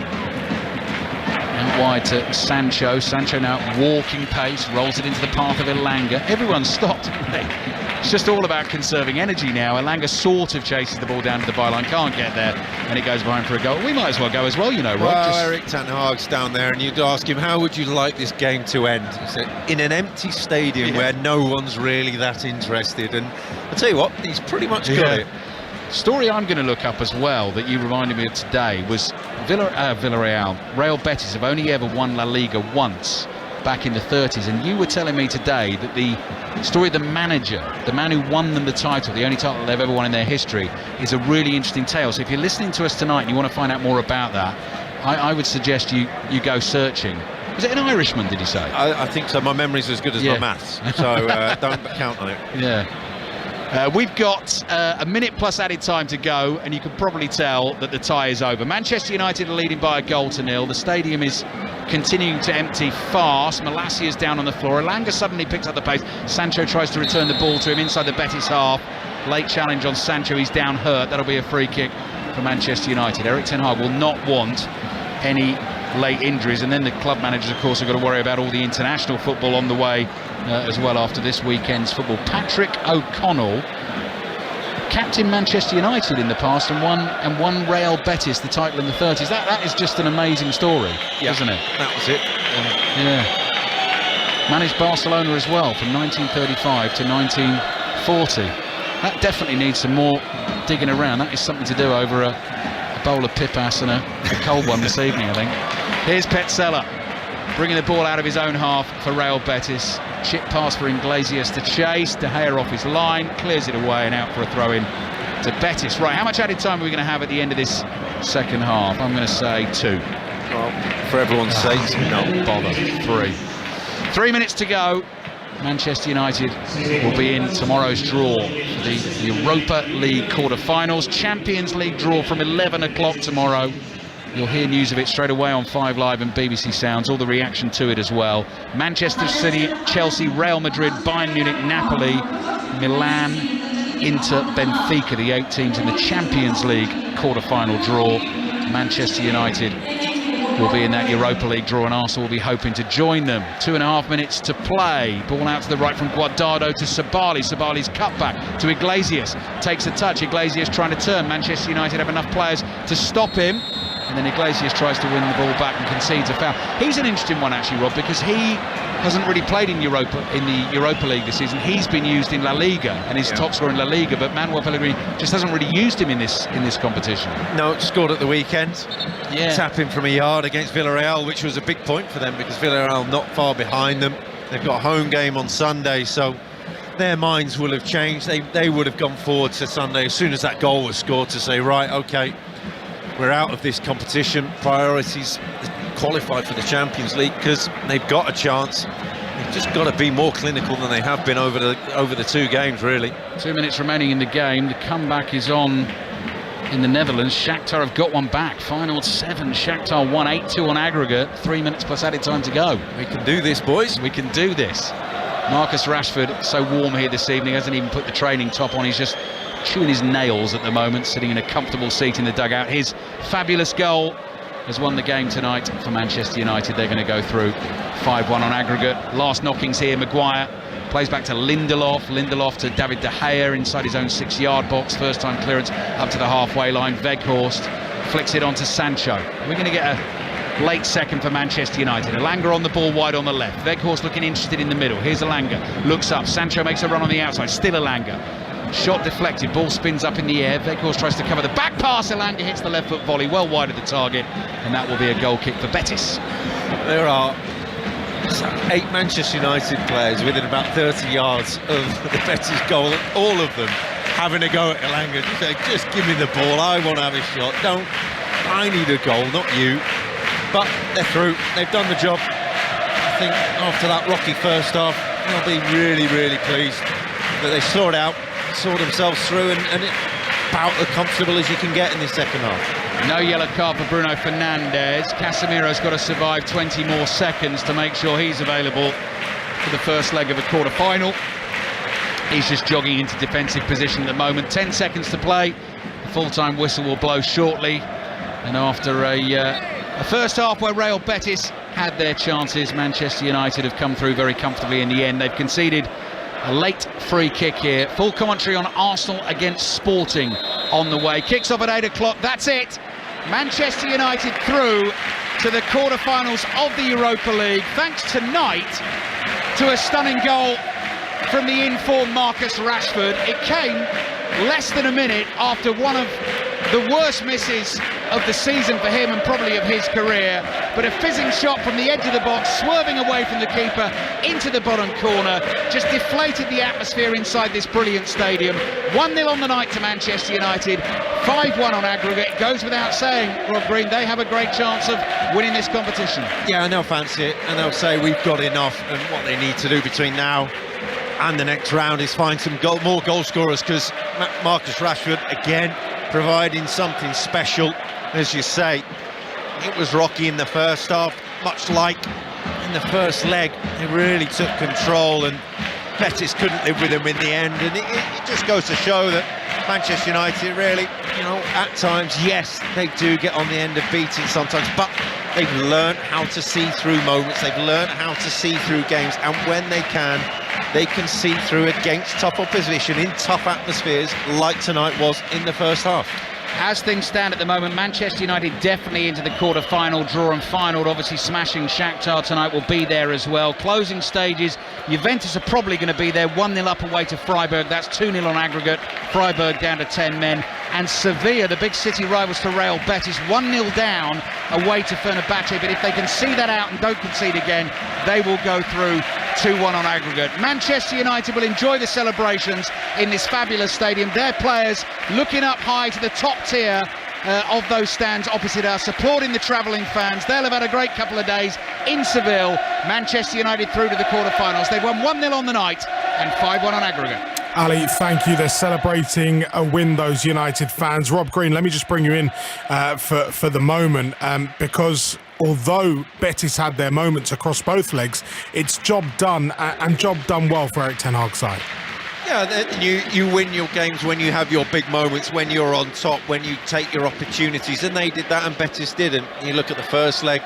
Out wide to Sancho. Sancho now walking pace, rolls it into the path of Elanga. Everyone's stopped, haven't they? It's just all about conserving energy now. Elanga sort of chases the ball down to the byline, can't get there, and it goes behind for a goal. We might as well go as well, you know, Rob. Well, Eric Ten Hag's down there, and you'd ask him, how would you like this game to end? He said, in an empty stadium where no one's really that interested. And I'll tell you what, he's pretty much got it. Story I'm going to look up as well that you reminded me of today was Villarreal. Real Betis have only ever won La Liga once back in the 30s, and you were telling me today that the story of the manager, the man who won them the title, the only title they've ever won in their history, is a really interesting tale. So if you're listening to us tonight and you want to find out more about that, I would suggest you go searching. Was it an Irishman, did you say? I think so. My memory's as good as my maths, so don't count on it. Yeah. We've got a minute plus added time to go, and you can probably tell that the tie is over. Manchester United are leading by a goal to nil. The stadium is continuing to empty fast. Malassi is down on the floor. Elanga suddenly picks up the pace. Sancho tries to return the ball to him inside the Betis half. Late challenge on Sancho. He's down hurt. That'll be a free kick for Manchester United. Eric Ten Hag will not want any late injuries, and then the club managers, of course, have got to worry about all the international football on the way as well after this weekend's football. Patrick O'Connell, captain Manchester United in the past, and won Real Betis the title in the 30s. That is just an amazing story, isn't it? That was it. Yeah. Managed Barcelona as well from 1935 to 1940. That definitely needs some more digging around. That is something to do over a bowl of pipas and a cold one this evening, I think. Here's Petzela bringing the ball out of his own half for Real Betis. Chip pass for Iglesias to chase. De Gea off his line, clears it away and out for a throw-in to Betis. Right, how much added time are we going to have at the end of this second half? I'm going to say 2. Well, for everyone's sake, no bother. 3. 3 minutes to go. Manchester United will be in tomorrow's draw for the Europa League quarter-finals. Champions League draw from 11 o'clock tomorrow. You'll hear news of it straight away on 5 Live and BBC Sounds, all the reaction to it as well. Manchester City, Chelsea, Real Madrid, Bayern Munich, Napoli, Milan, Inter, Benfica, the 8 teams in the Champions League quarter-final draw. Manchester United will be in that Europa League draw, and Arsenal will be hoping to join them. 2.5 minutes to play. Ball out to the right from Guardado to Sabali. Sabali's cut back to Iglesias. Takes a touch. Iglesias trying to turn. Manchester United have enough players to stop him. And then Iglesias tries to win the ball back and concedes a foul. He's an interesting one actually, Rob, because he hasn't really played in the Europa League this season. He's been used in La Liga and he's top scorer in La Liga, but Manuel Pellegrini just hasn't really used him in this competition. No, scored at the weekend. Yeah. Tapping from a yard against Villarreal, which was a big point for them because Villarreal not far behind them. They've got a home game on Sunday, so their minds will have changed. They would have gone forward to Sunday as soon as that goal was scored to say, right, okay, we're out of this competition. Priorities qualify for the Champions League because they've got a chance. They've just got to be more clinical than they have been over the two games, really. 2 minutes remaining in the game. The comeback is on in the Netherlands. Shakhtar have got one back. Final 7. Shakhtar won 8-2 on aggregate. 3 minutes plus added time to go. We can do this, boys. We can do this. Marcus Rashford, so warm here this evening, hasn't even put the training top on. He's just chewing his nails at the moment, sitting in a comfortable seat in the dugout. His fabulous goal has won the game tonight for Manchester United. They're going to go through 5-1 on aggregate. Last knockings here. Maguire plays back to Lindelof. Lindelof to David De Gea inside his own 6-yard box. First time clearance up to the halfway line. Weghorst flicks it on to Sancho. We're going to get a late second for Manchester United. Elanga on the ball wide on the left. Weghorst looking interested in the middle. Here's Elanga. Looks up. Sancho makes a run on the outside. Still Elanga. Shot deflected. Ball spins up in the air. Weghorst tries to cover the back pass. Elanga hits the left foot volley well wide of the target. And that will be a goal kick for Betis. There are 8 Manchester United players within about 30 yards of the Betis goal, and all of them having a go at Elanga, just give me the ball, I want to have a shot, I need a goal, not you. But they're through, they've done the job. I think after that rocky first half, they'll be really, really pleased that they saw it out, saw themselves through, and about as comfortable as you can get in this second half. No yellow card for Bruno Fernandes. Casemiro's got to survive 20 more seconds to make sure he's available for the first leg of a quarter-final. He's just jogging into defensive position at the moment. 10 seconds to play. The full-time whistle will blow shortly. And after a first half where Real Betis had their chances, Manchester United have come through very comfortably in the end. They've conceded a late free kick here. Full commentary on Arsenal against Sporting on the way. Kicks off at 8 o'clock. That's it. Manchester United through to the quarter-finals of the Europa League, thanks tonight to a stunning goal from the in-form Marcus Rashford. It came less than a minute after one of the worst misses of the season for him and probably of his career, but a fizzing shot from the edge of the box, swerving away from the keeper into the bottom corner, just deflated the atmosphere inside this brilliant stadium. 1-0 on the night to Manchester United, 5-1 on aggregate. It goes without saying, Rob Green, they have a great chance of winning this competition. Yeah, and they'll fancy it, and they'll say we've got enough, and what they need to do between now and the next round is find some more goal scorers, because Marcus Rashford, again, providing something special. As you say, it was rocky in the first half, much like in the first leg. They really took control, and Betis couldn't live with them in the end. And it just goes to show that Manchester United really, at times, yes, they do get on the end of beating sometimes, but they've learned how to see through moments. They've learned how to see through games, and when they can see through against tough opposition in tough atmospheres, like tonight was in the first half. As things stand at the moment, Manchester United definitely into the quarter-final, draw and final. Obviously smashing Shakhtar tonight will be there as well. Closing stages, Juventus are probably going to be there. 1-0 up away to Freiburg. That's 2-0 on aggregate. Freiburg down to 10 men. And Sevilla, the big city rivals to Real Betis, 1-0 down away to Fenerbahce. But if they can see that out and don't concede again, they will go through 2-1 on aggregate. Manchester United will enjoy the celebrations in this fabulous stadium. Their players looking up high to the top tier of those stands opposite us, supporting the travelling fans. They'll have had a great couple of days in Seville. Manchester United through to the quarter-finals. They've won 1-0 on the night and 5-1 on aggregate. Ali, thank you. They're celebrating a win, those United fans. Rob Green, let me just bring you in for the moment, because although Betis had their moments across both legs, it's job done, and job done well for Erik ten Hag's side. Yeah, you win your games when you have your big moments, when you're on top, when you take your opportunities, and they did that and Betis didn't. You look at the first leg,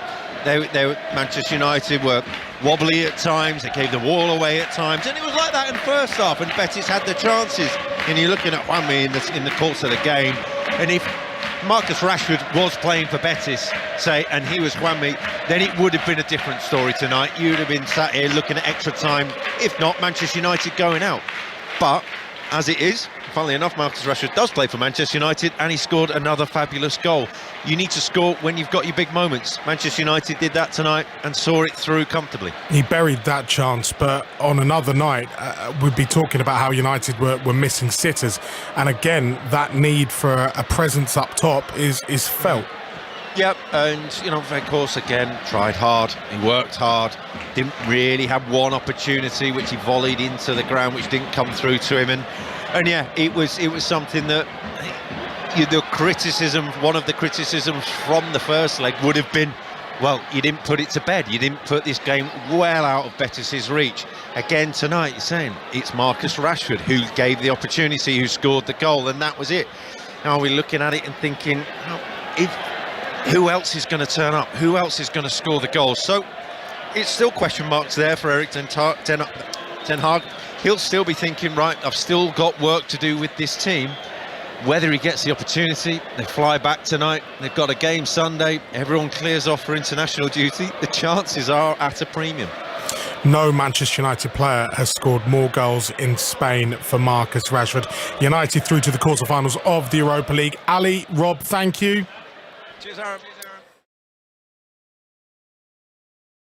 Manchester United were wobbly at times, they gave the ball away at times, and it was like that in the first half, and Betis had the chances. And you're looking at Juanmi in the course of the game, and if Marcus Rashford was playing for Betis, say, and he was Juanmi, then it would have been a different story tonight. You'd have been sat here looking at extra time, if not Manchester United going out. But as it is, funnily enough, Marcus Rashford does play for Manchester United, and he scored another fabulous goal. You need to score when you've got your big moments. Manchester United did that tonight and saw it through comfortably. He buried that chance, but on another night, we'd be talking about how United were missing sitters. And again, that need for a presence up top is felt. Yep, and you know, Weghorst again tried hard. He worked hard. Didn't really have one opportunity, which he volleyed into the ground, which didn't come through to him. And yeah, it was something that the criticism, one of the criticisms from the first leg would have been, well, you didn't put it to bed. You didn't put this game well out of Betis' reach. Again tonight, you're saying it's Marcus Rashford who gave the opportunity, who scored the goal, and that was it. Now we're looking at it and thinking, who else is going to turn up? Who else is going to score the goals? So it's still question marks there for Erik Ten Hag. He'll still be thinking, right, I've still got work to do with this team. Whether he gets the opportunity, they fly back tonight, they've got a game Sunday, everyone clears off for international duty, the chances are at a premium. No Manchester United player has scored more goals in Spain for Marcus Rashford. United through to the quarterfinals of the Europa League. Ali, Rob, thank you. Cheers, Aaron.